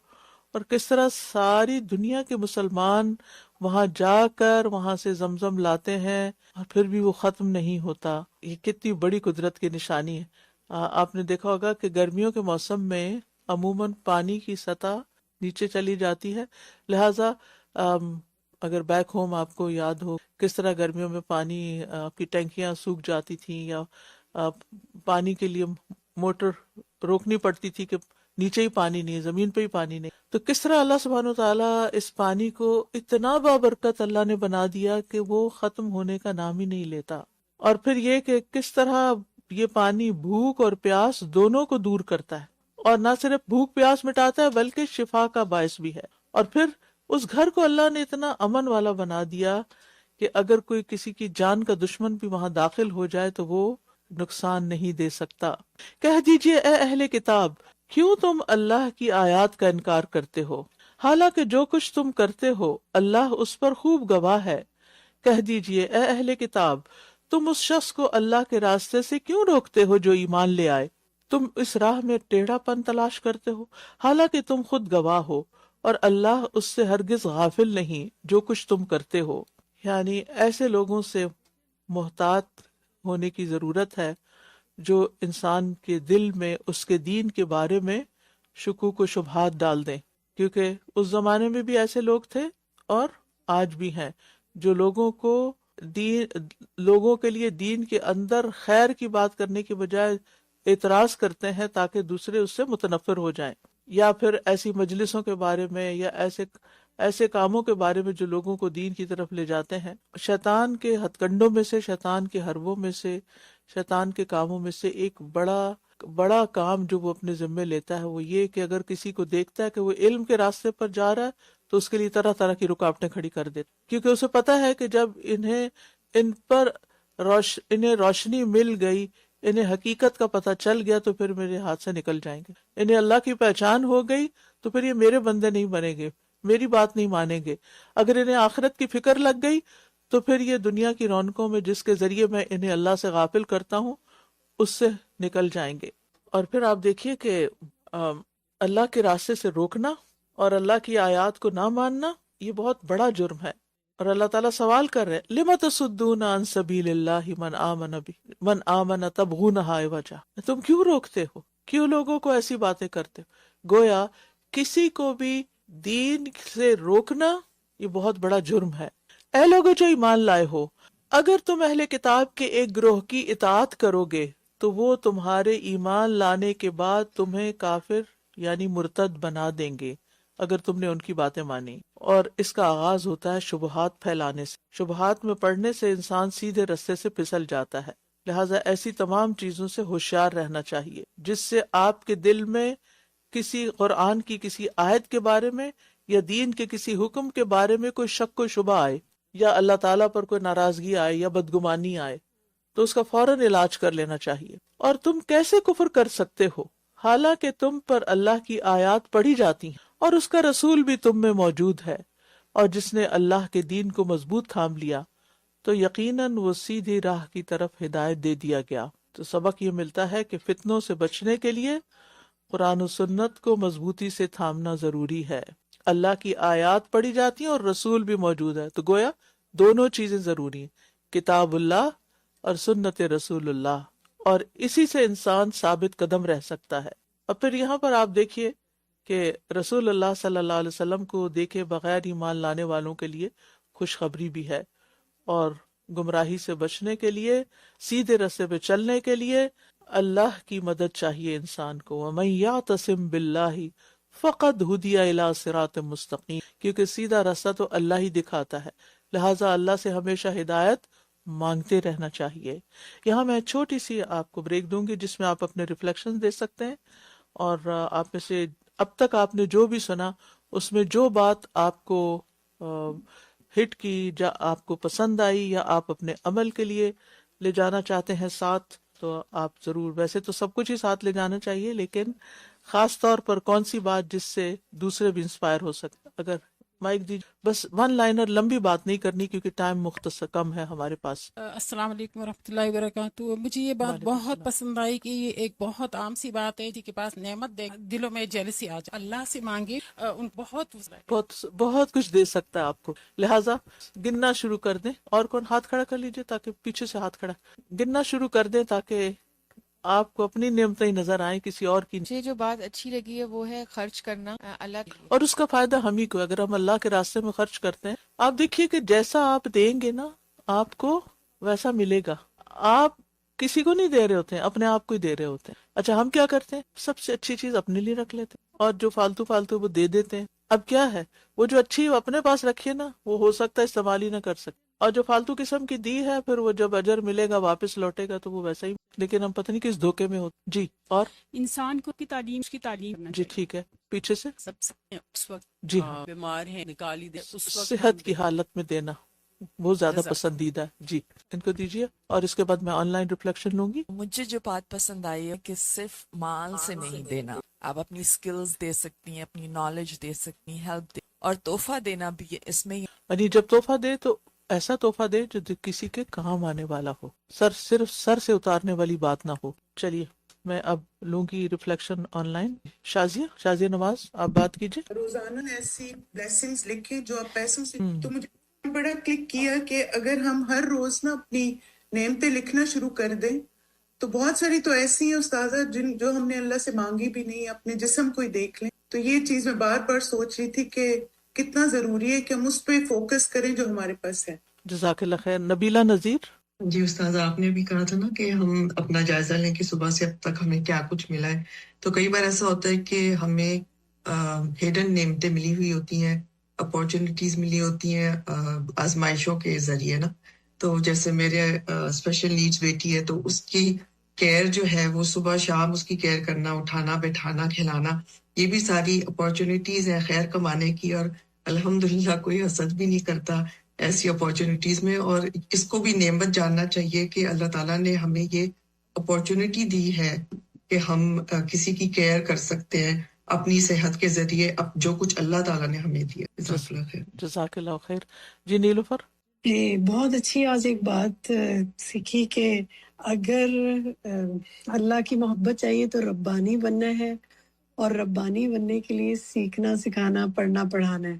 اور کس طرح ساری دنیا کے مسلمان وہاں جا کر وہاں سے زمزم لاتے ہیں اور پھر بھی وہ ختم نہیں ہوتا۔ یہ کتنی بڑی قدرت کی نشانی ہے۔ آپ نے دیکھا ہوگا کہ گرمیوں کے موسم میں عموماً پانی کی سطح نیچے چلی جاتی ہے، لہٰذا اگر بیک ہوم آپ کو یاد ہو کس طرح گرمیوں میں پانی کی ٹینکیاں سوکھ جاتی تھیں، یا پانی کے لیے موٹر روکنی پڑتی تھی کہ نیچے ہی پانی نہیں، زمین پہ ہی پانی نہیں، تو کس طرح اللہ سبحانہ وتعالیٰ اس پانی کو اتنا بابرکت اللہ نے بنا دیا کہ وہ ختم ہونے کا نام ہی نہیں لیتا۔ اور پھر یہ کہ کس طرح یہ پانی بھوک اور پیاس دونوں کو دور کرتا ہے، اور نہ صرف بھوک پیاس مٹاتا ہے بلکہ شفا کا باعث بھی ہے۔ اور پھر اس گھر کو اللہ نے اتنا امن والا بنا دیا کہ اگر کوئی کسی کی جان کا دشمن بھی وہاں داخل ہو جائے تو وہ نقصان نہیں دے سکتا۔ کہہ دیجئے اے اہل کتاب، کیوں تم اللہ کی آیات کا انکار کرتے ہو، حالانکہ جو کچھ تم کرتے ہو اللہ اس پر خوب گواہ ہے۔ کہہ دیجئے اے اہل کتاب، تم اس شخص کو اللہ کے راستے سے کیوں روکتے ہو جو ایمان لے آئے؟ تم اس راہ میں ٹیڑھا پن تلاش کرتے ہو، حالانکہ تم خود گواہ ہو، اور اللہ اس سے ہرگز غافل نہیں جو کچھ تم کرتے ہو۔ یعنی ایسے لوگوں سے محتاط ہونے کی ضرورت ہے جو انسان کے دل میں اس کے دین کے بارے میں شکوک و شبہات ڈال دیں، کیونکہ اس زمانے میں بھی ایسے لوگ تھے اور آج بھی ہیں جو لوگوں کے لیے دین کے اندر خیر کی بات کرنے کی بجائے اعتراض کرتے ہیں تاکہ دوسرے اس سے متنفر ہو جائیں، یا پھر ایسی مجلسوں کے بارے میں یا ایسے کاموں کے بارے میں جو لوگوں کو دین کی طرف لے جاتے ہیں۔ شیطان کے ہتھ کنڈوں میں سے، شیطان کے حربوں میں سے، شیطان کے کاموں میں سے ایک بڑا کام جو وہ اپنے ذمے لیتا ہے وہ یہ کہ اگر کسی کو دیکھتا ہے کہ وہ علم کے راستے پر جا رہا ہے تو اس کے لیے طرح طرح کی رکاوٹیں کھڑی کر دیتا، کیونکہ اسے پتا ہے کہ جب انہیں روشنی مل گئی، انہیں حقیقت کا پتہ چل گیا تو پھر میرے ہاتھ سے نکل جائیں گے، انہیں اللہ کی پہچان ہو گئی تو پھر یہ میرے بندے نہیں بنیں گے، میری بات نہیں مانیں گے۔ اگر انہیں آخرت کی فکر لگ گئی تو پھر یہ دنیا کی رونقوں میں جس کے ذریعے میں انہیں اللہ سے غافل کرتا ہوں اس سے نکل جائیں گے۔ اور پھر آپ دیکھیے کہ اللہ کے راستے سے روکنا اور اللہ کی آیات کو نہ ماننا یہ بہت بڑا جرم ہے، اور اللہ تعالیٰ سوال کر رہے ہیں لِمَ تَصُدُّونَ عَن سَبِيلِ اللَّهِ مَنْ آمَنَ تَبْغُونَهَا عِوَجًا، تم کیوں روکتے ہو، کیوں لوگوں کو ایسی باتیں کرتے ہو؟ گویا کسی کو بھی دین سے روکنا یہ بہت بڑا جرم ہے۔ اے لوگوں جو ایمان لائے ہو، اگر تم اہل کتاب کے ایک گروہ کی اطاعت کرو گے تو وہ تمہارے ایمان لانے کے بعد تمہیں کافر یعنی مرتد بنا دیں گے اگر تم نے ان کی باتیں مانی۔ اور اس کا آغاز ہوتا ہے شبہات پھیلانے سے۔ شبہات میں پڑنے سے انسان سیدھے رستے سے پھسل جاتا ہے، لہٰذا ایسی تمام چیزوں سے ہوشیار رہنا چاہیے جس سے آپ کے دل میں کسی قرآن کی کسی آیت کے بارے میں یا دین کے کسی حکم کے بارے میں کوئی شک و شبہ آئے، یا اللہ تعالیٰ پر کوئی ناراضگی آئے یا بدگمانی آئے تو اس کا فوراً علاج کر لینا چاہیے۔ اور تم کیسے کفر کر سکتے ہو حالانکہ تم پر اللہ کی آیات پڑھی جاتی ہیں اور اس کا رسول بھی تم میں موجود ہے، اور جس نے اللہ کے دین کو مضبوط تھام لیا تو یقیناً وہ سیدھی راہ کی طرف ہدایت دے دیا گیا۔ تو سبق یہ ملتا ہے کہ فتنوں سے بچنے کے لیے قرآن و سنت کو مضبوطی سے تھامنا ضروری ہے۔ اللہ کی آیات پڑھی جاتی ہیں اور رسول بھی موجود ہے، تو گویا دونوں چیزیں ضروری ہیں، کتاب اللہ اور سنت رسول اللہ، اور اسی سے انسان ثابت قدم رہ سکتا ہے۔ اور پھر یہاں پر آپ دیکھیے کہ رسول اللہ صلی اللہ علیہ وسلم کو دیکھے بغیر ایمان لانے والوں کے لیے خوشخبری بھی ہے، اور گمراہی سے بچنے کے لیے، سیدھے راستے پہ چلنے کے لیے اللہ کی مدد چاہیے انسان کو۔ وَمَن يَعْتَصِم بِاللَّهِ فَقَدْ هُدِيَ إِلَىٰ صِرَاطٍ مُسْتَقِيمٍ، کیونکہ سیدھا راستہ تو اللہ ہی دکھاتا ہے، لہٰذا اللہ سے ہمیشہ ہدایت مانگتے رہنا چاہیے۔ یہاں میں چھوٹی سی آپ کو بریک دوں گی جس میں آپ اپنے ریفلیکشن دے سکتے ہیں، اور آپ میں سے اب تک آپ نے جو بھی سنا اس میں جو بات آپ کو ہٹ کی، یا آپ کو پسند آئی، یا آپ اپنے عمل کے لیے لے جانا چاہتے ہیں ساتھ، تو آپ ضرور، ویسے تو سب کچھ ہی ساتھ لے جانا چاہیے، لیکن خاص طور پر کون سی بات جس سے دوسرے بھی انسپائر ہو سکتے. اگر مائک دیجیے، بس ون لائنر، لمبی بات نہیں کرنی کیونکہ ٹائم مختصر کم ہے ہمارے پاس. السلام علیکم ورحمۃ اللہ وبرکاتہ. مجھے یہ بات وعلیکم بہت السلام. پسند آئی کہ یہ ایک بہت عام سی بات ہے جی کے پاس نعمت دے دلوں میں جیلسی آ جائے. اللہ سے مانگے، ان بہت بہت کچھ دے سکتا ہے آپ کو، لہٰذا گننا شروع کر دیں. اور کون ہاتھ کھڑا کر لیجیے تاکہ پیچھے سے ہاتھ کھڑا گننا شروع کر دیں تاکہ آپ کو اپنی نعمتیں ہی نظر آئیں، کسی اور کی. مجھے جو بات اچھی لگی ہے وہ ہے خرچ کرنا اللہ کے لیے. اور اس کا فائدہ ہم ہی کو، اگر ہم اللہ کے راستے میں خرچ کرتے ہیں. آپ دیکھیے کہ جیسا آپ دیں گے نا آپ کو ویسا ملے گا. آپ کسی کو نہیں دے رہے ہوتے ہیں، اپنے آپ کو ہی دے رہے ہوتے ہیں. اچھا ہم کیا کرتے ہیں؟ سب سے اچھی چیز اپنے لیے رکھ لیتے ہیں اور جو فالتو وہ دے دیتے ہیں. اب کیا ہے، وہ جو اچھی اپنے پاس رکھیے نا، وہ ہو سکتا ہے استعمال ہی نہ کر سکتے، اور جو فالتو قسم کی دی ہے پھر وہ جب اجر ملے گا واپس لوٹے گا تو وہ ویسا ہی. لیکن ہم پتہ نہیں کس دھوکے میں ہوتے. جی اور انسان کو کی تعلیم کرنا جی ٹھیک ہے، پیچھے سے سب سے اس وقت جی بیمار ہے نکالی دے اس وقت صحت کی حالت میں دینا بہت زیادہ پسندیدہ ہے. جی ان کو دیجیے اور اس کے بعد میں آن لائن ریفلیکشن لوں گی. مجھے جو بات پسند آئی ہے کہ صرف مال سے نہیں دینا، آپ اپنی سکلز دے سکتی ہیں، اپنی نالج دے سکتی ہیں، ہیلپ دے، اور تحفہ دینا بھی اس میں. یعنی جب تحفہ دے تو ایسا تحفہ دے جو کسی کے کام آنے والا ہو، صرف سر سے اتارنے والی بات نہ ہو. چلیے میں اب لوں گی ریفلیکشن آن لائن. شازیہ نواز آپ بات کیجیے. روزانہ ایسی بلیسنگز لکھیں جو آپ پیسوں سے. تو مجھے بڑا کلک کیا کہ اگر ہم ہر روز نا اپنی نعمتیں لکھنا شروع کر دیں تو بہت ساری تو ایسی ہیں استاذہ جو ہم نے اللہ سے مانگی بھی نہیں. اپنے جسم کو ہی دیکھ لیں. تو یہ چیز میں بار بار سوچ رہی تھی کہ کتنا ضروری ہے کہ ہم اس پہ فوکس کریں جو ہمارے پاس ہے. جزاک اللہ خیر. نبیلہ نذیر. جی استاذ، آپ نے بھی کہا تھا نا کہ ہم اپنا جائزہ لیں کہ صبح سے اب تک ہمیں کیا کچھ ملا ہے. تو کئی بار ایسا ہوتا ہے کہ ہمیں ہیڈن نعمتیں ملی ہوئی ہوتی ہیں، اپارچونیٹیز ملی ہوتی ہیں آزمائشوں کے ذریعے نا. تو جیسے میرے اسپیشل نیڈز بیٹی ہے تو اس کی کیئر جو ہے وہ صبح شام اس کی کیئر کرنا، اٹھانا بیٹھانا کھلانا، یہ بھی ساری اپارچونیٹیز ہیں خیر کمانے کی. اور الحمدللہ کوئی حسد بھی نہیں کرتا ایسی اپارچونیٹیز میں. اور اس کو بھی نعمت جاننا چاہیے کہ اللہ تعالیٰ نے ہمیں یہ اپارچونیٹی دی ہے کہ ہم کسی کی کیئر کر سکتے ہیں اپنی صحت کے ذریعے، اب جو کچھ اللہ تعالیٰ نے ہمیں دیا. جزاک اللہ خیر. جزاک اللہ خیر. جی نیلوفر. بہت اچھی آج ایک بات سیکھی کہ اگر اللہ کی محبت چاہیے تو ربانی بننا ہے، اور ربانی بننے کے لیے سیکھنا سکھانا پڑھنا پڑھانا ہے.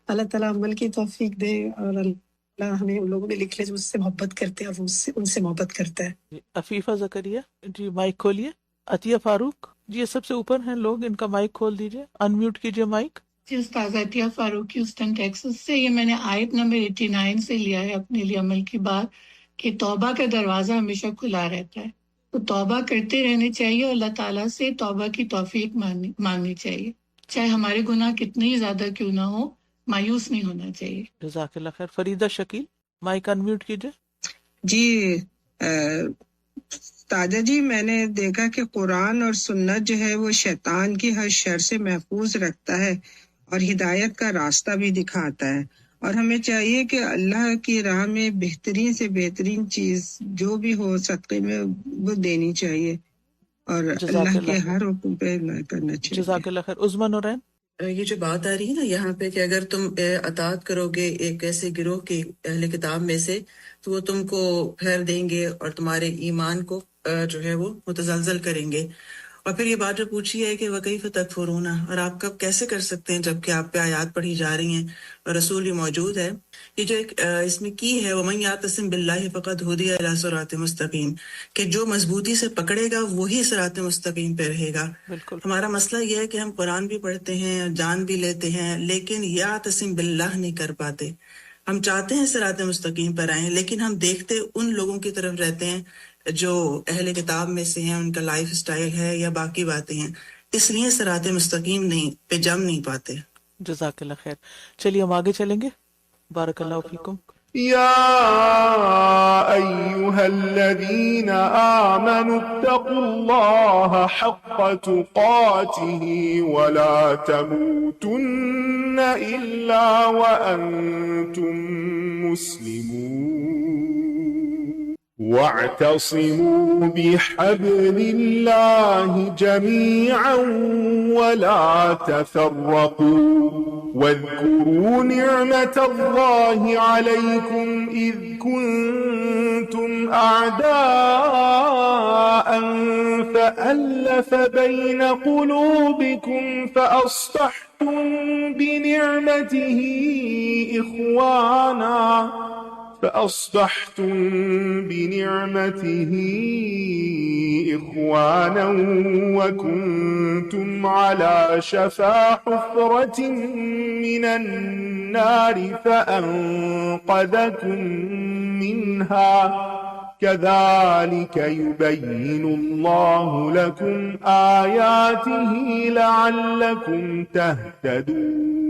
اللہ تعالیٰ عمل کی توفیق دے، اور اللہ ہمیں ان لوگوں میں لکھ لے جو اس سے محبت کرتے ہیں اور ان سے محبت کرتا ہے. عفیفہ زکریا جی مائک کھولیے. عطیہ فاروق جی یہ سب سے اوپر ہیں لوگ، ان کا مائک کھول دیجیے، انمیوٹ کیجیے مائک. جی استاذ عطیہ فاروق ہیوسٹن ٹیکسس سے. یہ میں نے آیت نمبر 89 سے لیا ہے اپنے لیے عمل کی بات کہ توبہ کا دروازہ ہمیشہ کھلا رہتا ہے، تو توبہ کرتے رہنے چاہیے اور اللہ تعالیٰ سے توبہ کی توفیق مانگنی چاہیے، چاہے ہمارے گناہ کتنے ہی زیادہ کیوں نہ ہو، مایوس نہیں ہونا چاہیے. جزاک اللہ خیر. فریدہ شکیل مائک انمیوٹ کیجیے. جی تاجہ جی، میں نے دیکھا کہ قرآن اور سنت جو ہے وہ شیطان کی ہر شر سے محفوظ رکھتا ہے اور ہدایت کا راستہ بھی دکھاتا ہے، اور ہمیں چاہیے کہ اللہ کی راہ میں بہترین سے بہترین چیز جو بھی ہو صدقے میں وہ دینی چاہیے، اور اللہ کے ہر حکم پہ کرنا چاہیے. جزاک اللہ خیر. عظمی نورین. یہ جو بات آ رہی ہے نا یہاں پہ کہ اگر تم اطاعت کرو گے ایک ایسے گروہ کے اہل کتاب میں سے تو وہ تم کو پھیر دیں گے اور تمہارے ایمان کو جو ہے وہ متزلزل کریں گے. اور پھر یہ بات جو پوچھی ہے کہ وَكَيْفَ تَكْفُرُونَ، اور آپ کب کیسے کر سکتے ہیں جبکہ آپ پہ آیات پڑھی جا رہی ہیں اور رسول بھی موجود ہے. یہ جو ایک اس میں کی ہے وَمَن يَعْتَصِم بِاللَّهِ فَقَدْ هُدِيَ إِلَىٰ صِرَاطٍ مُسْتَقِيمٍ، کہ جو مضبوطی سے پکڑے گا وہی صراط مستقیم پہ رہے گا. ہمارا مسئلہ یہ ہے کہ ہم قرآن بھی پڑھتے ہیں، جان بھی لیتے ہیں، لیکن یعتصم باللہ نہیں کر پاتے. ہم چاہتے ہیں صراط مستقیم پر آئیں لیکن ہم دیکھتے ان لوگوں کی طرف رہتے ہیں جو اہل کتاب میں سے ہیں، ان کا لائف سٹائل ہے یا باقی باتیں ہیں، اس لیے صراط مستقیم نہیں پہ جم نہیں پاتے. جزاک اللہ خیر. چلیے ہم آگے چلیں گے. بارک اللہ فیکم. يا أيها الذين آمنوا اتقوا الله حق تقاته ولا تموتن إلا وأنتم مسلمون واعتصموا بحبل الله جميعا ولا تفرقوا واذكروا نعمة الله عليكم إذ كنتم أعداء فألف بين قلوبكم فأصبحتم بنعمته إخوانا وكنتم على شفا حفرة من النار فأنقذكم منها كذلك يبين الله لكم آياته لعلكم تهتدون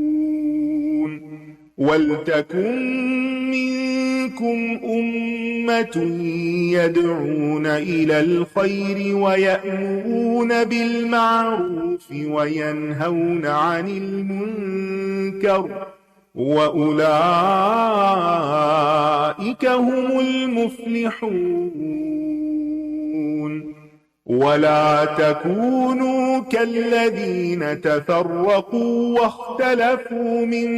ولتكن منكم أمة يدعون إلى الخير ويأمرون بالمعروف وينهون عن المنكر وأولئك هم المفلحون ولا تكونوا كالذين تفرقوا واختلفوا من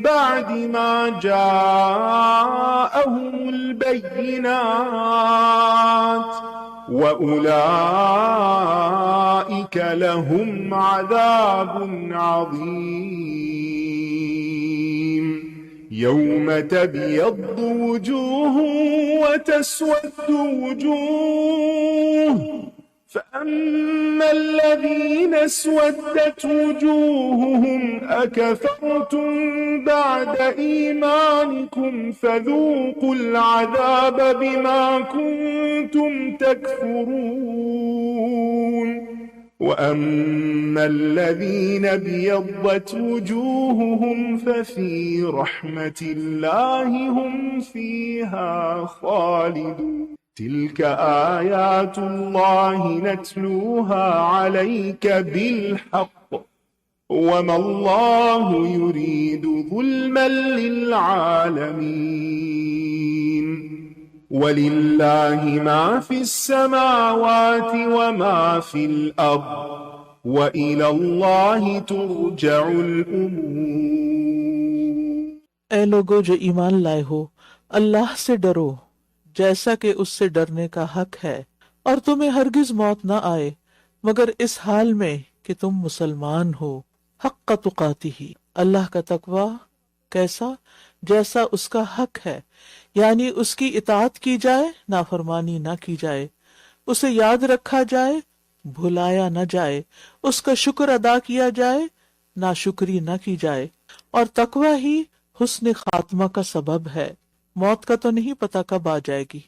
بعد ما جاءهم البينات وأولئك لهم عذاب عظيم يوم تبيض وجوه وتسود وجوه فأما الذين اسودت وجوههم أكفرتم بعد إيمانكم فذوقوا العذاب بما كنتم تكفرون وأما الذين ابيضت وجوههم ففي رحمة الله هم فيها خالدون تلك آيات الله نتلوها عليك بالحق وما الله يريد ظلما للعالمين ولله ما في السماوات وما في الأرض وإلى الله ترجع الأمور۔ اے لوگو جو ایمان لائے ہو، اللہ سے ڈرو جیسا کہ اس سے ڈرنے کا حق ہے، اور تمہیں ہرگز موت نہ آئے مگر اس حال میں کہ تم مسلمان ہو۔ حق تقاتہ، اللہ کا تقوی کیسا؟ جیسا اس کا حق ہے، یعنی اس کی اطاعت کی جائے، نافرمانی نہ کی جائے، اسے یاد رکھا جائے، بھلایا نہ جائے، اس کا شکر ادا کیا جائے، ناشکری نہ کی جائے، اور تقوی ہی حسن خاتمہ کا سبب ہے۔ موت کا تو نہیں پتہ کب آ جائے گی،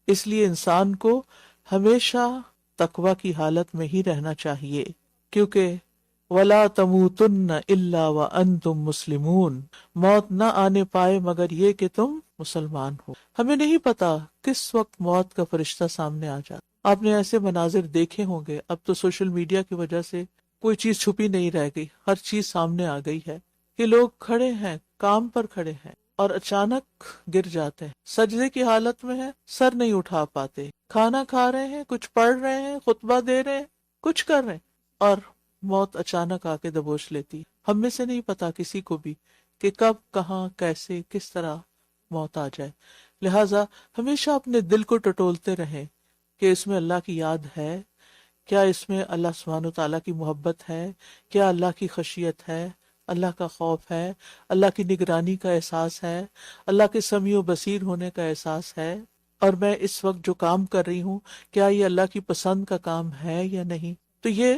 اس لیے انسان کو ہمیشہ تقوی کی حالت میں ہی رہنا چاہیے، کیونکہ وَلَا تَمُوتُنَّ إِلَّا وَأَنْتُمْ مُسْلِمُونَ، موت نہ آنے پائے مگر یہ کہ تم مسلمان ہو۔ ہمیں نہیں پتا کس وقت موت کا فرشتہ سامنے آ جاتا۔ آپ نے ایسے مناظر دیکھے ہوں گے، اب تو سوشل میڈیا کی وجہ سے کوئی چیز چھپی نہیں رہ گئی، ہر چیز سامنے آ گئی ہے کہ لوگ کھڑے ہیں، کام پر کھڑے ہیں اور اچانک گر جاتے ہیں، سجدے کی حالت میں ہیں، سر نہیں اٹھا پاتے، کھانا کھا رہے ہیں، کچھ پڑھ رہے ہیں، خطبہ دے رہے ہیں، کچھ کر رہے ہیں، اور موت اچانک آ کے دبوچ لیتی۔ ہم میں سے نہیں پتا کسی کو بھی کہ کب، کہاں، کیسے، کس طرح موت آ جائے۔ لہٰذا ہمیشہ اپنے دل کو ٹٹولتے رہیں کہ اس میں اللہ کی یاد ہے کیا، اس میں اللہ سبحانہ و تعالیٰ کی محبت ہے کیا، اللہ کی خشیت ہے، اللہ کا خوف ہے، اللہ کی نگرانی کا احساس ہے، اللہ کے سمیع و بصیر ہونے کا احساس ہے، اور میں اس وقت جو کام کر رہی ہوں کیا یہ اللہ کی پسند کا کام ہے یا نہیں۔ تو یہ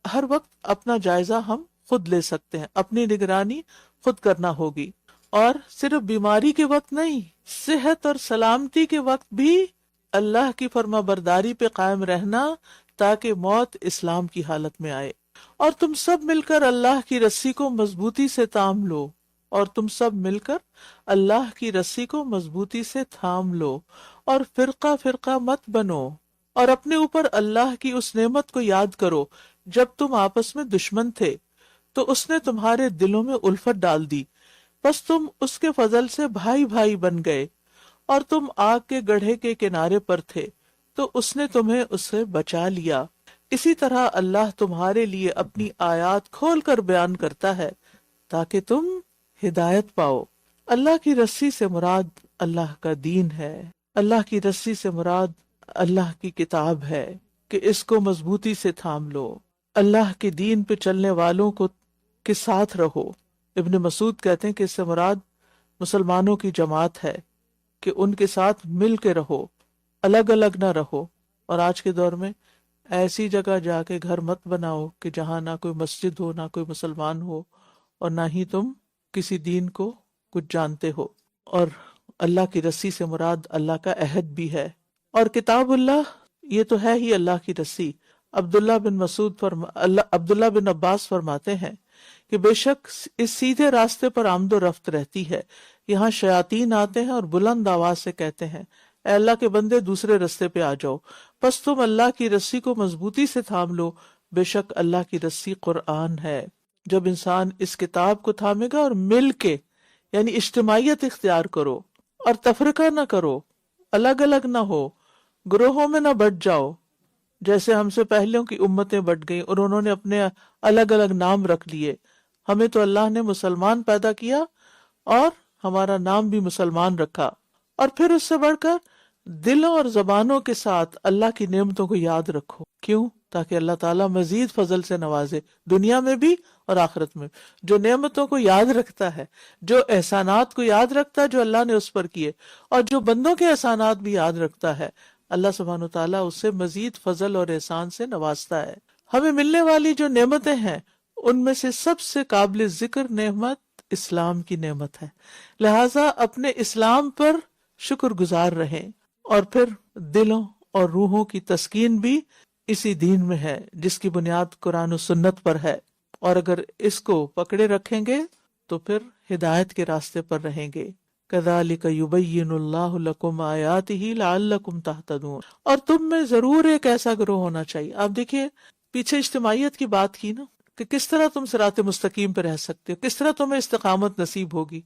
ہر وقت اپنا جائزہ ہم خود لے سکتے ہیں، اپنی نگرانی خود کرنا ہوگی، اور صرف بیماری کے وقت نہیں، صحت اور سلامتی کے وقت بھی اللہ کی فرما برداری پہ قائم رہنا تاکہ موت اسلام کی حالت میں آئے۔ اور تم سب مل کر اللہ کی رسی کو مضبوطی سے تھام لو، اور تم سب مل کر اللہ کی رسی کو مضبوطی سے تھام لو، اور فرقہ فرقہ مت بنو، اور اپنے اوپر اللہ کی اس نعمت کو یاد کرو جب تم آپس میں دشمن تھے تو اس نے تمہارے دلوں میں الفت ڈال دی، بس تم اس کے فضل سے بھائی بھائی بن گئے، اور تم آگ کے گڑھے کے کنارے پر تھے تو اس نے تمہیں اس سے بچا لیا۔ اسی طرح اللہ تمہارے لیے اپنی آیات کھول کر بیان کرتا ہے تاکہ تم ہدایت پاؤ۔ اللہ کی رسی سے مراد اللہ کا دین ہے، اللہ کی رسی سے مراد اللہ کی کتاب ہے کہ اس کو مضبوطی سے تھام لو، اللہ کے دین پہ چلنے والوں کو کے ساتھ رہو۔ ابن مسعود کہتے ہیں کہ اس سے مراد مسلمانوں کی جماعت ہے کہ ان کے ساتھ مل کے رہو، الگ الگ نہ رہو۔ اور آج کے دور میں ایسی جگہ جا کے گھر مت بناؤ کہ جہاں نہ کوئی مسجد ہو، نہ کوئی مسلمان ہو، اور نہ ہی تم کسی دین کو کچھ جانتے ہو۔ اور اللہ کی رسی سے مراد اللہ کا عہد بھی ہے، اور کتاب اللہ یہ تو ہے ہی اللہ کی رسی۔ عبداللہ بن عباس فرماتے ہیں کہ بے شک اس سیدھے راستے پر آمد و رفت رہتی ہے، یہاں شیاطین آتے ہیں اور بلند آواز سے کہتے ہیں اے اللہ کے بندے دوسرے رستے پہ آ جاؤ، پس تم اللہ کی رسی کو مضبوطی سے تھام لو، بے شک اللہ کی رسی قرآن ہے۔ جب انسان اس کتاب کو تھامے گا اور مل کے یعنی اجتماعیت اختیار کرو اور تفرقہ نہ کرو، الگ الگ نہ ہو، گروہوں میں نہ بٹ جاؤ جیسے ہم سے پہلوں کی امتیں بٹ گئیں اور انہوں نے اپنے الگ الگ نام رکھ لیے۔ ہمیں تو اللہ نے مسلمان پیدا کیا اور ہمارا نام بھی مسلمان رکھا۔ اور پھر اس سے بڑھ کر دلوں اور زبانوں کے ساتھ اللہ کی نعمتوں کو یاد رکھو۔ کیوں؟ تاکہ اللہ تعالیٰ مزید فضل سے نوازے، دنیا میں بھی اور آخرت میں۔ جو نعمتوں کو یاد رکھتا ہے، جو احسانات کو یاد رکھتا ہے جو اللہ نے اس پر کیے، اور جو بندوں کے احسانات بھی یاد رکھتا ہے، اللہ سبحانہ وتعالیٰ اس سے مزید فضل اور احسان سے نوازتا ہے۔ ہمیں ملنے والی جو نعمتیں ہیں ان میں سے سب سے قابل ذکر نعمت اسلام کی نعمت ہے، لہٰذا اپنے اسلام پر شکر گزار رہیں۔ اور پھر دلوں اور روحوں کی تسکین بھی اسی دین میں ہے جس کی بنیاد قرآن و سنت پر ہے، اور اگر اس کو پکڑے رکھیں گے تو پھر ہدایت کے راستے پر رہیں گے۔ كَذَلِكَ يُبَيِّنُ اللَّهُ لَكُمْ آيَاتِهِ لَعَلَّكُمْ تَهْتَدُونَ۔ اور تم میں ضرور ایک ایسا گروہ ہونا چاہیے۔ آپ دیکھیے پیچھے اجتماعیت کی بات کی نا، کہ کس طرح تم صراط مستقیم پہ رہ سکتے ہو، کس طرح تمہیں استقامت نصیب ہوگی۔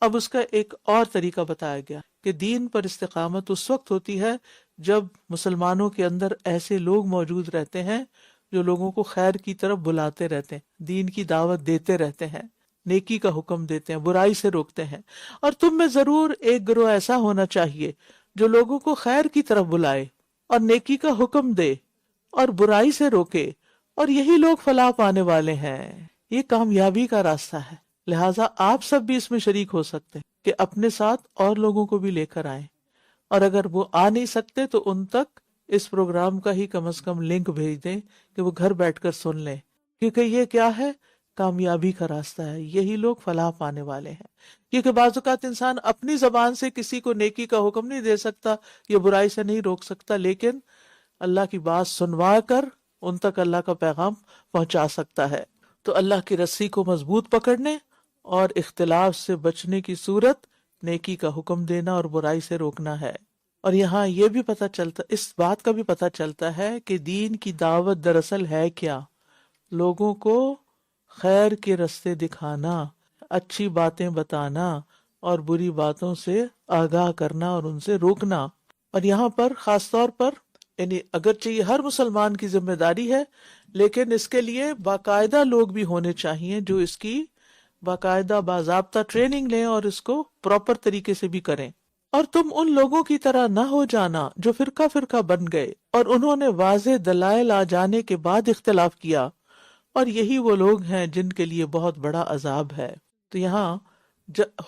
اب اس کا ایک اور طریقہ بتایا گیا کہ دین پر استقامت اس وقت ہوتی ہے جب مسلمانوں کے اندر ایسے لوگ موجود رہتے ہیں جو لوگوں کو خیر کی طرف بلاتے رہتے ہیں، دین کی دعوت دیتے رہتے ہیں، نیکی کا حکم دیتے ہیں، برائی سے روکتے ہیں۔ اور تم میں ضرور ایک گروہ ایسا ہونا چاہیے جو لوگوں کو خیر کی طرف بلائے اور نیکی کا حکم دے اور برائی سے روکے، اور یہی لوگ فلاح پانے والے ہیں۔ یہ کامیابی کا راستہ ہے، لہٰذا آپ سب بھی اس میں شریک ہو سکتے ہیں کہ اپنے ساتھ اور لوگوں کو بھی لے کر آئیں، اور اگر وہ آ نہیں سکتے تو ان تک اس پروگرام کا ہی کم از کم لنک بھیج دیں کہ وہ گھر بیٹھ کر سن لیں، کیونکہ یہ کیا ہے؟ کامیابی کا راستہ ہے، یہی لوگ فلاح پانے والے ہیں۔ کیونکہ بعض اوقات انسان اپنی زبان سے کسی کو نیکی کا حکم نہیں دے سکتا یا برائی سے نہیں روک سکتا، لیکن اللہ کی بات سنوا کر ان تک اللہ کا پیغام پہنچا سکتا ہے۔ تو اللہ کی رسی کو مضبوط پکڑنے اور اختلاف سے بچنے کی صورت نیکی کا حکم دینا اور برائی سے روکنا ہے۔ اور یہاں یہ بھی پتہ چلتا، اس بات کا بھی پتہ چلتا ہے کہ دین کی دعوت دراصل ہے کیا؟ لوگوں کو خیر کے رستے دکھانا، اچھی باتیں بتانا اور بری باتوں سے آگاہ کرنا اور ان سے روکنا۔ اور یہاں پر خاص طور پر یعنی اگرچہ یہ ہر مسلمان کی ذمہ داری ہے، لیکن اس کے لیے باقاعدہ لوگ بھی ہونے چاہیے جو اس کی باقاعدہ باضابطہ ٹریننگ لیں اور اس کو پراپر طریقے سے بھی کریں۔ اور تم ان لوگوں کی طرح نہ ہو جانا جو فرقہ فرقہ بن گئے اور انہوں نے واضح دلائل آ جانے کے بعد اختلاف کیا، اور یہی وہ لوگ ہیں جن کے لیے بہت بڑا عذاب ہے۔ تو یہاں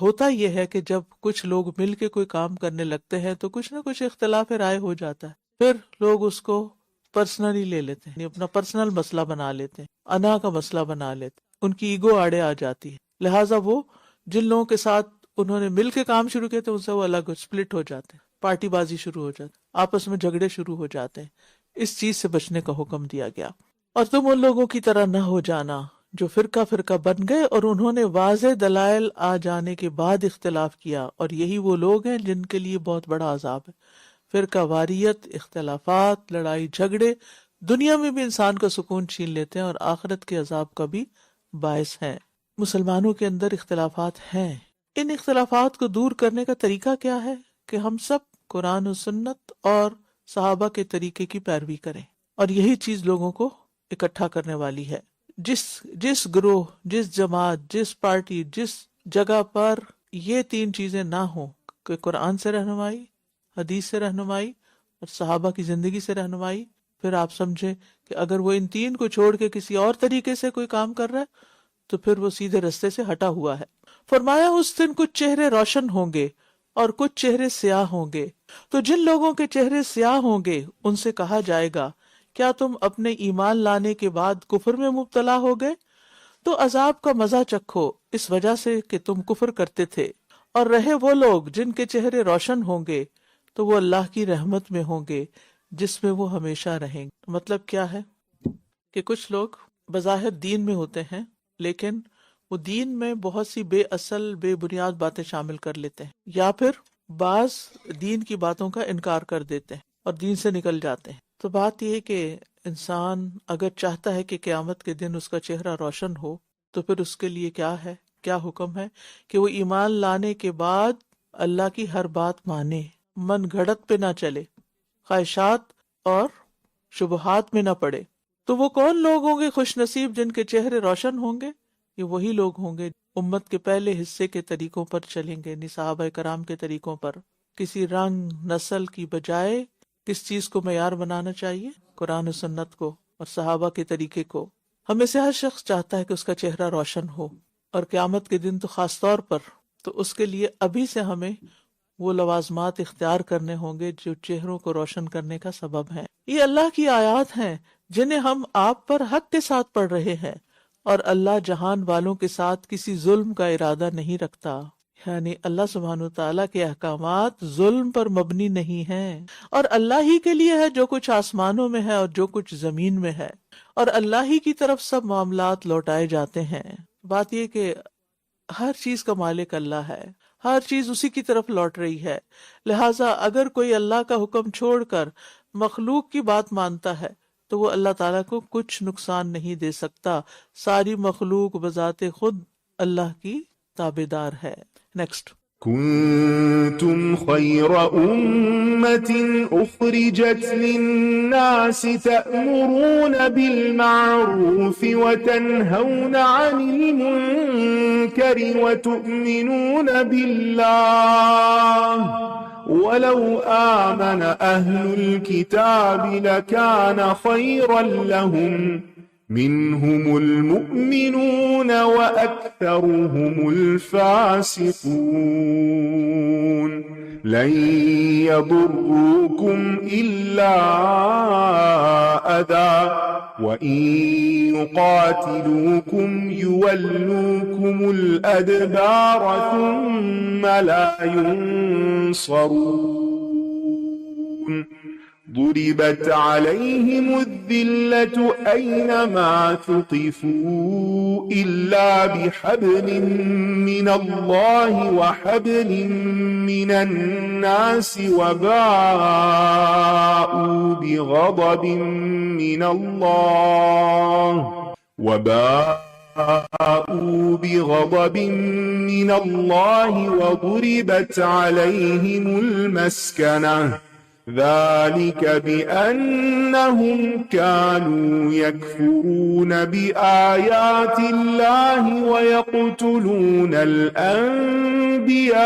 ہوتا یہ ہے کہ جب کچھ لوگ مل کے کوئی کام کرنے لگتے ہیں تو کچھ نہ کچھ اختلاف رائے ہو جاتا ہے، پھر لوگ اس کو پرسنلی لے لیتے ہیں، اپنا پرسنل مسئلہ بنا لیتے ہیں، انا کا مسئلہ بنا لیتے ہیں، ان کی ایگو آڑے آ جاتی ہے، لہٰذا وہ جن لوگوں کے ساتھ انہوں نے مل کے کام شروع کیا تھے ان سے وہ الگ سپلٹ ہو جاتے ہیں، پارٹی بازی شروع ہو جاتی، آپس میں جھگڑے شروع ہو جاتے ہیں۔ اس چیز سے بچنے کا حکم دیا گیا۔ اور تم ان لوگوں کی طرح نہ ہو جانا جو فرقہ فرقہ بن گئے اور انہوں نے واضح دلائل آ جانے کے بعد اختلاف کیا، اور یہی وہ لوگ ہیں جن کے لیے بہت بڑا عذاب ہے۔ فرقہ واریت، اختلافات، لڑائی جھگڑے دنیا میں بھی انسان کا سکون چھین لیتے ہیں اور آخرت کے عذاب کا بھی باعث ہیں۔ مسلمانوں کے اندر اختلافات ہیں، ان اختلافات کو دور کرنے کا طریقہ کیا ہے؟ کہ ہم سب قرآن و سنت اور صحابہ کے طریقے کی پیروی کریں، اور یہی چیز لوگوں کو اکٹھا کرنے والی ہے۔ جس گروہ، جس جماعت، جس پارٹی، جس جگہ پر یہ تین چیزیں نہ ہوں کہ قرآن سے رہنمائی، حدیث سے رہنمائی اور صحابہ کی زندگی سے رہنمائی، پھر آپ سمجھے کہ اگر وہ ان تین کو چھوڑ کے کسی اور طریقے سے کوئی کام کر رہا ہے تو پھر وہ سیدھے رستے سے ہٹا ہوا ہے۔ فرمایا اس دن کچھ چہرے روشن ہوں گے اور کچھ چہرے سیاہ ہوں گے، تو جن لوگوں کے چہرے سیاہ ہوں گے ان سے کہا جائے گا کیا تم اپنے ایمان لانے کے بعد کفر میں مبتلا ہو گئے؟ تو عذاب کا مزہ چکھو اس وجہ سے کہ تم کفر کرتے تھے۔ اور رہے وہ لوگ جن کے چہرے روشن ہوں گے تو وہ اللہ کی رحمت میں ہوں گے جس میں وہ ہمیشہ رہیں گے۔ مطلب کیا ہے کہ کچھ لوگ بظاہر دین میں ہوتے ہیں لیکن وہ دین میں بہت سی بے اصل بے بنیاد باتیں شامل کر لیتے ہیں، یا پھر بعض دین کی باتوں کا انکار کر دیتے ہیں اور دین سے نکل جاتے ہیں۔ تو بات یہ ہے کہ انسان اگر چاہتا ہے کہ قیامت کے دن اس کا چہرہ روشن ہو تو پھر اس کے لیے کیا ہے، کیا حکم ہے کہ وہ ایمان لانے کے بعد اللہ کی ہر بات مانے، من گھڑت پہ نہ چلے، خواہشات اور شبہات میں نہ پڑے۔ تو وہ کون لوگ ہوں گے خوش نصیب جن کے چہرے روشن ہوں گے؟ یہ وہی لوگ ہوں گے امت کے پہلے حصے کے طریقوں پر چلیں گے، صحابہ کرام کے طریقوں پر۔ کسی رنگ نسل کی بجائے کس چیز کو معیار بنانا چاہیے؟ قرآن و سنت کو اور صحابہ کے طریقے کو۔ ہمیں سے ہر شخص چاہتا ہے کہ اس کا چہرہ روشن ہو، اور قیامت کے دن تو خاص طور پر۔ تو اس کے لیے ابھی سے ہمیں وہ لوازمات اختیار کرنے ہوں گے جو چہروں کو روشن کرنے کا سبب ہیں۔ یہ اللہ کی آیات ہیں جنہیں ہم آپ پر حق کے ساتھ پڑھ رہے ہیں، اور اللہ جہان والوں کے ساتھ کسی ظلم کا ارادہ نہیں رکھتا۔ یعنی اللہ سبحانہ وتعالیٰ کے احکامات ظلم پر مبنی نہیں ہیں، اور اللہ ہی کے لیے ہے جو کچھ آسمانوں میں ہے اور جو کچھ زمین میں ہے، اور اللہ ہی کی طرف سب معاملات لوٹائے جاتے ہیں۔ بات یہ کہ ہر چیز کا مالک اللہ ہے، ہر چیز اسی کی طرف لوٹ رہی ہے، لہٰذا اگر کوئی اللہ کا حکم چھوڑ کر مخلوق کی بات مانتا ہے تو وہ اللہ تعالیٰ کو کچھ نقصان نہیں دے سکتا۔ ساری مخلوق بذات خود اللہ کی تابعدار ہے۔ نیکسٹ۔ كنتم خير أمة أخرجت للناس تأمرون بالمعروف وتنهون عن المنكر وتؤمنون بالله ولو آمن أهل الكتاب لكان خيرا لهم منهم المؤمنون وأكثرهم الفاسقون لن يضروكم إلا أذى وإن يقاتلوكم يولوكم الأدبار ثم لا ينصرون ضربت عليهم الذلة أينما ثقفوا إلا بحبل من الله وحبل من الناس وباءوا بغضب من الله وضربت عليهم المسكنة ذلك بأنهم كانوا يكفرون بآيات الله ويقتلون الأنبياء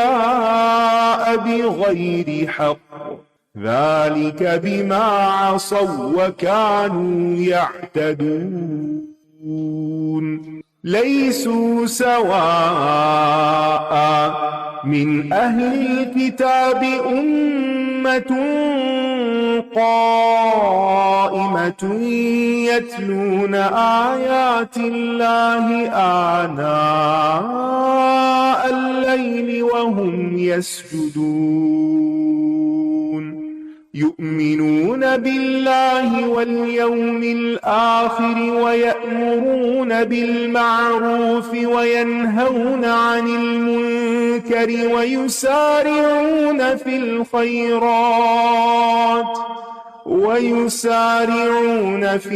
بغير حق ذلك بما عصوا وكانوا يعتدون ليسوا سواء من أهل الكتاب أمة قائمة يتلون آيات الله آناء الليل وهم يسجدون يؤمنون بالله واليوم الآخر ويأمرون بالمعروف وينهون عن المنكر ويسارعون في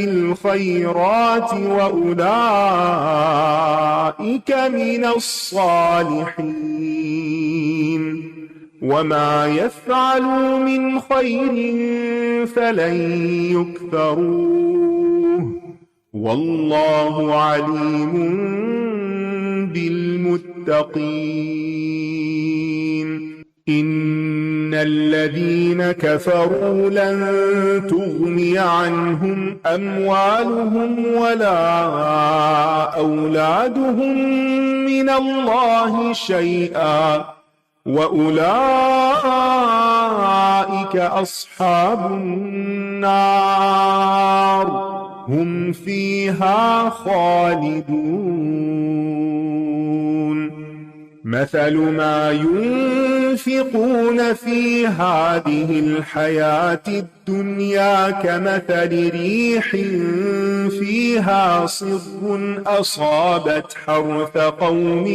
الخيرات وأولئك من الصالحين وما يفعلوا من خير فلن يكفروه والله عليم بالمتقين إن الذين كفروا لن تغني عنهم أموالهم ولا أولادهم من الله شيئا وأولئك أصحاب النار هم فيها خالدون مثل ما ينفقون في هذه الحياة الدنيا كمثل ريح فيها صر أصابت حرث قوم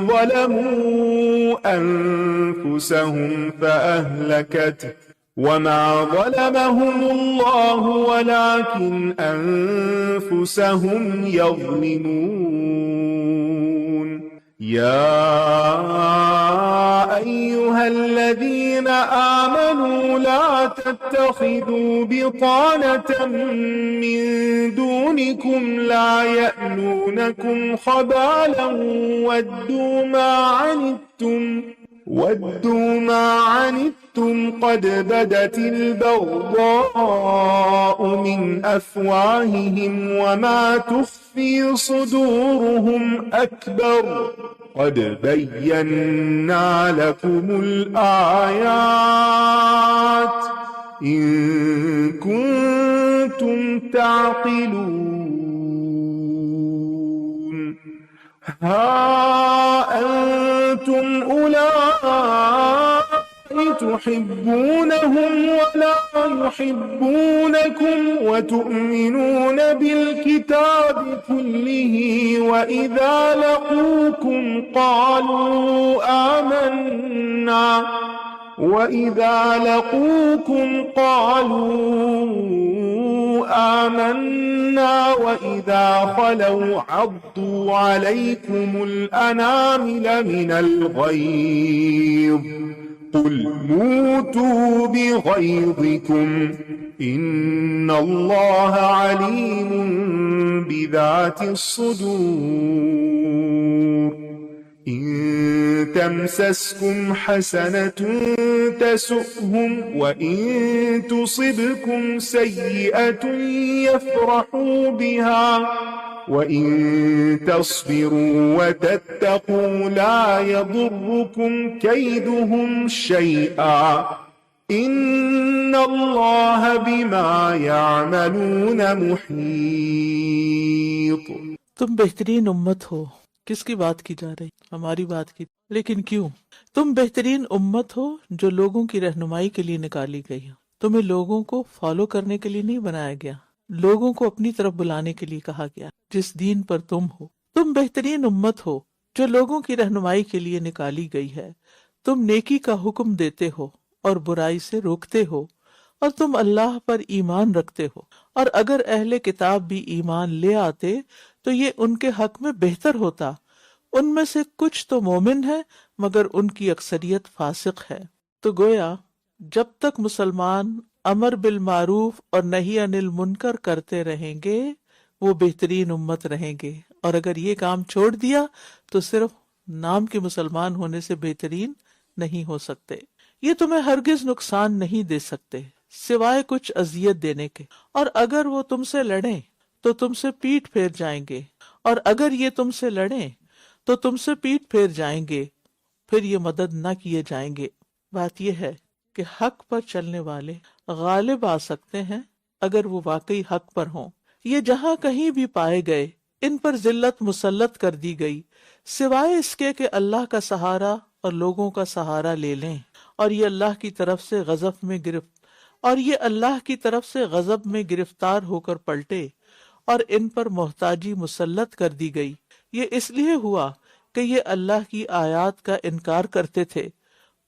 ظلموا أنفسهم فأهلكته وما ظلمهم الله ولكن أنفسهم يظلمون يا أيها الذين آمنوا لا تتخذوا بطانة من دونكم لا يألونكم خبالا ودوا ما عنتم قد بدت البغضاء من أفواههم وما تخفي صدورهم أكبر قد بينا لكم الآيات إن كنتم تعقلون ها أنتم أولئك تحبونهم ولا يحبونكم وتؤمنون بالكتاب كله وإذا لقوكم قالوا آمنا وإذا خلوا عضوا عليكم الأنامل من الغيظ قل موتوا بغيظكم إن الله عليم بذات الصدور إن تمسسكم حسنة تسؤهم وإن تصبكم سيئة يفرحوا بها وإن تصبروا وتتقوا لا يضركم كيدهم شيئا إن الله بما يعملون محيط. تم بہترین امت ہو. کس کی بات کی جا رہی؟ ہماری بات کی. لیکن کیوں؟ تم بہترین امت ہو جو لوگوں کی رہنمائی کے لیے نکالی گئی ہو. تمہیں لوگوں کو فالو کرنے کے لیے نہیں بنایا گیا، لوگوں کو اپنی طرف بلانے کے لیے کہا گیا جس دین پر تم ہو. تم بہترین امت ہو جو لوگوں کی رہنمائی کے لیے نکالی گئی ہے. تم نیکی کا حکم دیتے ہو اور برائی سے روکتے ہو، اور تم اللہ پر ایمان رکھتے ہو. اور اگر اہل کتاب بھی ایمان لے آتے تو یہ ان کے حق میں بہتر ہوتا. ان میں سے کچھ تو مومن ہے مگر ان کی اکثریت فاسق ہے. تو گویا جب تک مسلمان امر بالمعروف اور نہی عن المنکر کرتے رہیں گے وہ بہترین امت رہیں گے، اور اگر یہ کام چھوڑ دیا تو صرف نام کے مسلمان ہونے سے بہترین نہیں ہو سکتے. یہ تمہیں ہرگز نقصان نہیں دے سکتے سوائے کچھ اذیت دینے کے، اور اگر وہ تم سے لڑیں تو تم سے پیٹھ پھیر جائیں گے، اور اگر یہ تم سے لڑیں تو تم سے پیٹھ پھیر جائیں گے، پھر یہ مدد نہ کیے جائیں گے. بات یہ ہے کہ حق پر چلنے والے غالب آ سکتے ہیں اگر وہ واقعی حق پر ہوں. یہ جہاں کہیں بھی پائے گئے ان پر ذلت مسلط کر دی گئی سوائے اس کے کہ اللہ کا سہارا اور لوگوں کا سہارا لے لیں، اور یہ اللہ کی طرف سے غضب میں گرفتار ہو کر پلٹے، اور ان پر محتاجی مسلط کر دی گئی. یہ اس لیے ہوا کہ یہ اللہ کی آیات کا انکار کرتے تھے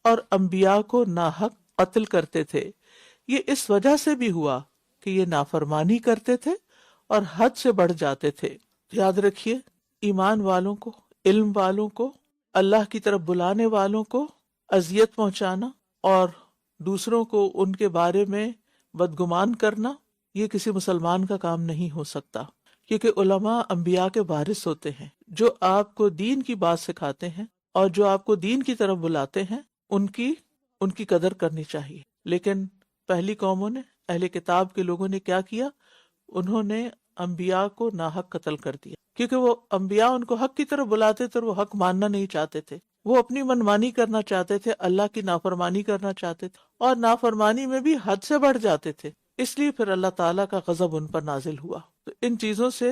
اور انبیاء کو ناحق قتل کرتے تھے. یہ اس وجہ سے بھی ہوا کہ یہ نافرمانی کرتے تھے اور حد سے بڑھ جاتے تھے. یاد رکھیے، ایمان والوں کو، علم والوں کو، اللہ کی طرف بلانے والوں کو اذیت پہنچانا اور دوسروں کو ان کے بارے میں بدگمان کرنا، یہ کسی مسلمان کا کام نہیں ہو سکتا، کیونکہ علماء انبیاء کے وارث ہوتے ہیں، جو آپ کو دین کی بات سکھاتے ہیں اور جو آپ کو دین کی طرف بلاتے ہیں، ان کی قدر کرنی چاہیے۔ لیکن پہلی قوموں نے، اہل کتاب کے لوگوں نے کیا کیا؟ انہوں نے انبیاء کو ناحق قتل کر دیا، کیونکہ وہ انبیاء ان کو حق کی طرف بلاتے تھے اور وہ حق ماننا نہیں چاہتے تھے، وہ اپنی منمانی کرنا چاہتے تھے، اللہ کی نافرمانی کرنا چاہتے تھے، اور نافرمانی میں بھی حد سے بڑھ جاتے تھے، اس لیے پھر اللہ تعالیٰ کا غضب ان پر نازل ہوا۔ تو ان چیزوں سے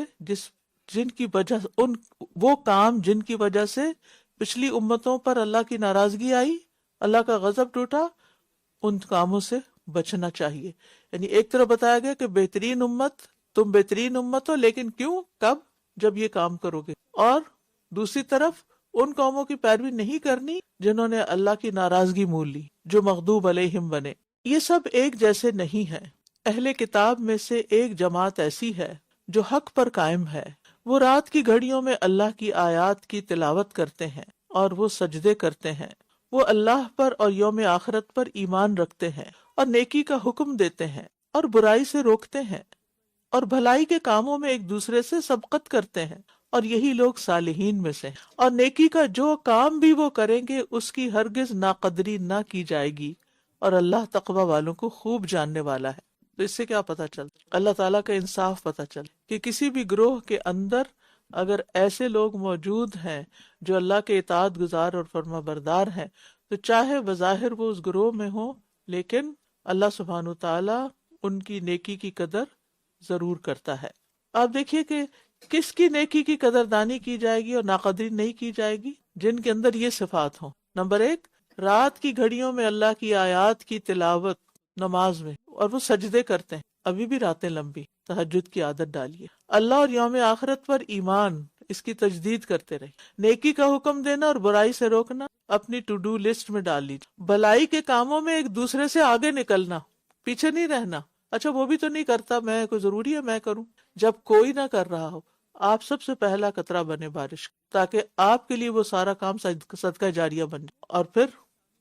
جن کی وجہ وہ کام جن کی وجہ سے پچھلی امتوں پر اللہ کی ناراضگی آئی، اللہ کا غضب ٹوٹا، ان کاموں سے بچنا چاہیے۔ یعنی ایک طرف بتایا گیا کہ بہترین امت، تم بہترین امت ہو، لیکن کیوں؟ کب؟ جب یہ کام کرو گے۔ اور دوسری طرف ان قوموں کی پیروی نہیں کرنی جنہوں نے اللہ کی ناراضگی مول لی، جو مغضوب علیہم بنے۔ یہ سب ایک جیسے نہیں ہیں۔ اہل کتاب میں سے ایک جماعت ایسی ہے جو حق پر قائم ہے، وہ رات کی گھڑیوں میں اللہ کی آیات کی تلاوت کرتے ہیں اور وہ سجدے کرتے ہیں، وہ اللہ پر اور یوم آخرت پر ایمان رکھتے ہیں اور نیکی کا حکم دیتے ہیں اور برائی سے روکتے ہیں اور بھلائی کے کاموں میں ایک دوسرے سے سبقت کرتے ہیں، اور یہی لوگ صالحین میں سے ہیں۔ اور نیکی کا جو کام بھی وہ کریں گے اس کی ہرگز ناقدری نہ کی جائے گی، اور اللہ تقوی والوں کو خوب جاننے والا ہے۔ تو اس سے کیا پتہ چلتا؟ اللہ تعالیٰ کا انصاف پتہ چلتا کہ کسی بھی گروہ کے اندر اگر ایسے لوگ موجود ہیں جو اللہ کے اطاعت گزار اور فرما بردار ہیں، تو چاہے بظاہر وہ اس گروہ میں ہوں، لیکن اللہ سبحانہ وتعالیٰ ان کی نیکی کی قدر ضرور کرتا ہے۔ آپ دیکھیے کہ کس کی نیکی کی قدردانی کی جائے گی اور ناقدری نہیں کی جائے گی؟ جن کے اندر یہ صفات ہوں۔ نمبر 1، رات کی گھڑیوں میں اللہ کی آیات کی تلاوت نماز میں، اور وہ سجدے کرتے ہیں۔ ابھی بھی راتیں لمبی، تہجد کی عادت ڈالیے۔ اللہ اور یوم آخرت پر ایمان، اس کی تجدید کرتے رہے۔ نیکی کا حکم دینا اور برائی سے روکنا اپنی ٹو ڈو لسٹ میں ڈال لیجیے۔ بھلائی کے کاموں میں ایک دوسرے سے آگے نکلنا، پیچھے نہیں رہنا۔ اچھا وہ بھی تو نہیں کرتا، میں کوئی ضروری ہے میں کروں؟ جب کوئی نہ کر رہا ہو، آپ سب سے پہلا قطرہ بنے بارش، تاکہ آپ کے لیے وہ سارا کام صدقہ جاریہ بن جائے۔ اور پھر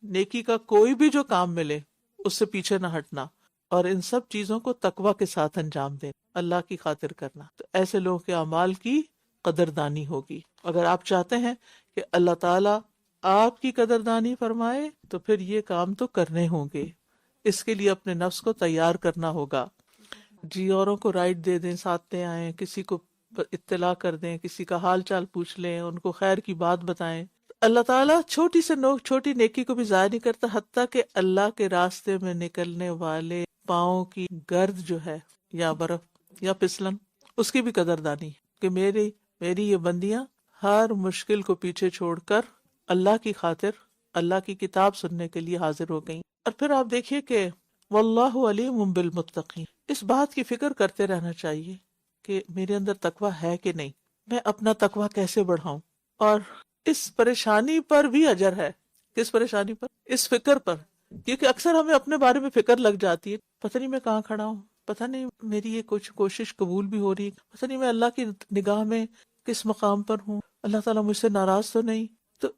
نیکی کا کوئی بھی جو کام ملے اس سے پیچھے نہ ہٹنا، اور ان سب چیزوں کو تقوی کے ساتھ انجام دینا، اللہ کی خاطر کرنا۔ تو ایسے لوگوں کے اعمال کی قدردانی ہوگی۔ اگر آپ چاہتے ہیں کہ اللہ تعالیٰ آپ کی قدردانی فرمائے تو پھر یہ کام تو کرنے ہوں گے، اس کے لیے اپنے نفس کو تیار کرنا ہوگا۔ جی، اوروں کو رائٹ دے دیں، ساتھ لے آئیں، کسی کو اطلاع کر دیں، کسی کا حال چال پوچھ لیں، ان کو خیر کی بات بتائیں۔ اللہ تعالیٰ چھوٹی سے چھوٹی نیکی کو بھی ضائع نہیں کرتا، حتیٰ کہ اللہ کے راستے میں نکلنے والے پاؤں کی گرد جو ہے یا برف یا پسلن، اس کی بھی قدردانی کہ میری یہ بندیاں ہر مشکل کو پیچھے چھوڑ کر اللہ کی خاطر اللہ کی کتاب سننے کے لیے حاضر ہو گئیں۔ اور پھر آپ دیکھیے کہ واللہ علیم بالمتقین، اس بات کی فکر کرتے رہنا چاہیے کہ میرے اندر تقوی ہے کہ نہیں، میں اپنا تقوی کیسے بڑھاؤں۔ اور اس پریشانی پر بھی اجر ہے۔ کس پریشانی پر؟ اس فکر پر، کیونکہ اکثر ہمیں اپنے بارے میں فکر لگ جاتی ہے، پتہ نہیں میں کہاں کھڑا ہوں، پتہ نہیں میری یہ کچھ کوشش قبول بھی ہو رہی ہے، پتہ نہیں میں اللہ کی نگاہ میں کس مقام پر ہوں، اللہ تعالیٰ مجھ سے ناراض تو نہیں۔ تو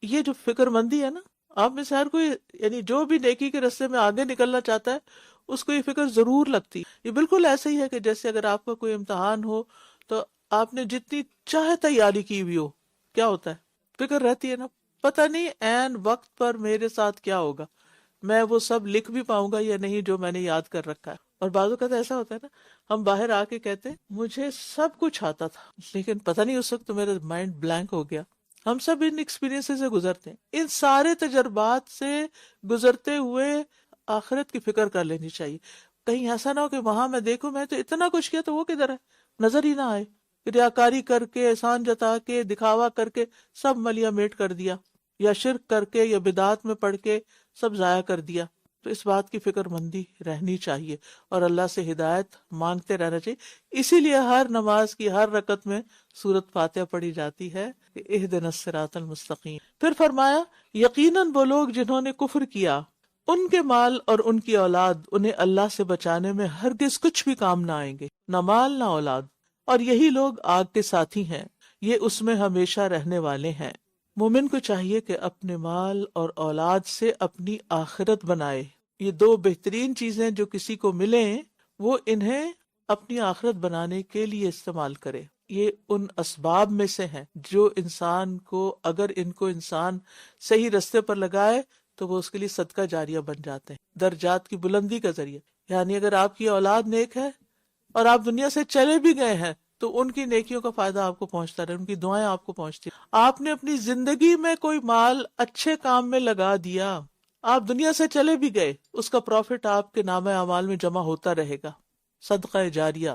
یہ جو فکر مندی ہے نا، آپ میں سے ہر کوئی، یعنی جو بھی نیکی کے راستے میں آگے نکلنا چاہتا ہے اس کو یہ فکر ضرور لگتی ہے۔ یہ بالکل ایسا ہی ہے کہ جیسے اگر آپ کا کوئی امتحان ہو تو آپ نے جتنی چاہے تیاری کی ہوئی ہو، کیا ہوتا ہے؟ فکر رہتی ہے نا، پتہ نہیں عین وقت پر میرے ساتھ کیا ہوگا، میں وہ سب لکھ بھی پاؤں گا یا نہیں جو میں نے یاد کر رکھا ہے۔ اور بعض اوقات ایسا ہوتا ہے نا، ہم باہر آ کے کہتے ہیں مجھے سب کچھ آتا تھا، لیکن پتہ نہیں اس وقت تو میرا مائنڈ بلینک ہو گیا۔ ہم سب ان ایکسپیرینس سے گزرتے ہیں، ان سارے تجربات سے گزرتے ہوئے آخرت کی فکر کر لینی چاہیے۔ کہیں ایسا نہ ہو کہ وہاں میں دیکھوں میں تو اتنا کچھ کیا تو وہ کدھر ہے، نظر ہی نہ آئے، ریاکاری کر کے، احسان جتا کے، دکھاوا کر کے سب ملیا میٹ کر دیا، یا شرک کر کے یا بدعات میں پڑھ کے سب ضائع کر دیا۔ تو اس بات کی فکر مندی رہنی چاہیے اور اللہ سے ہدایت مانگتے رہنا چاہیے۔ اسی لیے ہر نماز کی ہر رکعت میں سورۃ فاتحہ پڑھی جاتی ہے کہ اہدنا الصراط المستقیم۔ پھر فرمایا یقیناً وہ لوگ جنہوں نے کفر کیا، ان کے مال اور ان کی اولاد انہیں اللہ سے بچانے میں ہرگز کچھ بھی کام نہ آئیں گے، نہ مال نہ اولاد، اور یہی لوگ آگ کے ساتھی ہیں، یہ اس میں ہمیشہ رہنے والے ہیں۔ مومن کو چاہیے کہ اپنے مال اور اولاد سے اپنی آخرت بنائے. یہ دو بہترین چیزیں جو کسی کو ملیں وہ انہیں اپنی آخرت بنانے کے لیے استعمال کرے. یہ ان اسباب میں سے ہیں جو انسان کو اگر ان کو انسان صحیح رستے پر لگائے تو وہ اس کے لیے صدقہ جاریہ بن جاتے ہیں، درجات کی بلندی کا ذریعہ. یعنی اگر آپ کی اولاد نیک ہے اور آپ دنیا سے چلے بھی گئے ہیں تو ان کی نیکیوں کا فائدہ آپ کو پہنچتا رہے، ان کی دعائیں آپ کو پہنچتی. آپ نے اپنی زندگی میں کوئی مال اچھے کام میں لگا دیا، آپ دنیا سے چلے بھی گئے، اس کا پروفٹ آپ کے نامہ اعمال میں جمع ہوتا رہے گا، صدقہ جاریہ.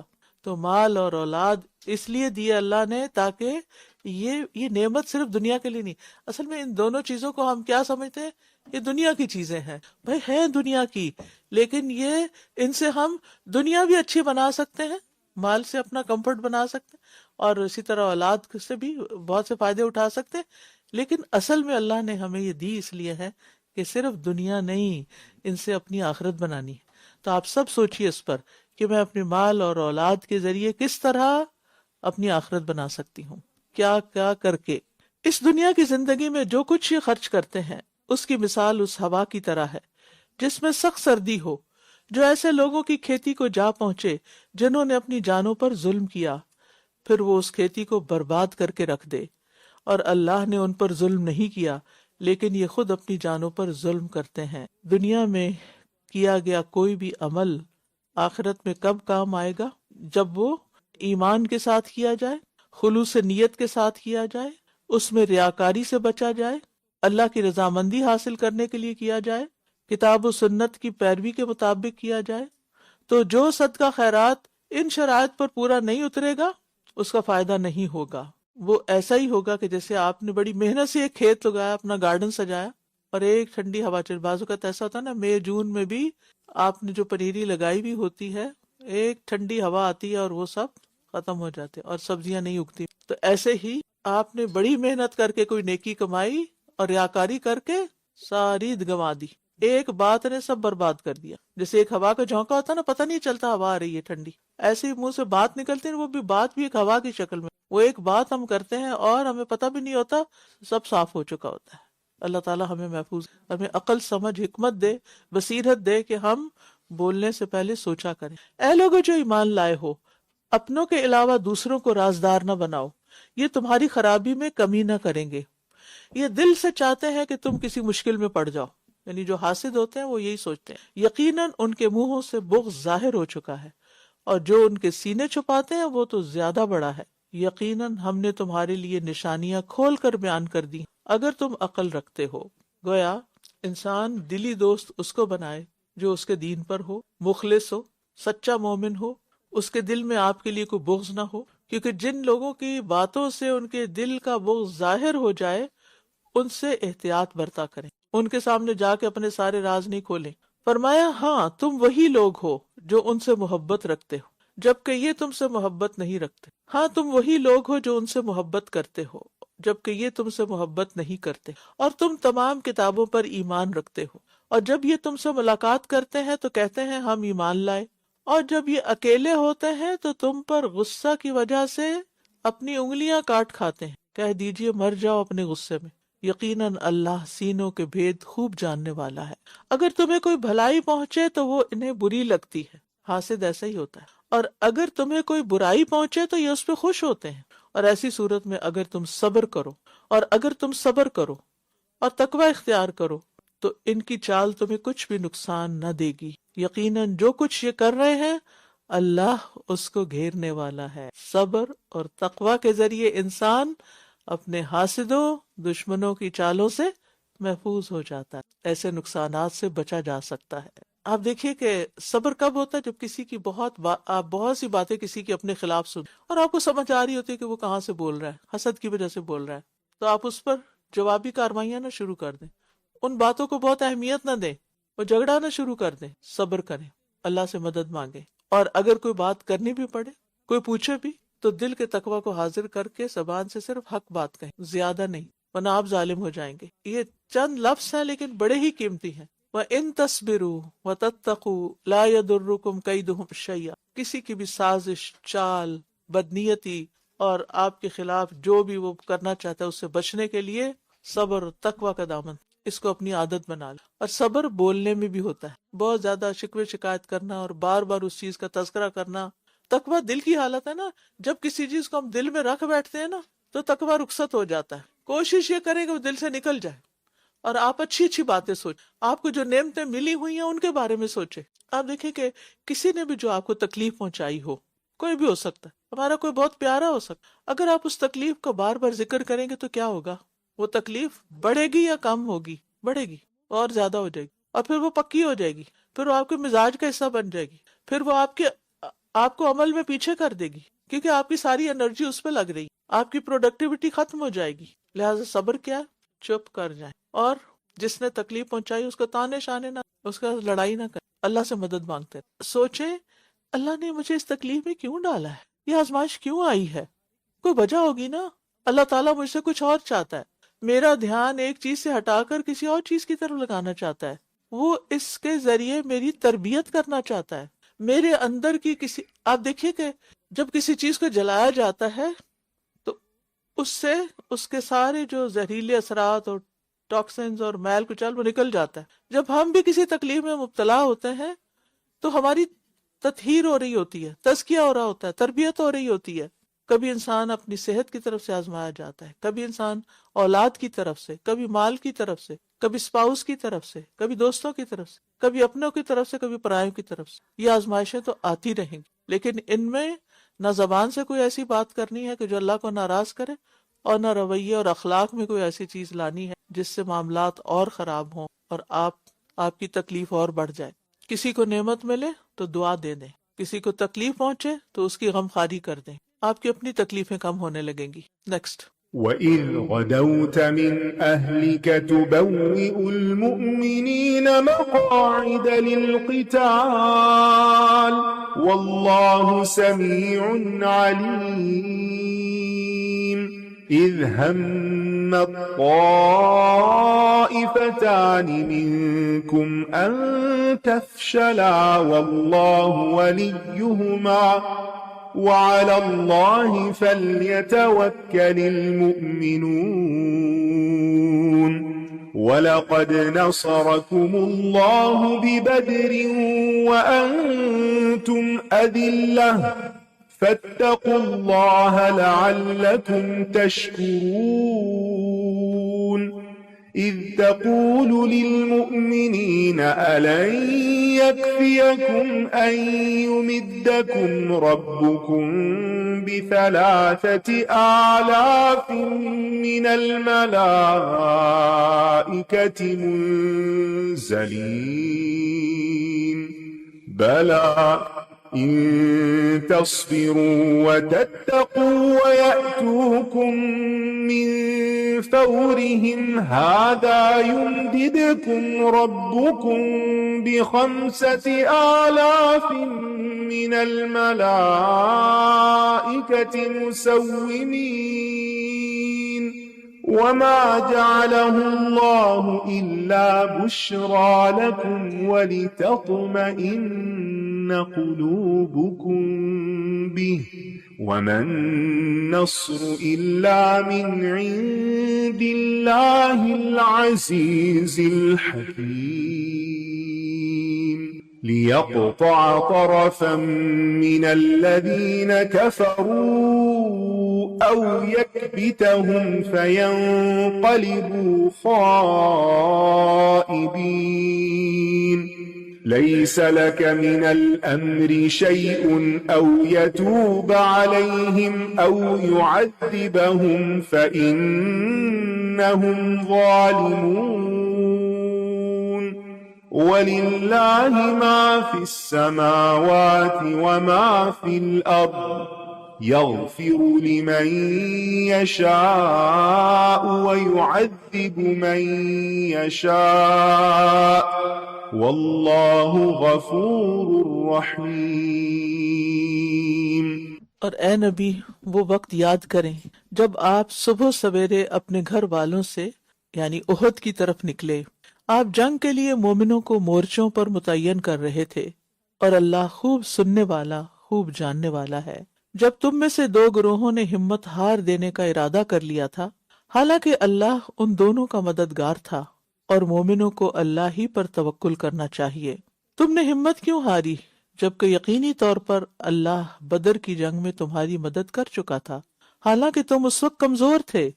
تو مال اور اولاد اس لیے دیے اللہ نے تاکہ یہ نعمت صرف دنیا کے لیے نہیں. اصل میں ان دونوں چیزوں کو ہم کیا سمجھتے ہیں؟ یہ دنیا کی چیزیں ہیں. بھائی ہیں دنیا کی، لیکن یہ ان سے ہم دنیا بھی اچھی بنا سکتے ہیں، مال سے اپنا کمفرٹ بنا سکتے ہیں، اور اسی طرح اولاد سے بھی بہت سے فائدے اٹھا سکتے ہیں. لیکن اصل میں اللہ نے ہمیں یہ دی اس لیے ہے کہ صرف دنیا نہیں، ان سے اپنی آخرت بنانی ہے. تو آپ سب سوچئے اس پر کہ میں اپنے مال اور اولاد کے ذریعے کس طرح اپنی آخرت بنا سکتی ہوں، کیا کیا کر کے. اس دنیا کی زندگی میں جو کچھ یہ خرچ کرتے ہیں اس کی مثال اس ہوا کی طرح ہے جس میں سخت سردی ہو، جو ایسے لوگوں کی کھیتی کو جا پہنچے جنہوں نے اپنی جانوں پر ظلم کیا، پھر وہ اس کھیتی کو برباد کر کے رکھ دے. اور اللہ نے ان پر ظلم نہیں کیا، لیکن یہ خود اپنی جانوں پر ظلم کرتے ہیں. دنیا میں کیا گیا کوئی بھی عمل آخرت میں کب کام آئے گا؟ جب وہ ایمان کے ساتھ کیا جائے، خلوص نیت کے ساتھ کیا جائے، اس میں ریاکاری سے بچا جائے، اللہ کی رضامندی حاصل کرنے کے لیے کیا جائے، کتاب و سنت کی پیروی کے مطابق کیا جائے. تو جو صدقہ خیرات ان شرائط پر پورا نہیں اترے گا اس کا فائدہ نہیں ہوگا. وہ ایسا ہی ہوگا کہ جیسے آپ نے بڑی محنت سے ایک کھیت لگایا، اپنا گارڈن سجایا، اور ایک ٹھنڈی ہوا چل، بازو کا ایسا ہوتا ہے نا، مئی جون میں بھی آپ نے جو پنیری لگائی بھی ہوتی ہے، ایک ٹھنڈی ہوا آتی ہے اور وہ سب ختم ہو جاتے اور سبزیاں نہیں اگتی. تو ایسے ہی آپ نے بڑی محنت کر کے کوئی نیکی کمائی اور ریاکاری کر کے ساری گنوا دی، ایک بات نے سب برباد کر دیا. جیسے ایک ہوا کا جھونکا ہوتا ہے نا، پتہ نہیں چلتا ہوا آ رہی ہے ٹھنڈی، ایسے ہی منہ سے بات نکلتی ہے، وہ بھی بات بھی ایک ہوا کی شکل میں، وہ ایک بات ہم کرتے ہیں اور ہمیں پتہ بھی نہیں ہوتا، سب صاف ہو چکا ہوتا ہے. اللہ تعالیٰ ہمیں محفوظ، ہمیں عقل، سمجھ، حکمت دے، بصیرت دے کہ ہم بولنے سے پہلے سوچا کریں. اے لوگو جو ایمان لائے ہو، اپنوں کے علاوہ دوسروں کو رازدار نہ بناؤ، یہ تمہاری خرابی میں کمی نہ کریں گے. یہ دل سے چاہتے ہیں کہ تم کسی مشکل میں پڑ جاؤ. یعنی جو حاسد ہوتے ہیں وہ یہی سوچتے ہیں. یقیناً ان کے منہوں سے بغض ظاہر ہو چکا ہے، اور جو ان کے سینے چھپاتے ہیں وہ تو زیادہ بڑا ہے. یقیناً ہم نے تمہارے لیے نشانیاں کھول کر بیان کر دی اگر تم عقل رکھتے ہو. گویا انسان دلی دوست اس کو بنائے جو اس کے دین پر ہو، مخلص ہو، سچا مومن ہو، اس کے دل میں آپ کے لیے کوئی بغض نہ ہو. کیونکہ جن لوگوں کی باتوں سے ان کے دل کا بغض ظاہر ہو جائے ان سے احتیاط برتا کریں، ان کے سامنے جا کے اپنے سارے راز نہیں کھولیں. فرمایا ہاں تم وہی لوگ ہو جو ان سے محبت رکھتے ہو جبکہ یہ تم سے محبت نہیں رکھتے. ہاں تم وہی لوگ ہو جو ان سے محبت کرتے ہو جبکہ یہ تم سے محبت نہیں کرتے. اور تم تمام کتابوں پر ایمان رکھتے ہو، اور جب یہ تم سے ملاقات کرتے ہیں تو کہتے ہیں ہم ایمان لائے، اور جب یہ اکیلے ہوتے ہیں تو تم پر غصہ کی وجہ سے اپنی انگلیاں کاٹ کھاتے ہیں. کہہ دیجئے مر جاؤ اپنے غصے میں، یقیناً اللہ سینوں کے بھید خوب جاننے والا ہے. اگر تمہیں کوئی بھلائی پہنچے تو وہ انہیں بری لگتی ہے، حاسد ایسا ہی ہوتا ہے، اور اگر تمہیں کوئی برائی پہنچے تو یہ اس پہ خوش ہوتے ہیں. اور ایسی صورت میں اگر تم صبر کرو اور تقوی اختیار کرو تو ان کی چال تمہیں کچھ بھی نقصان نہ دے گی. یقیناً جو کچھ یہ کر رہے ہیں اللہ اس کو گھیرنے والا ہے. صبر اور تقوی کے ذریعے انسان اپنے حاسدوں، دشمنوں کی چالوں سے محفوظ ہو جاتا ہے، ایسے نقصانات سے بچا جا سکتا ہے. آپ دیکھیے کہ صبر کب ہوتا ہے؟ جب کسی کی آپ بہت سی باتیں کسی کے اپنے خلاف سن اور آپ کو سمجھ آ رہی ہوتی ہے کہ وہ کہاں سے بول رہا ہے، حسد کی وجہ سے بول رہا ہے، تو آپ اس پر جوابی کارروائیاں نہ شروع کر دیں، ان باتوں کو بہت اہمیت نہ دیں، وہ جھگڑا نہ شروع کر دیں. صبر کریں، اللہ سے مدد مانگیں، اور اگر کوئی بات کرنی بھی پڑے، کوئی پوچھے بھی، تو دل کے تقوی کو حاضر کر کے زبان سے صرف حق بات کہیں، زیادہ نہیں، ورنہ آپ ظالم ہو جائیں گے. یہ چند لفظ ہیں لیکن بڑے ہی قیمتی ہیں. وَإِن تَصْبِرُوا وَتَتَّقُوا لَا يَضُرُّكُمْ كَيْدُهُمْ شَيْئًا. کسی کی بھی سازش، چال، بدنیتی اور آپ کے خلاف جو بھی وہ کرنا چاہتا ہے اس سے بچنے کے لیے صبر تقوی کا دامن، اس کو اپنی عادت بنا لو. اور صبر بولنے میں بھی ہوتا ہے، بہت زیادہ شکوے شکایت کرنا اور بار بار اس چیز کا تذکرہ کرنا. تقوی دل کی حالت ہے نا، جب کسی چیز کو ہم دل میں رکھ بیٹھتے ہیں نا تو تقوی رخصت ہو جاتا ہے. کوشش یہ کریں کہ وہ دل سے نکل جائے اور آپ اچھی اچھی باتیں سوچیں. آپ کو جو نعمتیں ملی ہوئی ہیں ان کے بارے میں سوچیں. آپ دیکھیں کہ کسی نے بھی جو آپ کو تکلیف پہنچائی ہو، کوئی بھی ہو سکتا ہے، ہمارا کوئی بہت پیارا ہو سکتا ہے، اگر آپ اس تکلیف کا بار بار ذکر کریں گے تو کیا ہوگا؟ وہ تکلیف بڑھے گی یا کم ہوگی؟ بڑھے گی اور زیادہ ہو جائے گی، اور پھر وہ پکی ہو جائے گی، پھر وہ آپ کے مزاج کا حصہ بن جائے گی، پھر وہ آپ کو عمل میں پیچھے کر دے گی، کیونکہ آپ کی ساری انرجی اس پہ لگ رہی، آپ کی پروڈکٹیوٹی ختم ہو جائے گی. لہٰذا صبر کیا؟ چپ کر جائیں، اور جس نے تکلیف پہنچائی اس کو تانے شانے نہ، اس کا لڑائی نہ کریں، اللہ سے مدد مانگتے ہیں. سوچیں اللہ نے مجھے اس تکلیف میں کیوں ڈالا ہے، یہ آزمائش کیوں آئی ہے؟ کوئی وجہ ہوگی نا. اللہ تعالیٰ مجھ سے کچھ اور چاہتا ہے، میرا دھیان ایک چیز سے ہٹا کر کسی اور چیز کی طرف لگانا چاہتا ہے. وہ اس کے ذریعے میری تربیت کرنا چاہتا ہے، میرے اندر کی کسی. آپ دیکھیے کہ جب کسی چیز کو جلایا جاتا ہے تو اس سے اس کے سارے جو زہریلے اثرات اور ٹاکسنز اور میل کچل وہ نکل جاتا ہے. جب ہم بھی کسی تکلیف میں مبتلا ہوتے ہیں تو ہماری تطہیر ہو رہی ہوتی ہے، تزکیہ ہو رہا ہوتا ہے، تربیت ہو رہی ہوتی ہے. کبھی انسان اپنی صحت کی طرف سے آزمایا جاتا ہے، کبھی انسان اولاد کی طرف سے، کبھی مال کی طرف سے، کبھی اسپاؤس کی طرف سے، کبھی دوستوں کی طرف سے، کبھی اپنوں کی طرف سے، کبھی پرایوں کی طرف سے. یہ آزمائشیں تو آتی رہیں گی، لیکن ان میں نہ زبان سے کوئی ایسی بات کرنی ہے کہ جو اللہ کو ناراض کرے، اور نہ رویے اور اخلاق میں کوئی ایسی چیز لانی ہے جس سے معاملات اور خراب ہوں اور آپ کی تکلیف اور بڑھ جائے. کسی کو نعمت ملے تو دعا دے دیں، کسی کو تکلیف پہنچے تو اس کی غمخواری کر دیں، آپ کی اپنی تکلیفیں کم ہونے لگیں گی. نیکسٹ. وَإِذْ غَدَوْتَ مِنْ أَهْلِكَ تُبَوِّئُ الْمُؤْمِنِينَ مَقَاعِدَ لِلْقِتَالِ وَاللَّهُ سَمِيعٌ عَلِيمٌ. إِذْ هَمَّ الطَّائِفَتَانِ مِنْكُمْ أَنْ تَفْشَلَا وَاللَّهُ وَلِيُّهُمَا وَعَلَى اللَّهِ فَلْيَتَوَكَّلِ الْمُؤْمِنُونَ. وَلَقَدْ نَصَرَكُمُ اللَّهُ بِبَدْرٍ وَأَنْتُمْ أَذِلَّةٌ فَاتَّقُوا اللَّهَ لَعَلَّكُمْ تَشْكُرُونَ. إِذْ تَقُولُ لِلْمُؤْمِنِينَ أَلَنْ يَكْفِيَكُمْ أَنْ يُمِدَّكُمْ رَبُّكُمْ بِثَلَاثَةِ آلَافٍ مِّنَ الْمَلَائِكَةِ مُنزَلِينَ. بَلَى إِن تَصْبِرُوا وَتَتَّقُوا وَيَأْتُوكُم مِّن فَوْرِهِمْ هَٰذَا يُمْدِدْكُمْ رَبُّكُم بِخَمْسَةِ آلَافٍ مِّنَ الْمَلَائِكَةِ مُسَوِّمِينَ. وَمَا جَعَلَهُ اللَّهُ إِلَّا بُشْرَىٰ لَكُمْ وَلِتَطْمَئِنَّ قُلُوبُكُم بِهِ وَمَا النَّصْرُ إِلَّا مِنْ عِندِ اللَّهِ الْعَزِيزِ الْحَكِيمِ. لِيَقْطَعَ طَرَفًا مِّنَ الَّذِينَ كَفَرُوا أَوْ يَكْبِتَهُمْ فَيَنقَلِبُوا خَائِبِينَ. لَيْسَ لَكَ مِنَ الْأَمْرِ شَيْءٌ أَوْ يَتُوبَ عَلَيْهِمْ أَوْ يُعَذِّبَهُمْ فَإِنَّهُمْ ظَالِمُونَ. وَلِلَّهِ مَا فِي السَّمَاوَاتِ وَمَا فِي الْأَرْضِ يَغْفِرُ لِمَن يَشَاءُ وَيُعَذِّبُ مَن يَشَاءُ وَاللَّهُ غَفُورٌ رَّحِيمٌ. اور اے نبی وہ وقت یاد کریں جب آپ صبح سویرے اپنے گھر والوں سے یعنی احد کی طرف نکلے. آپ جنگ کے لیے مومنوں کو مورچوں پر متعین کر رہے تھے، اور اللہ خوب سننے والا خوب جاننے والا ہے. جب تم میں سے 2 گروہوں نے ہمت ہار دینے کا ارادہ کر لیا تھا، حالانکہ اللہ ان دونوں کا مددگار تھا، اور مومنوں کو اللہ ہی پر توکل کرنا چاہیے۔ تم نے ہمت کیوں ہاری جبکہ یقینی طور پر اللہ بدر کی جنگ میں تمہاری مدد کر چکا تھا، حالانکہ تم اس وقت کمزور تھے۔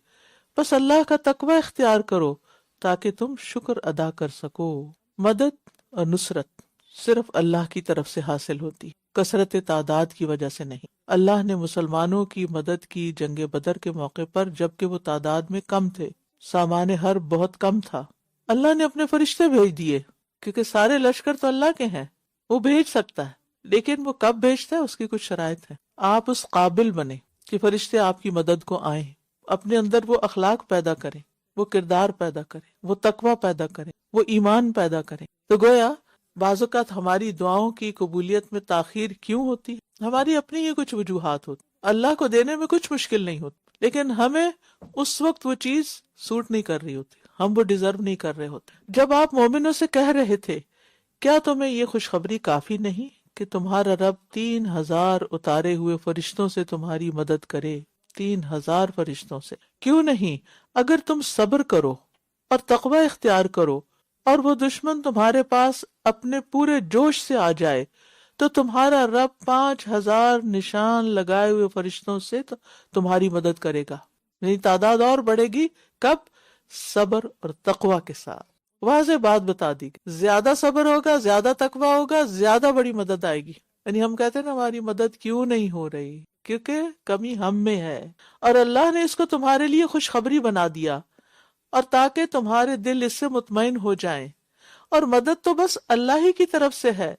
بس اللہ کا تقوی اختیار کرو تاکہ تم شکر ادا کر سکو۔ مدد اور نصرت صرف اللہ کی طرف سے حاصل ہوتی، کثرت تعداد کی وجہ سے نہیں۔ اللہ نے مسلمانوں کی مدد کی جنگ بدر کے موقع پر جبکہ وہ تعداد میں کم تھے، سامان حرب بہت کم تھا۔ اللہ نے اپنے فرشتے بھیج دیے، کیونکہ سارے لشکر تو اللہ کے ہیں، وہ بھیج سکتا ہے، لیکن وہ کب بھیجتا ہے اس کی کچھ شرائط ہے۔ آپ اس قابل بنے کہ فرشتے آپ کی مدد کو آئیں، اپنے اندر وہ اخلاق پیدا کریں، وہ کردار پیدا کریں، وہ تقوی پیدا کریں، وہ ایمان پیدا کریں۔ تو گویا بعض اوقات ہماری دعاؤں کی قبولیت میں تاخیر کیوں ہوتی ہے؟ ہماری اپنی ہی کچھ وجوہات ہوتی، اللہ کو دینے میں کچھ مشکل نہیں ہوتی، لیکن ہمیں اس وقت وہ چیز سوٹ نہیں کر رہی ہوتی، ہم وہ ڈیزرو نہیں کر رہے ہوتے۔ جب آپ مومنوں سے کہہ رہے تھے کیا تمہیں یہ خوشخبری کافی نہیں کہ تمہارا رب 3000 اتارے ہوئے فرشتوں سے تمہاری مدد کرے؟ 3000 فرشتوں سے کیوں نہیں؟ اگر تم صبر کرو اور تقوی اختیار کرو اور وہ دشمن تمہارے پاس اپنے پورے جوش سے آ جائے تو تمہارا رب 5000 نشان لگائے ہوئے فرشتوں سے تمہاری مدد کرے گا۔ یعنی تعداد اور بڑھے گی، کب؟ صبر اور تقوی کے ساتھ۔ واضح بات بتا دی گئی، زیادہ صبر ہوگا، زیادہ تقوی ہوگا، زیادہ بڑی مدد آئے گی۔ یعنی ہم کہتے ہیں نا ہماری مدد کیوں نہیں ہو رہی، کیونکہ کمی ہم میں ہے، اور اللہ نے اس کو تمہارے لیے خوشخبری بنا دیا، اور تاکہ تمہارے دل اس سے مطمئن ہو جائیں۔ اور مدد تو بس اللہ ہی کی طرف سے ہے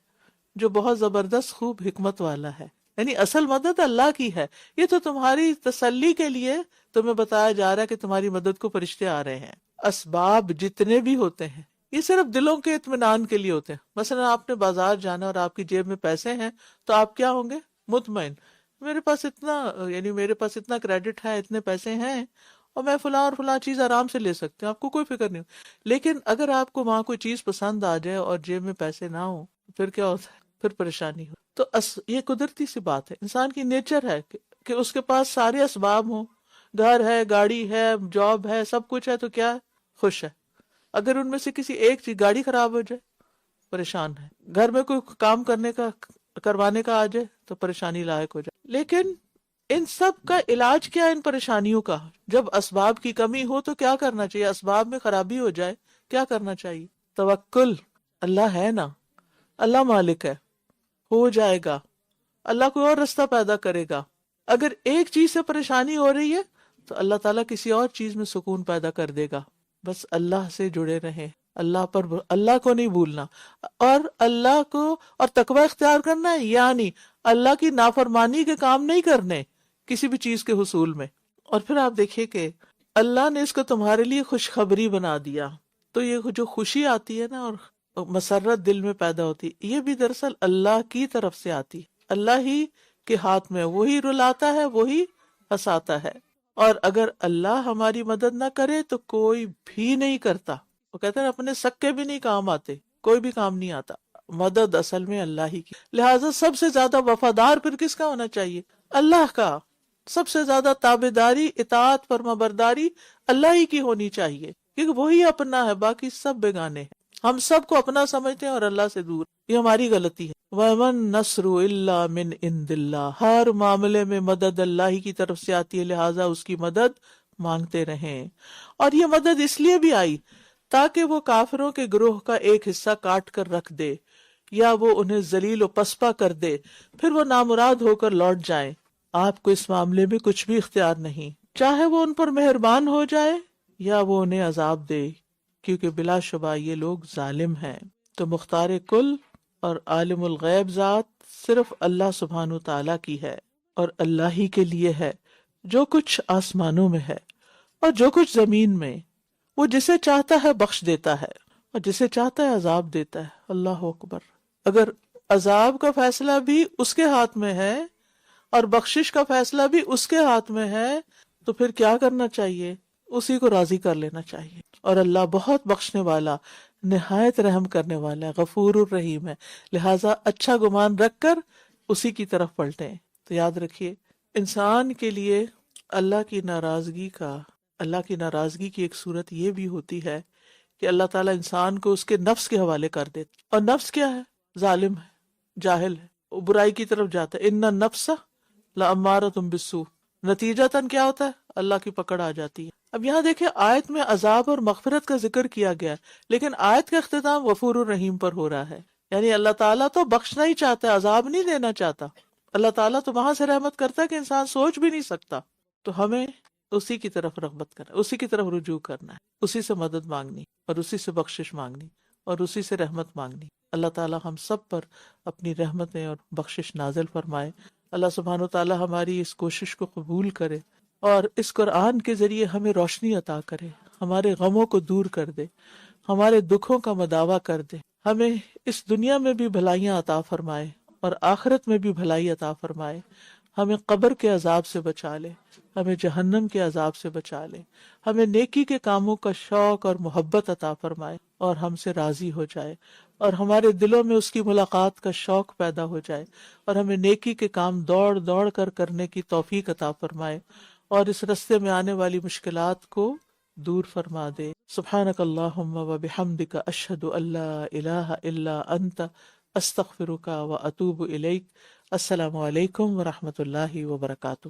جو بہت زبردست خوب حکمت والا ہے۔ یعنی اصل مدد اللہ کی ہے، یہ تو تمہاری تسلی کے لیے تمہیں بتایا جا رہا ہے کہ تمہاری مدد کو فرشتے آ رہے ہیں۔ اسباب جتنے بھی ہوتے ہیں یہ صرف دلوں کے اطمینان کے لیے ہوتے ہیں۔ مثلا آپ نے بازار جانا اور آپ کی جیب میں پیسے ہیں تو آپ کیا ہوں گے؟ مطمئن، میرے پاس اتنا کریڈٹ ہے، اتنے پیسے ہیں اور میں فلاں اور فلاں چیز آرام سے لے سکتے ہیں، آپ کو کوئی فکر نہیں ہو۔ لیکن اگر آپ کو وہاں کوئی چیز پسند آ جائے اور جیب میں پیسے نہ ہو، پھر کیا ہوتا ہے؟ پھر پریشانی ہو۔ تو یہ قدرتی سی بات ہے، انسان کی نیچر ہے کہ اس کے پاس سارے اسباب ہوں، گھر ہے، گاڑی ہے، جاب ہے، سب کچھ ہے، تو کیا ہے؟ خوش ہے۔ اگر ان میں سے کسی ایک چیز، گاڑی خراب ہو جائے، پریشان ہے۔ گھر میں کوئی کام کروانے کا آ جائے تو پریشانی لاحق ہو جائے۔ لیکن ان سب کا علاج کیا ہے؟ ان پریشانیوں کا جب اسباب کی کمی ہو تو کیا کرنا چاہیے؟ اسباب میں خرابی ہو جائے کیا کرنا چاہیے؟ توکل، اللہ ہے نا، اللہ مالک ہے، ہو جائے گا، اللہ کوئی اور رستہ پیدا کرے گا۔ اگر ایک چیز سے پریشانی ہو رہی ہے تو اللہ تعالیٰ کسی اور چیز میں سکون پیدا کر دے گا۔ بس اللہ سے جڑے رہیں، اللہ کو نہیں بھولنا، اور اللہ کو اور تقوی اختیار کرنا ہے، یعنی اللہ کی نافرمانی کے کام نہیں کرنے کسی بھی چیز کے حصول میں۔ اور پھر آپ دیکھیے کہ اللہ نے اس کو تمہارے لیے خوشخبری بنا دیا، تو یہ جو خوشی آتی ہے نا اور مسرت دل میں پیدا ہوتی ہے، یہ بھی دراصل اللہ کی طرف سے آتی ہے، اللہ ہی کے ہاتھ میں، وہی رلاتا ہے، وہی ہنساتا ہے۔ اور اگر اللہ ہماری مدد نہ کرے تو کوئی بھی نہیں کرتا۔ وہ کہتے ہیں اپنے سکے بھی نہیں کام آتے، کوئی بھی کام نہیں آتا۔ مدد اصل میں اللہ ہی کی، لہٰذا سب سے زیادہ وفادار پھر کس کا ہونا چاہیے؟ اللہ کا۔ سب سے زیادہ تابعداری، اطاعت، فرمانبرداری اللہ ہی کی ہونی چاہیے، کیونکہ وہی اپنا ہے، باقی سب بیگانے ہیں۔ ہم سب کو اپنا سمجھتے ہیں اور اللہ سے دور، یہ ہماری غلطی ہے۔ وَمَن نَّصْرُ إِلَّا مِنْ عِنْدِ اللَّهِ، ہر معاملے میں مدد اللہ ہی کی طرف سے آتی ہے، لہٰذا اس کی مدد مانگتے رہیں۔ اور یہ مدد اس لیے بھی آئی تاکہ وہ کافروں کے گروہ کا ایک حصہ کاٹ کر رکھ دے یا وہ انہیں ذلیل و پسپا کر دے، پھر وہ نامراد ہو کر لوٹ جائیں۔ آپ کو اس معاملے میں کچھ بھی اختیار نہیں، چاہے وہ ان پر مہربان ہو جائے یا وہ انہیں عذاب دے، کیونکہ بلا شبہ یہ لوگ ظالم ہیں۔ تو مختار کل اور عالم الغیب ذات صرف اللہ سبحانہ تعالیٰ کی ہے، اور اللہ ہی کے لیے ہے جو کچھ آسمانوں میں ہے اور جو کچھ زمین میں۔ وہ جسے چاہتا ہے بخش دیتا ہے اور جسے چاہتا ہے عذاب دیتا ہے۔ اللہ اکبر۔ اگر عذاب کا فیصلہ بھی اس کے ہاتھ میں ہے اور بخشش کا فیصلہ بھی اس کے ہاتھ میں ہے تو پھر کیا کرنا چاہیے؟ اسی کو راضی کر لینا چاہیے۔ اور اللہ بہت بخشنے والا، نہایت رحم کرنے والا ہے، غفور الرحیم ہے، لہٰذا اچھا گمان رکھ کر اسی کی طرف پلٹیں۔ تو یاد رکھیے، انسان کے لیے اللہ کی ناراضگی کا اللہ کی ناراضگی کی ایک صورت یہ بھی ہوتی ہے کہ اللہ تعالیٰ انسان کو اس کے نفس کے حوالے کر دیتا، اور نفس کیا ہے؟ ظالم ہے، جاہل ہے، وہ برائی کی طرف جاتا ہے. ان النفس لامارۃ بالسوء. نتیجتاً کیا ہوتا ہے؟ اللہ کی پکڑ آ جاتی ہے. اب یہاں دیکھیں آیت میں عذاب اور مغفرت کا ذکر کیا گیا ہے، لیکن آیت کا اختتام غفور الرحیم پر ہو رہا ہے. یعنی اللہ تعالیٰ تو بخشنا ہی چاہتا ہے، عذاب نہیں دینا چاہتا. اللہ تعالیٰ تو وہاں سے رحمت کرتا ہے کہ انسان سوچ بھی نہیں سکتا. تو ہمیں اسی کی طرف رغبت کرنا، اسی کی طرف رجوع کرنا ہے، اسی سے مدد مانگنی اور اسی سے بخشش مانگنی اور اسی سے رحمت مانگنی. اللہ تعالیٰ ہم سب پر اپنی رحمتیں اور بخشش نازل فرمائے. اللہ سبحانہ و تعالیٰ ہماری اس کوشش کو قبول کرے اور اس قرآن کے ذریعے ہمیں روشنی عطا کرے، ہمارے غموں کو دور کر دے، ہمارے دکھوں کا مداوع کر دے، ہمیں اس دنیا میں بھی بھلائیاں عطا فرمائے اور آخرت میں بھی بھلائی عطا فرمائے. ہمیں قبر کے عذاب سے بچا لے، ہمیں جہنم کے عذاب سے بچا لے، ہمیں نیکی کے کاموں کا شوق اور محبت عطا فرمائے اور ہم سے راضی ہو جائے، اور ہمارے دلوں میں اس کی ملاقات کا شوق پیدا ہو جائے، اور ہمیں نیکی کے کام دوڑ دوڑ کر کرنے کی توفیق عطا فرمائے اور اس رستے میں آنے والی مشکلات کو دور فرما دے. سبحانک اللہم و بحمدک اشہد ان لا الہ الا انت استغفرک و اتوب الیک. السلام علیکم ورحمۃ اللہ وبرکاتہ.